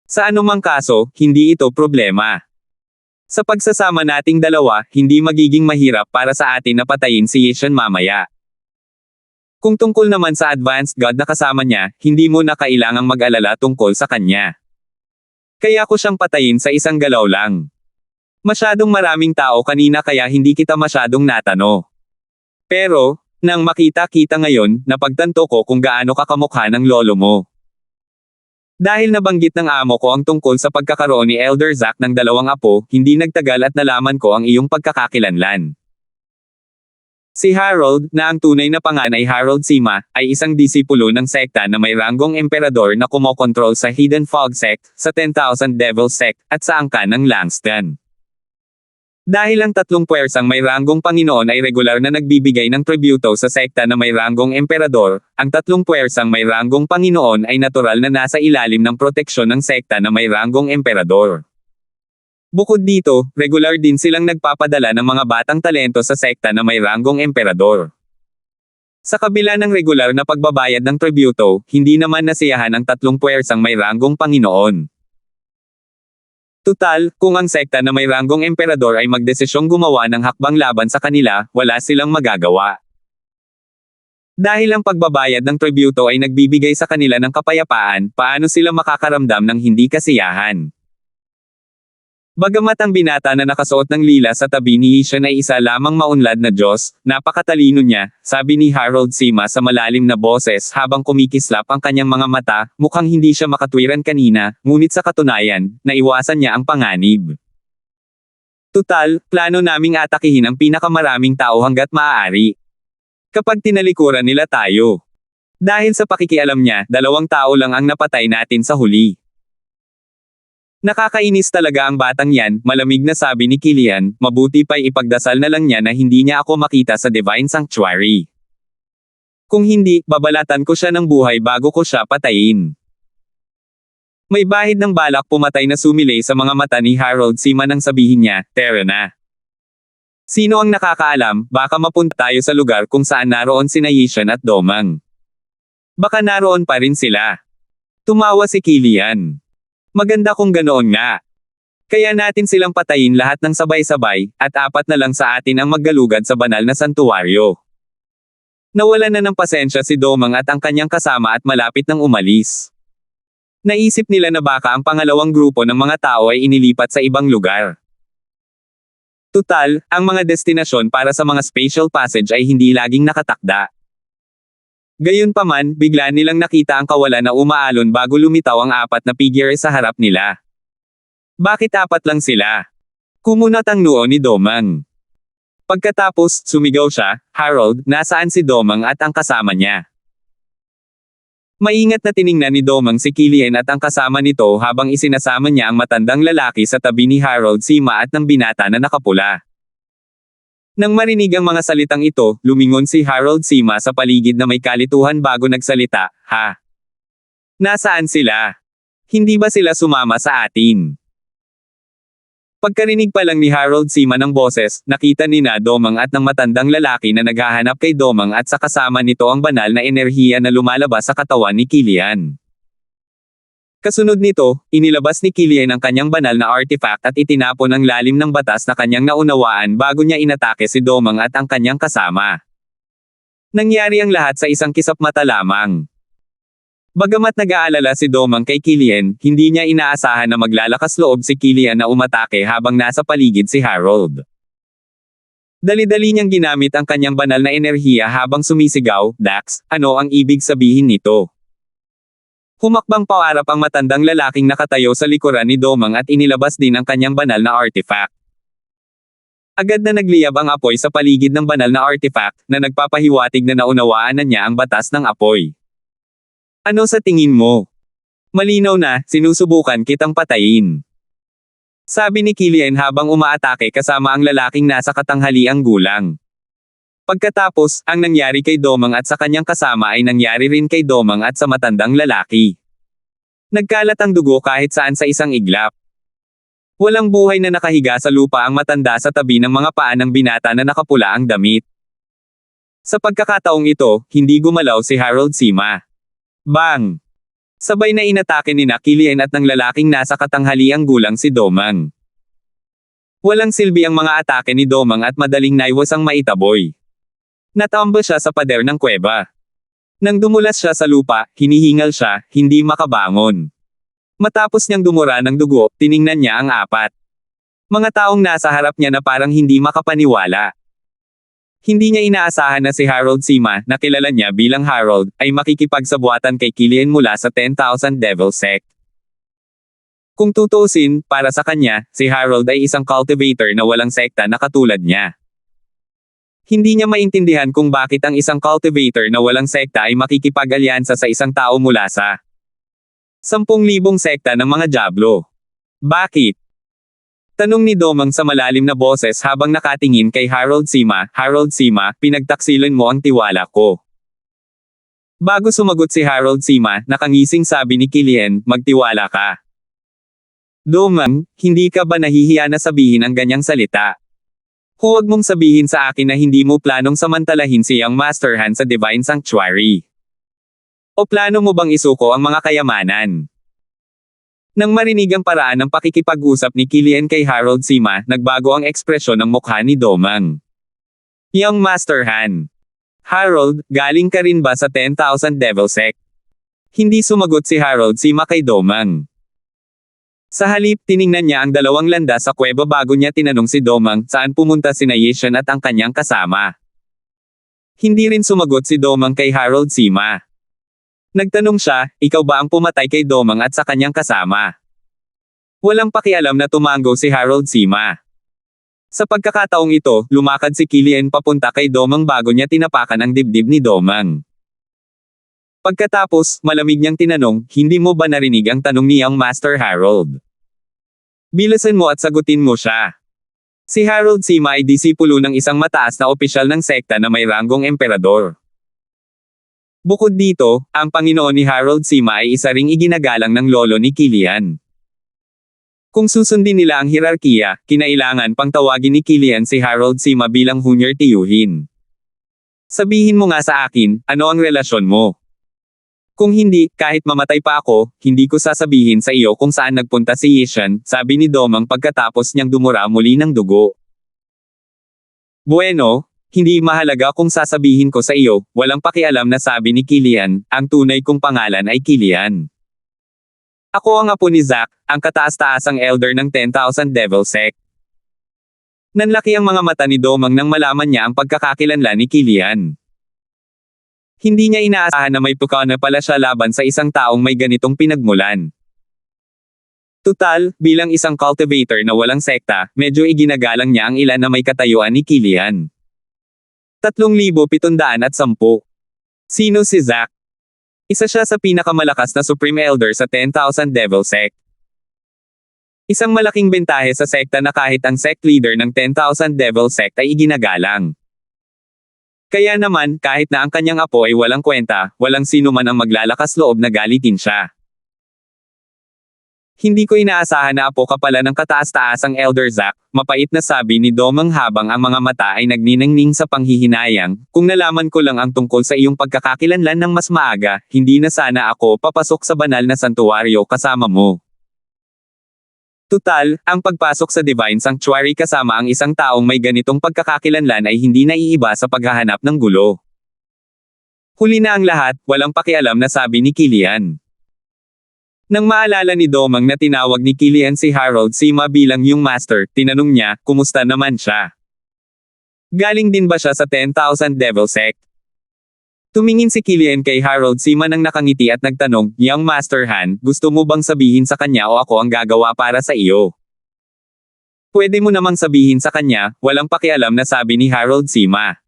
Speaker 1: Sa anumang kaso, hindi ito problema. Sa pagsasama nating dalawa, hindi magiging mahirap para sa atin na patayin si Yishan mamaya. Kung tungkol naman sa advanced god na kasama niya, hindi mo na kailangang mag-alala tungkol sa kanya. Kaya ko siyang patayin sa isang galaw lang. Masyadong maraming tao kanina kaya hindi kita masyadong natano. Pero, nang makita-kita ngayon, napagtanto ko kung gaano kakamukha ng lolo mo. Dahil nabanggit ng amo ko ang tungkol sa pagkakaroon ni Elder Zack ng dalawang apo, hindi nagtagal at nalaman ko ang iyong pagkakakilanlan." Si Harold, na ang tunay na pangalan ay Harold Sima, ay isang disipulo ng sekta na may ranggong emperador na kumokontrol sa Hidden Fog Sect, sa 10,000 Devil Sect, at sa angkan ng Langston. Dahil ang tatlong puwersang may ranggong Panginoon ay regular na nagbibigay ng tributo sa sekta na may ranggong Emperador, ang tatlong puwersang may ranggong Panginoon ay natural na nasa ilalim ng proteksyon ng sekta na may ranggong Emperador. Bukod dito, regular din silang nagpapadala ng mga batang talento sa sekta na may ranggong Emperador. Sa kabila ng regular na pagbabayad ng tributo, hindi naman nasiyahan ang tatlong puwersang may ranggong Panginoon. Tutal, kung ang sekta na may ranggong Emperador ay magdesisyong gumawa ng hakbang laban sa kanila, wala silang magagawa. Dahil ang pagbabayad ng tributo ay nagbibigay sa kanila ng kapayapaan, paano sila makakaramdam ng hindi kasiyahan? Bagamat ang binata na nakasuot ng lila sa tabi ni Ishan ay isa lamang maunlad na Diyos, napakatalino niya, sabi ni Harold Sima sa malalim na boses habang kumikislap ang kanyang mga mata, mukhang hindi siya makatwiran kanina, ngunit sa katunayan, naiwasan niya ang panganib. Tutal, plano naming atakihin ang pinakamaraming tao hanggat maaari. Kapag tinalikuran nila tayo. Dahil sa pakikialam niya, 2 tao lang ang napatay natin sa huli. Nakakainis talaga ang batang yan, malamig na sabi ni Killian, mabuti pa'y ipagdasal na lang niya na hindi niya ako makita sa Divine Sanctuary. Kung hindi, babalatan ko siya ng buhay bago ko siya patayin. May bahid ng balak pumatay na sumilay sa mga mata ni Harold Sima nang sabihin niya, "Tara na." Sino ang nakakaalam, baka mapunta tayo sa lugar kung saan naroon sina Yishan at Domang. Baka naroon pa rin sila. Tumawa si Killian. Maganda kung ganoon nga. Kaya natin silang patayin lahat ng sabay-sabay, at 4 na lang sa atin ang maggalugad sa banal na santuwaryo. Nawalan na ng pasensya si Domang at ang kanyang kasama at malapit nang umalis. Naisip nila na baka ang pangalawang grupo ng mga tao ay inilipat sa ibang lugar. Tutal, ang mga destinasyon para sa mga spatial passage ay hindi laging nakatakda. Gayunpaman, bigla nilang nakita ang kawalan na umaalon bago lumitaw ang 4 na figure sa harap nila. Bakit 4 lang sila? Kumunat ang noo ni Domang. Pagkatapos, sumigaw siya, "Harold, nasaan si Domang at ang kasama niya?" Maingat na tiningnan ni Domang si Killian at ang kasama nito habang isinasama niya ang matandang lalaki sa tabi ni Harold Sima at ng binata na nakapula. Nang marinig ang mga salitang ito, lumingon si Harold Sima sa paligid na may kalituhan bago nagsalita, "Ha? Nasaan sila? Hindi ba sila sumama sa atin?" Pagkarinig pa lang ni Harold Sima ng boses, nakita ni na Domang at ng matandang lalaki na naghahanap kay Domang at sa kasama nito ang banal na enerhiya na lumalabas sa katawan ni Killian. Kasunod nito, inilabas ni Killian ang kanyang banal na artifact at itinapon ang lalim ng batas na kanyang naunawaan bago niya inatake si Domang at ang kanyang kasama. Nangyari ang lahat sa isang kisap mata lamang. Bagamat nag-aalala si Domang kay Killian, hindi niya inaasahan na maglalakas loob si Killian na umatake habang nasa paligid si Harold. Dali-dali niyang ginamit ang kanyang banal na enerhiya habang sumisigaw, "Dax, ano ang ibig sabihin nito?" Humakbang pawarap ang matandang lalaking nakatayo sa likuran ni Domang at inilabas din ang kanyang banal na artifact. Agad na nagliyab ang apoy sa paligid ng banal na artifact, na nagpapahiwatig na naunawaan na niya ang batas ng apoy. "Ano sa tingin mo? Malinaw na, sinusubukan kitang patayin," sabi ni Killian habang umaatake kasama ang lalaking nasa katanghaliang gulang. Pagkatapos, ang nangyari kay Domang at sa kanyang kasama ay nangyari rin kay Domang at sa matandang lalaki. Nagkalat ang dugo kahit saan sa isang iglap. Walang buhay na nakahiga sa lupa ang matanda sa tabi ng mga paa ng binata na nakapula ang damit. Sa pagkakataong ito, hindi gumalaw si Harold Sima. Bang! Sabay na inatake ni Killian at ng lalaking nasa katanghaliang gulang si Domang. Walang silbi ang mga atake ni Domang at madaling naiwas ang maitaboy. Natambo siya sa pader ng kuweba. Nang dumulas siya sa lupa, hinihingal siya, hindi makabangon. Matapos niyang dumura ng dugo, tiningnan niya ang 4. Mga taong nasa harap niya na parang hindi makapaniwala. Hindi niya inaasahan na si Harold Sima, na kilala niya bilang Harold, ay makikipagsabuatan kay Killian mula sa 10,000 Devil Sect. Kung tutuusin, para sa kanya, si Harold ay isang cultivator na walang sekta na katulad niya. Hindi niya maintindihan kung bakit ang isang cultivator na walang sekta ay makikipag-alyansa sa isang tao mula sa 10,000 sekta ng mga Diablo. Bakit? Tanong ni Domang sa malalim na boses habang nakatingin kay Harold Sima. Harold Sima, pinagtaksilan mo ang tiwala ko. Bago sumagot si Harold Sima, nakangising sabi ni Killian, magtiwala ka. Domang, hindi ka ba nahihiya na sabihin ang ganyang salita? Huwag mong sabihin sa akin na hindi mo planong samantalahin si Young Master Han sa Divine Sanctuary. O plano mo bang isuko ang mga kayamanan? Nang marinig ang paraan ng pakikipag-usap ni Killian kay Harold Sima, nagbago ang ekspresyon ng mukha ni Domang. Young Master Han. Harold, galing ka rin ba sa 10,000 Devil Sect? Hindi sumagot si Harold Sima kay Domang. Sa halip, tiningnan niya ang dalawang landas sa kuweba bago niya tinanong si Domang saan pumunta sina Yishan at ang kanyang kasama. Hindi rin sumagot si Domang kay Harold Sima. Nagtanong siya, ikaw ba ang pumatay kay Domang at sa kanyang kasama? Walang pakialam na tumango si Harold Sima. Sa pagkakataong ito, lumakad si Killian papunta kay Domang bago niya tinapakan ang dibdib ni Domang. Pagkatapos, malamig niyang tinanong, hindi mo ba narinig ang tanong ni Young Master Harold? Bilasan mo at sagutin mo siya. Si Harold Sima ay disipulo ng isang mataas na opisyal ng sekta na may ranggong emperador. Bukod dito, ang Panginoon ni Harold Sima ay isa ring iginagalang ng lolo ni Killian. Kung susundin nila ang hierarkiya, kinailangan pang tawagin ni Killian si Harold Sima bilang Hunyer Tiyuhin. Sabihin mo nga sa akin, ano ang relasyon mo? Kung hindi, kahit mamatay pa ako, hindi ko sasabihin sa iyo kung saan nagpunta si Yishan, sabi ni Domang pagkatapos niyang dumura muli ng dugo. Bueno, hindi mahalaga kung sasabihin ko sa iyo, walang pakialam na sabi ni Killian, ang tunay kong pangalan ay Killian. Ako ang apo ni Zack, ang kataas-taasang elder ng 10,000 Devil Sect. Nanlaki ang mga mata ni Domang nang malaman niya ang pagkakakilanlan ni Killian. Hindi niya inaasahan na may pukaw na pala siya laban sa isang taong may ganitong pinagmulan. Tutal, bilang isang cultivator na walang sekta, medyo iginagalang niya ang ilan na may katayuan ni Killian. 3,710. Sino si Zack? Isa siya sa pinakamalakas na Supreme Elder sa 10,000 Devil Sect. Isang malaking bentahe sa sekta na kahit ang sect leader ng 10,000 Devil Sect ay iginagalang. Kaya naman, kahit na ang kanyang apo ay walang kwenta, walang sino man ang maglalakas loob na galitin siya. Hindi ko inaasahan na apo ka pala ng kataas-taasang Elder Zack, mapait na sabi ni Domang habang ang mga mata ay nagniningning sa panghihinayang, kung nalaman ko lang ang tungkol sa iyong pagkakakilanlan ng mas maaga, hindi na sana ako papasok sa banal na santuwaryo kasama mo. Tutal, ang pagpasok sa Divine Sanctuary kasama ang isang taong may ganitong pagkakakilanlan ay hindi naiiba sa paghahanap ng gulo. Huli na ang lahat, walang pakialam na sabi ni Killian. Nang maalala ni Domang na tinawag ni Killian si Harold Sima bilang yung master, tinanong niya, kumusta naman siya? Galing din ba siya sa 10,000 Devil Sect? Tumingin si Killian kay Harold Sima nang nakangiti at nagtanong, Young Master Han, gusto mo bang sabihin sa kanya o ako ang gagawa para sa iyo? Pwede mo namang sabihin sa kanya, walang pakialam na sabi ni Harold Sima.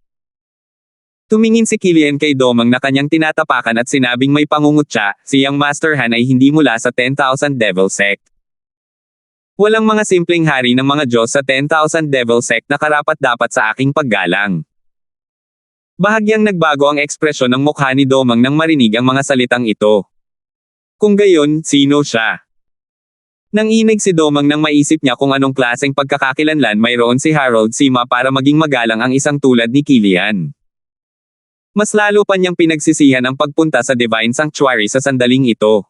Speaker 1: Tumingin si Killian kay Domang na kanyang tinatapakan at sinabing may pangungutya, si Young Master Han ay hindi mula sa 10,000 Devil Sect. Walang mga simpleng hari ng mga Diyos sa 10,000 Devil Sect na karapat-dapat sa aking paggalang. Bahagyang nagbago ang ekspresyon ng mukha ni Domang nang marinig ang mga salitang ito. Kung gayon, sino siya? Nanginig si Domang nang maisip niya kung anong klaseng pagkakakilanlan mayroon si Harold Sima para maging magalang ang isang tulad ni Killian. Mas lalo pa niyang pinagsisihan ang pagpunta sa Divine Sanctuary sa sandaling ito.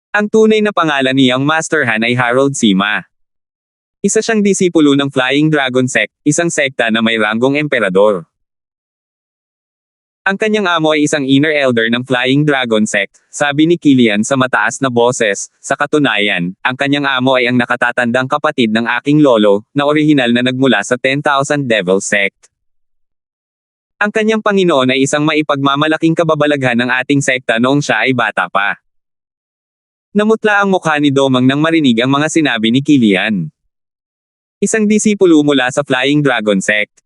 Speaker 1: Ang tunay na pangalan ni Young Master Han ay Harold Sima. Isa siyang disipulo ng Flying Dragon Sect, isang sekta na may ranggong emperador. Ang kanyang amo ay isang inner elder ng Flying Dragon Sect, sabi ni Killian sa mataas na boses. Sa katunayan, ang kanyang amo ay ang nakatatandang kapatid ng aking lolo, na orihinal na nagmula sa 10,000 Devil Sect. Ang kanyang Panginoon ay isang maipagmamalaking kababalaghan ng ating sekta noong siya ay bata pa. Namutla ang mukha ni Domang nang marinig ang mga sinabi ni Killian. Isang disipulo mula sa Flying Dragon Sect.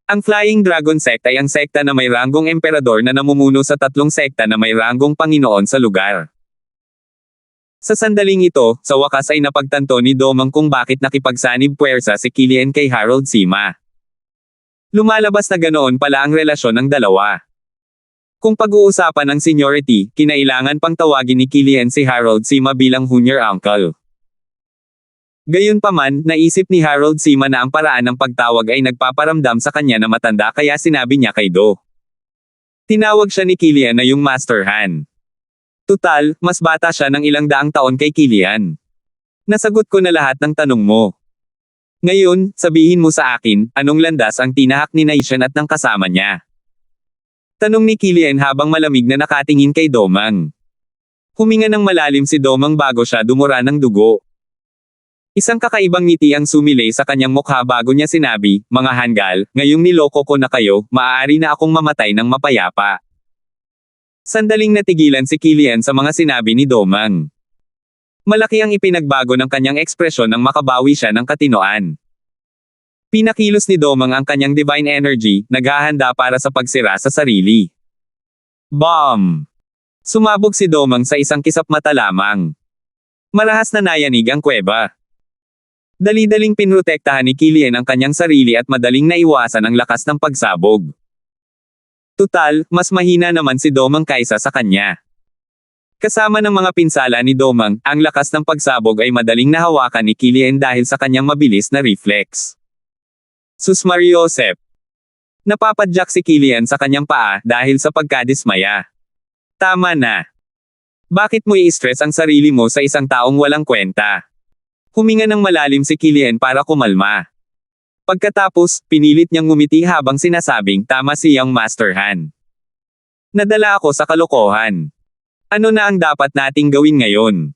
Speaker 1: Ang Flying Dragon Sect ay ang sekta na may ranggong emperador na namumuno sa tatlong sekta na may ranggong Panginoon sa lugar. Sa sandaling ito, sa wakas ay napagtanto ni Domang kung bakit nakipagsanib puwersa si Killian kay Harold Sima. Lumalabas na ganoon pala ang relasyon ng dalawa. Kung pag-uusapan ng seniority, kinailangan pang tawagin ni Killian si Harold Sima bilang junior uncle. Gayunpaman, naisip ni Harold Sima na ang paraan ng pagtawag ay nagpaparamdam sa kanya na matanda kaya sinabi niya kay Do. Tinawag siya ni Killian na yung Master Han. Tutal, mas bata siya ng ilang daang taon kay Killian. Nasagot ko na lahat ng tanong mo. Ngayon, sabihin mo sa akin, anong landas ang tinahak ni Naishan at ng kasama niya? Tanong ni Killian habang malamig na nakatingin kay Domang. Huminga ng malalim si Domang bago siya dumura ng dugo. Isang kakaibang ngiti ang sumilay sa kanyang mukha bago niya sinabi, mga Hangul, ngayong niloko ko na kayo, maaari na akong mamatay ng mapayapa. Sandaling natigilan si Killian sa mga sinabi ni Domang. Malaki ang ipinagbago ng kanyang ekspresyon nang makabawi siya ng katinoan. Pinakilos ni Domang ang kanyang divine energy, naghahanda para sa pagsira sa sarili. Bomb! Sumabog si Domang sa isang kisap mata lamang. Marahas na nayanig ang kuweba. Dali-daling pinrotektahan ni Killian ang kanyang sarili at madaling naiwasan ang lakas ng pagsabog. Tutal, mas mahina naman si Domang kaysa sa kanya. Kasama ng mga pinsala ni Domang, ang lakas ng pagsabog ay madaling nahawakan ni Killian dahil sa kanyang mabilis na reflex. Sus Mariosep! Napapadyak si Killian sa kanyang paa dahil sa pagkadismaya. Tama na. Bakit mo i-stress ang sarili mo sa isang taong walang kwenta? Huminga ng malalim si Killian para kumalma. Pagkatapos, pinilit niyang ngumiti habang sinasabing tama siyang Master Han. Nadala ako sa kalokohan. Ano na ang dapat nating gawin ngayon?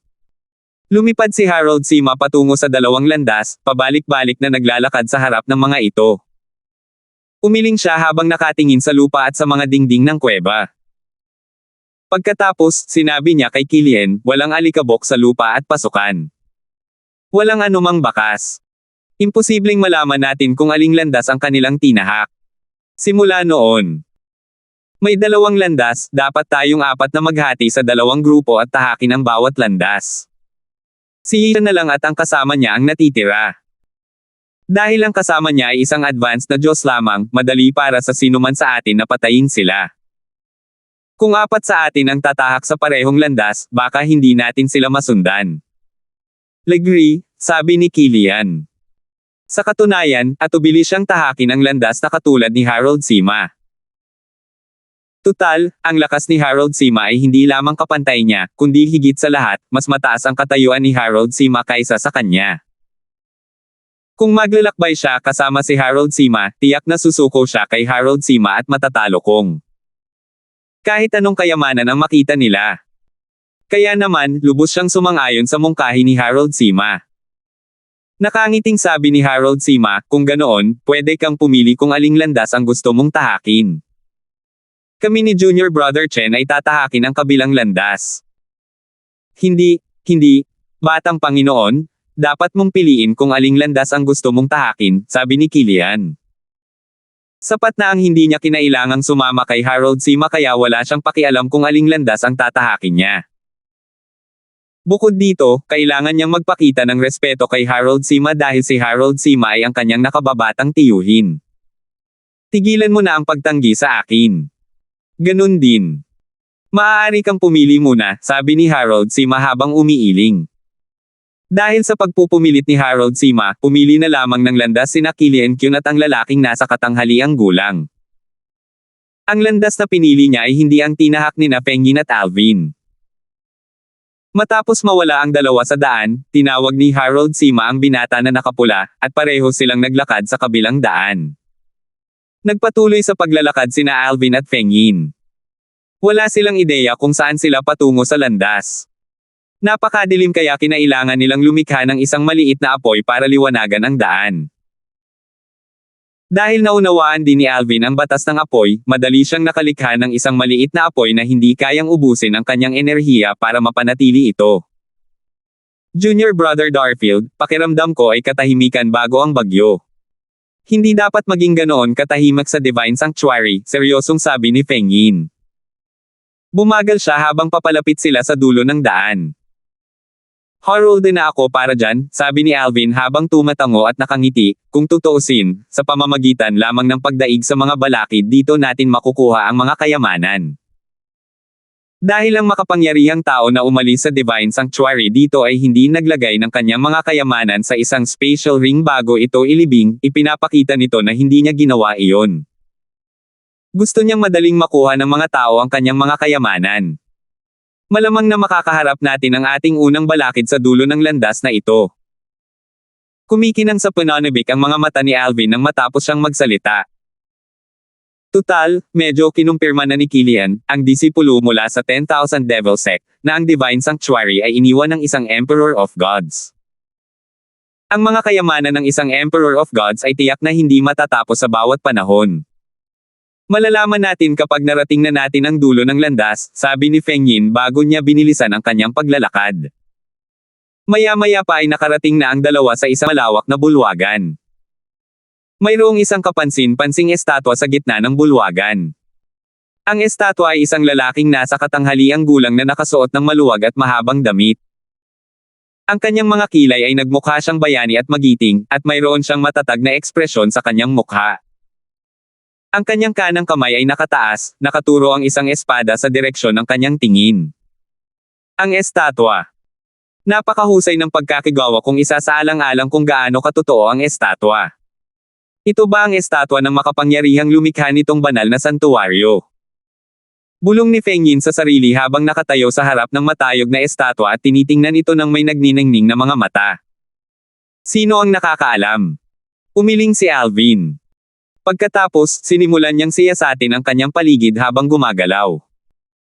Speaker 1: Lumipad si Harold Sima patungo sa dalawang landas, pabalik-balik na naglalakad sa harap ng mga ito. Umiling siya habang nakatingin sa lupa at sa mga dingding ng kuweba. Pagkatapos, sinabi niya kay Killian, walang alikabok sa lupa at pasukan. Walang anumang bakas. Imposibleng malaman natin kung aling landas ang kanilang tinahak. Simula noon. May dalawang landas, dapat tayong apat na maghati sa dalawang grupo at tahakin ang bawat landas. Si Ian na lang at ang kasama niya ang natitira. Dahil ang kasama niya ay isang advanced na Diyos lamang, madali para sa sinuman sa atin na patayin sila. Kung apat sa atin ang tatahak sa parehong landas, baka hindi natin sila masundan. Legree, sabi ni Killian. Sa katunayan, atubili siyang tahakin ang landas na katulad ni Harold Sima. Tutal, ang lakas ni Harold Sima ay hindi lamang kapantay niya, kundi higit sa lahat, mas mataas ang katayuan ni Harold Sima kaysa sa kanya. Kung maglalakbay siya kasama si Harold Sima, tiyak na susuko siya kay Harold Sima at matatalo kong. Kahit anong kayamanan ang makita nila. Kaya naman, lubos siyang sumang-ayon sa mungkahi ni Harold Sima. Nakangiting sabi ni Harold Sima, kung ganoon, pwede kang pumili kung aling landas ang gusto mong tahakin. Kami ni Junior Brother Chen ay tatahakin ang kabilang landas. Hindi, batang Panginoon, dapat mong piliin kung aling landas ang gusto mong tahakin, sabi ni Killian. Sapat na ang hindi niya kinailangang sumama kay Harold Sima kaya wala siyang pakialam kung aling landas ang tatahakin niya. Bukod dito, kailangan niyang magpakita ng respeto kay Harold Sima dahil si Harold Sima ay ang kanyang nakababatang tiyuhin. Tigilan mo na ang pagtanggi sa akin. Ganun din. Maaari kang pumili muna, sabi ni Harold Sima habang umiiling. Dahil sa pagpupumilit ni Harold Sima, pumili na lamang ng landas sina Killian Kyun at ang lalaking nasa katanghaliang gulang. Ang landas na pinili niya ay hindi ang tinahak ni na Fengyin at Alvin. Matapos mawala ang dalawa sa daan, tinawag ni Harold Sima ang binata na nakapula, at pareho silang naglakad sa kabilang daan. Nagpatuloy sa paglalakad sina Alvin at Fengyin. Wala silang ideya kung saan sila patungo sa landas. Napakadilim kaya kinailangan nilang lumikha ng isang maliit na apoy para liwanagan ang daan. Dahil naunawaan din ni Alvin ang batas ng apoy, madali siyang nakalikha ng isang maliit na apoy na hindi kayang ubusin ang kanyang enerhiya para mapanatili ito. Junior Brother Darfield, pakiramdam ko ay katahimikan bago ang bagyo. Hindi dapat maging ganoon katahimik sa Divine Sanctuary, seryosong sabi ni Fengyin. Bumagal siya habang papalapit sila sa dulo ng daan. Harold na ako para dyan, sabi ni Alvin habang tumatango at nakangiti. Kung tutuusin, sa pamamagitan lamang ng pagdaig sa mga balakid dito natin makukuha ang mga kayamanan. Dahil ang makapangyarihang tao na umalis sa Divine Sanctuary dito ay hindi naglagay ng kanyang mga kayamanan sa isang spatial ring bago ito ilibing, ipinapakita nito na hindi niya ginawa iyon. Gusto niyang madaling makuha ng mga tao ang kanyang mga kayamanan. Malamang na makakaharap natin ang ating unang balakid sa dulo ng landas na ito. Kumikinang sa pananabik ang mga mata ni Alvin nang matapos siyang magsalita. Tutal, medyo kinumpirma na ni Killian, ang disipulo mula sa 10,000 Devil Sect, na ang Divine Sanctuary ay iniwan ng isang Emperor of Gods. Ang mga kayamanan ng isang Emperor of Gods ay tiyak na hindi matatapos sa bawat panahon. Malalaman natin kapag narating na natin ang dulo ng landas, sabi ni Feng Yin bago niya binilisan ang kanyang paglalakad. Maya-maya pa ay nakarating na ang dalawa sa isang malawak na bulwagan. Mayroong isang kapansin-pansing estatwa sa gitna ng bulwagan. Ang estatwa ay isang lalaking nasa katanghaliang gulang na nakasuot ng maluwag at mahabang damit. Ang kanyang mga kilay ay nagmukha siyang bayani at magiting, at mayroon siyang matatag na ekspresyon sa kanyang mukha. Ang kanyang kanang kamay ay nakataas, nakaturo ang isang espada sa direksyon ng kanyang tingin. Ang estatwa. Napakahusay ng pagkakigawa kung isasaalang-alang kung gaano katotoo ang estatwa. Ito ba ang estatwa ng makapangyarihang lumikha nitong banal na santuwaryo? Bulong ni Feng Yin sa sarili habang nakatayo sa harap ng matayog na estatwa at tinitingnan ito ng may nagniningning na mga mata. Sino ang nakakaalam? Umiling si Alvin. Pagkatapos, sinimulan niyang siyasatin ang kanyang paligid habang gumagalaw.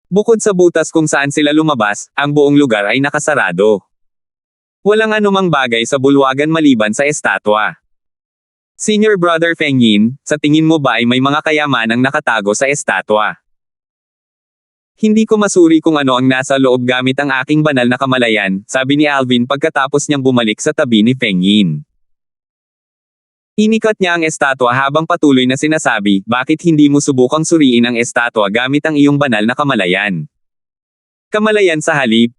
Speaker 1: Bukod sa butas kung saan sila lumabas, ang buong lugar ay nakasarado. Walang anumang bagay sa bulwagan maliban sa estatwa. Senior Brother Feng Yin, sa tingin mo ba ay may mga kayamanang nakatago sa estatwa? Hindi ko masuri kung ano ang nasa loob gamit ang aking banal na kamalayan, sabi ni Alvin pagkatapos niyang bumalik sa tabi ni Feng Yin. Inikat niya ang estatwa habang patuloy na sinasabi, bakit hindi mo subukang suriin ang estatwa gamit ang iyong banal na kamalayan? Kamalayan sa halip.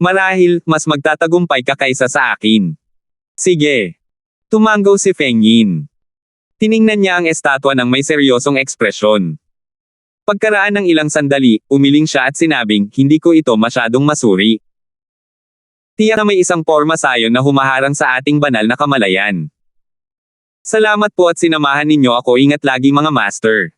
Speaker 1: Marahil, mas magtatagumpay ka kaysa sa akin. Sige. Tumanggaw si Feng Yin. Tiningnan niya ang estatwa ng may seryosong ekspresyon. Pagkaraan ng ilang sandali, umiling siya at sinabing, hindi ko ito masyadong masuri. Tiyak na may isang porma sayon na humaharang sa ating banal na kamalayan. Salamat po at sinamahan ninyo ako, ingat lagi mga master.